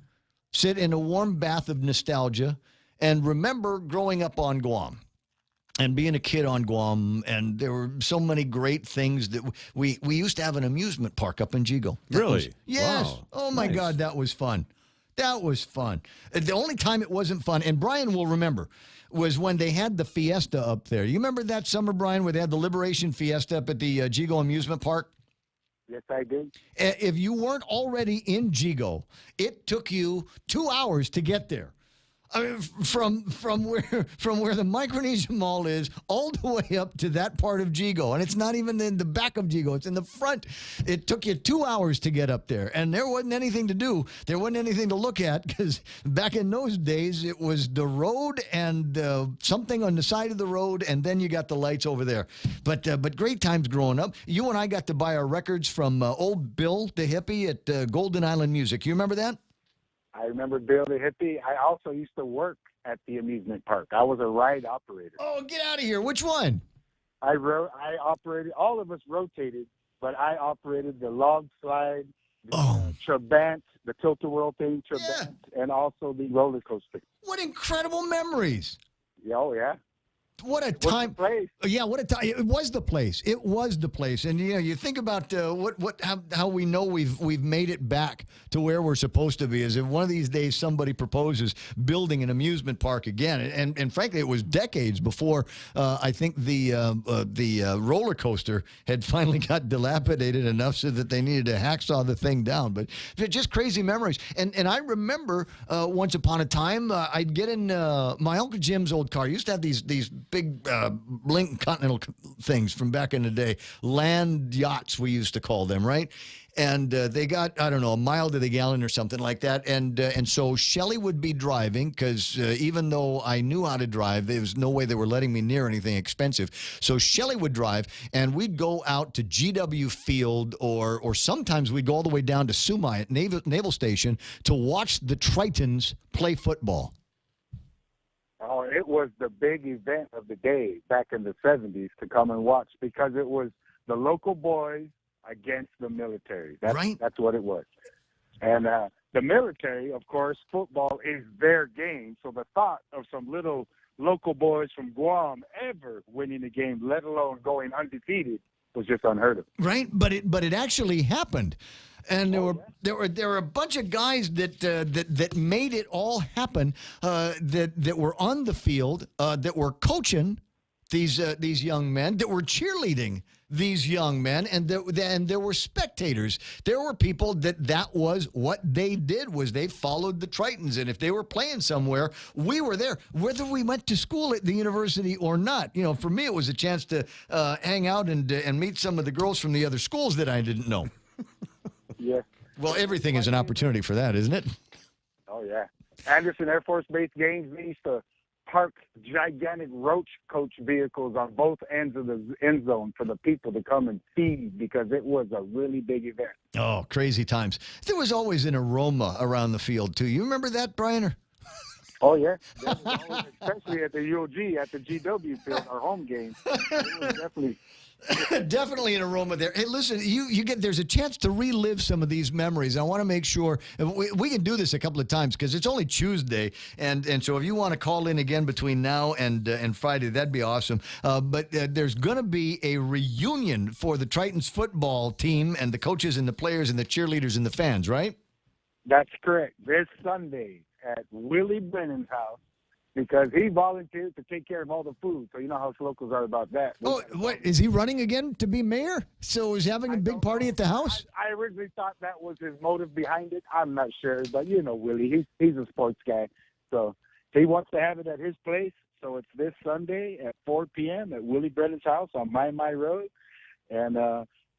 sit in a warm bath of nostalgia and remember growing up on Guam and being a kid on Guam. And there were so many great things that we used to have an amusement park up in Jigo. Really? Yes. Wow. Oh, my Nice. God, that was fun. That was fun. The only time it wasn't fun, and Brian will remember, was when they had the fiesta up there. You remember that summer, Brian, where they had the Liberation Fiesta up at the Jigo Amusement Park? Yes, I did. If you weren't already in Jigo, it took you 2 hours to get there. I mean, from where the Micronesia Mall is all the way up to that part of Jigo, and it's not even in the back of Jigo; it's in the front. It took you 2 hours to get up there, and there wasn't anything to do. There wasn't anything to look at because back in those days, it was the road and something on the side of the road, and then you got the lights over there. But great times growing up. You and I got to buy our records from old Bill the hippie at Golden Island Music. You remember that? I remember Bill the hippie. I also used to work at the amusement park. I was a ride operator. Oh, get out of here. Which one? I operated, all of us rotated, but I operated the log slide, the Trabant, the tilt-a-whirl thing, Trabant, and also the roller coaster. What incredible memories. Oh, yeah. What a time! Yeah, what a time! It was the place. It was the place. And you think about how we know we've made it back to where we're supposed to be. Is if one of these days somebody proposes building an amusement park again, and frankly, it was decades before I think the roller coaster had finally got dilapidated enough so that they needed to hacksaw the thing down. But just crazy memories. And I remember once upon a time I'd get in my Uncle Jim's old car. He used to have these big Lincoln Continental things from back in the day, land yachts we used to call them, right? And they got, I don't know, a mile to the gallon or something like that. And so Shelley would be driving because even though I knew how to drive, there was no way they were letting me near anything expensive. So Shelley would drive, and we'd go out to GW Field, or sometimes we'd go all the way down to Sumai at Naval Station to watch the Tritons play football. Oh, it was the big event of the day back in the 70s to come and watch because it was the local boys against the military. That's what it was. And the military, of course, football is their game. So the thought of some little local boys from Guam ever winning a game, let alone going undefeated, was just unheard of. Right, but it actually happened. And there were a bunch of guys that made it all happen. That were on the field, that were coaching these young men, that were cheerleading these young men, and there were spectators. There were people that was what they did, was they followed the Tritons, and if they were playing somewhere, we were there, whether we went to school at the university or not. For me, it was a chance to hang out and meet some of the girls from the other schools that I didn't know. Yeah. Well, everything is an opportunity for that, isn't it? Oh, yeah. Anderson Air Force Base games, we used to park gigantic roach coach vehicles on both ends of the end zone for the people to come and feed because it was a really big event. Oh, crazy times. There was always an aroma around the field, too. You remember that, Brian? Oh, yeah. Especially at the UOG, at the GW field, our home game. It was definitely... Definitely an aroma there. Hey, listen, there's a chance to relive some of these memories. I want to make sure we can do this a couple of times because it's only Tuesday, and so if you want to call in again between now and Friday, that'd be awesome. But there's going to be a reunion for the Tritons football team and the coaches and the players and the cheerleaders and the fans, right? That's correct. This Sunday at Willie Brennan's house, because he volunteered to take care of all the food. So you know how us locals are about that. Oh, what, is he running again to be mayor? So is he having a big party at the house? I originally thought that was his motive behind it. I'm not sure, but you know Willie, he's a sports guy. So he wants to have it at his place. So it's this Sunday at 4 p.m. at Willie Brennan's house on My Road. And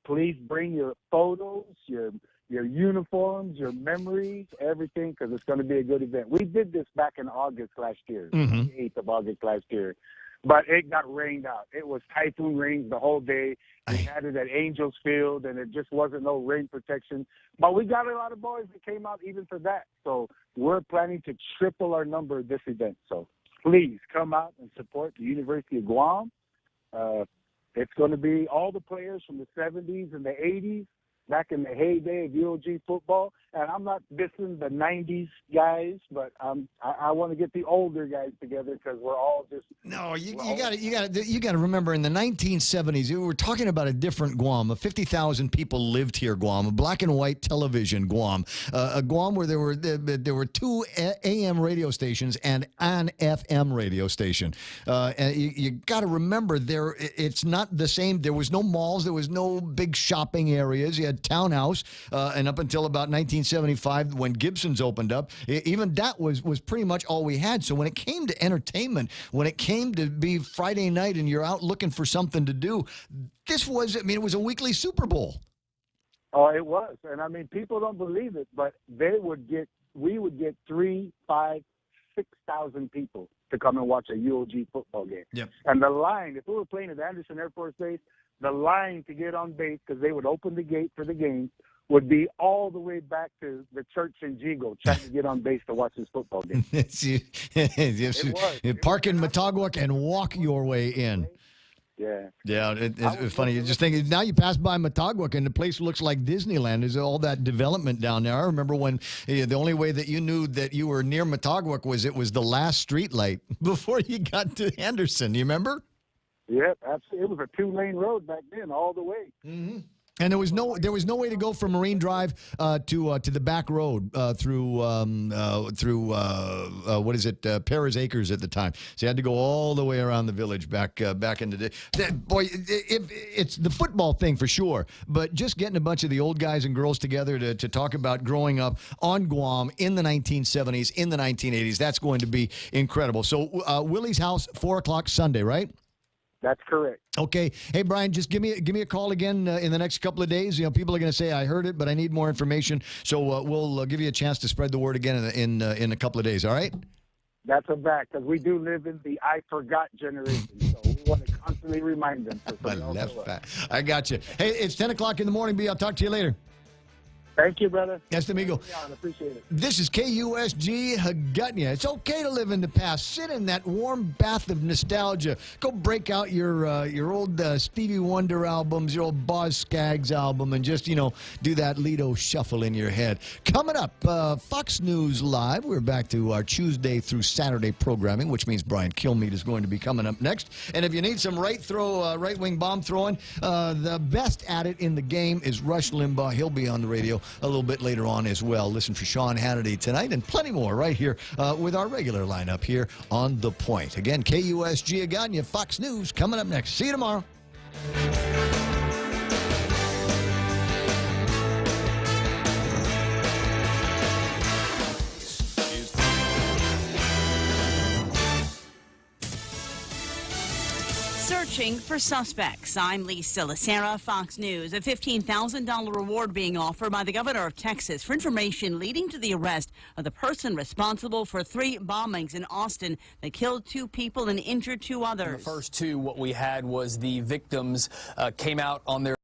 please bring your photos, your uniforms, your memories, everything, because it's going to be a good event. We did this back in August last year, the 8th of August last year, but it got rained out. It was typhoon rains the whole day. We had it at Angels Field, and it just wasn't no rain protection. But we got a lot of boys that came out even for that. So we're planning to triple our number this event. So please come out and support the University of Guam. It's going to be all the players from the 70s and the 80s. Back in the heyday of UOG football, and I'm not dissing the '90s guys, but I want to get the older guys together because we're all just. No, you got to remember in the 1970s, we were talking about a different Guam. 50,000 people lived here, Guam, a black and white television Guam, a Guam where there were 2 AM radio stations and an FM radio station. And you got to remember it's not the same. There was no malls, there was no big shopping areas. You had Townhouse, and up until about 1975 when Gibson's opened up, even that was pretty much all we had. So when it came to entertainment, when it came to be Friday night and you're out looking for something to do, it was a weekly Super Bowl. Oh, it was. And I mean, people don't believe it, but we would get 3,000, 5,000, 6,000 people to come and watch a UOG football game. Yep. And the line, if we were playing at Anderson Air Force Base, the line to get on base, because they would open the gate for the game, would be all the way back to the church in Jigo trying to get on base to watch this football game. You park in Matagwak and walk your way in. Yeah. Yeah, it's funny. You just think, now you pass by Matagwak and the place looks like Disneyland. There's all that development down there. I remember when the only way that you knew that you were near Matagwak was it was the last street light before you got to Henderson. You remember? Yep, absolutely. It was a 2-lane road back then, all the way. Mm-hmm. And there was no way to go from Marine Drive to the back road through what is it, Paris Acres at the time. So you had to go all the way around the village back in the day. Boy, it's the football thing for sure, but just getting a bunch of the old guys and girls together to talk about growing up on Guam in the 1970s, in the 1980s, that's going to be incredible. So Willie's house, 4 o'clock Sunday, right? That's correct. Okay. Hey, Brian, just give me a call again in the next couple of days. You know, people are going to say, I heard it, but I need more information. So we'll give you a chance to spread the word again in a couple of days. All right? That's a fact, because we do live in the I forgot generation. So we want to constantly remind them. I got you. Hey, it's 10 o'clock in the morning, B. I'll talk to you later. Thank you, brother. Yes, amigo. I appreciate it. This is KUSG Hagutnia. It's okay to live in the past. Sit in that warm bath of nostalgia. Go break out your old Stevie Wonder albums, your old Boz Scaggs album, and just, do that Lido shuffle in your head. Coming up, Fox News Live. We're back to our Tuesday through Saturday programming, which means Brian Kilmeade is going to be coming up next. And if you need some right-wing bomb throwing, the best at it in the game is Rush Limbaugh. He'll be on the radio a little bit later on as well. Listen for Sean Hannity tonight and plenty more right here with our regular lineup here on The Point. Again, KUSG Hagutnia, Fox News coming up next. See you tomorrow. Searching for suspects. I'm Lisa Lacera, Fox News. A $15,000 reward being offered by the governor of Texas for information leading to the arrest of the person responsible for 3 bombings in Austin that killed 2 people and injured 2 others. The first 2, what we had was the victims came out on their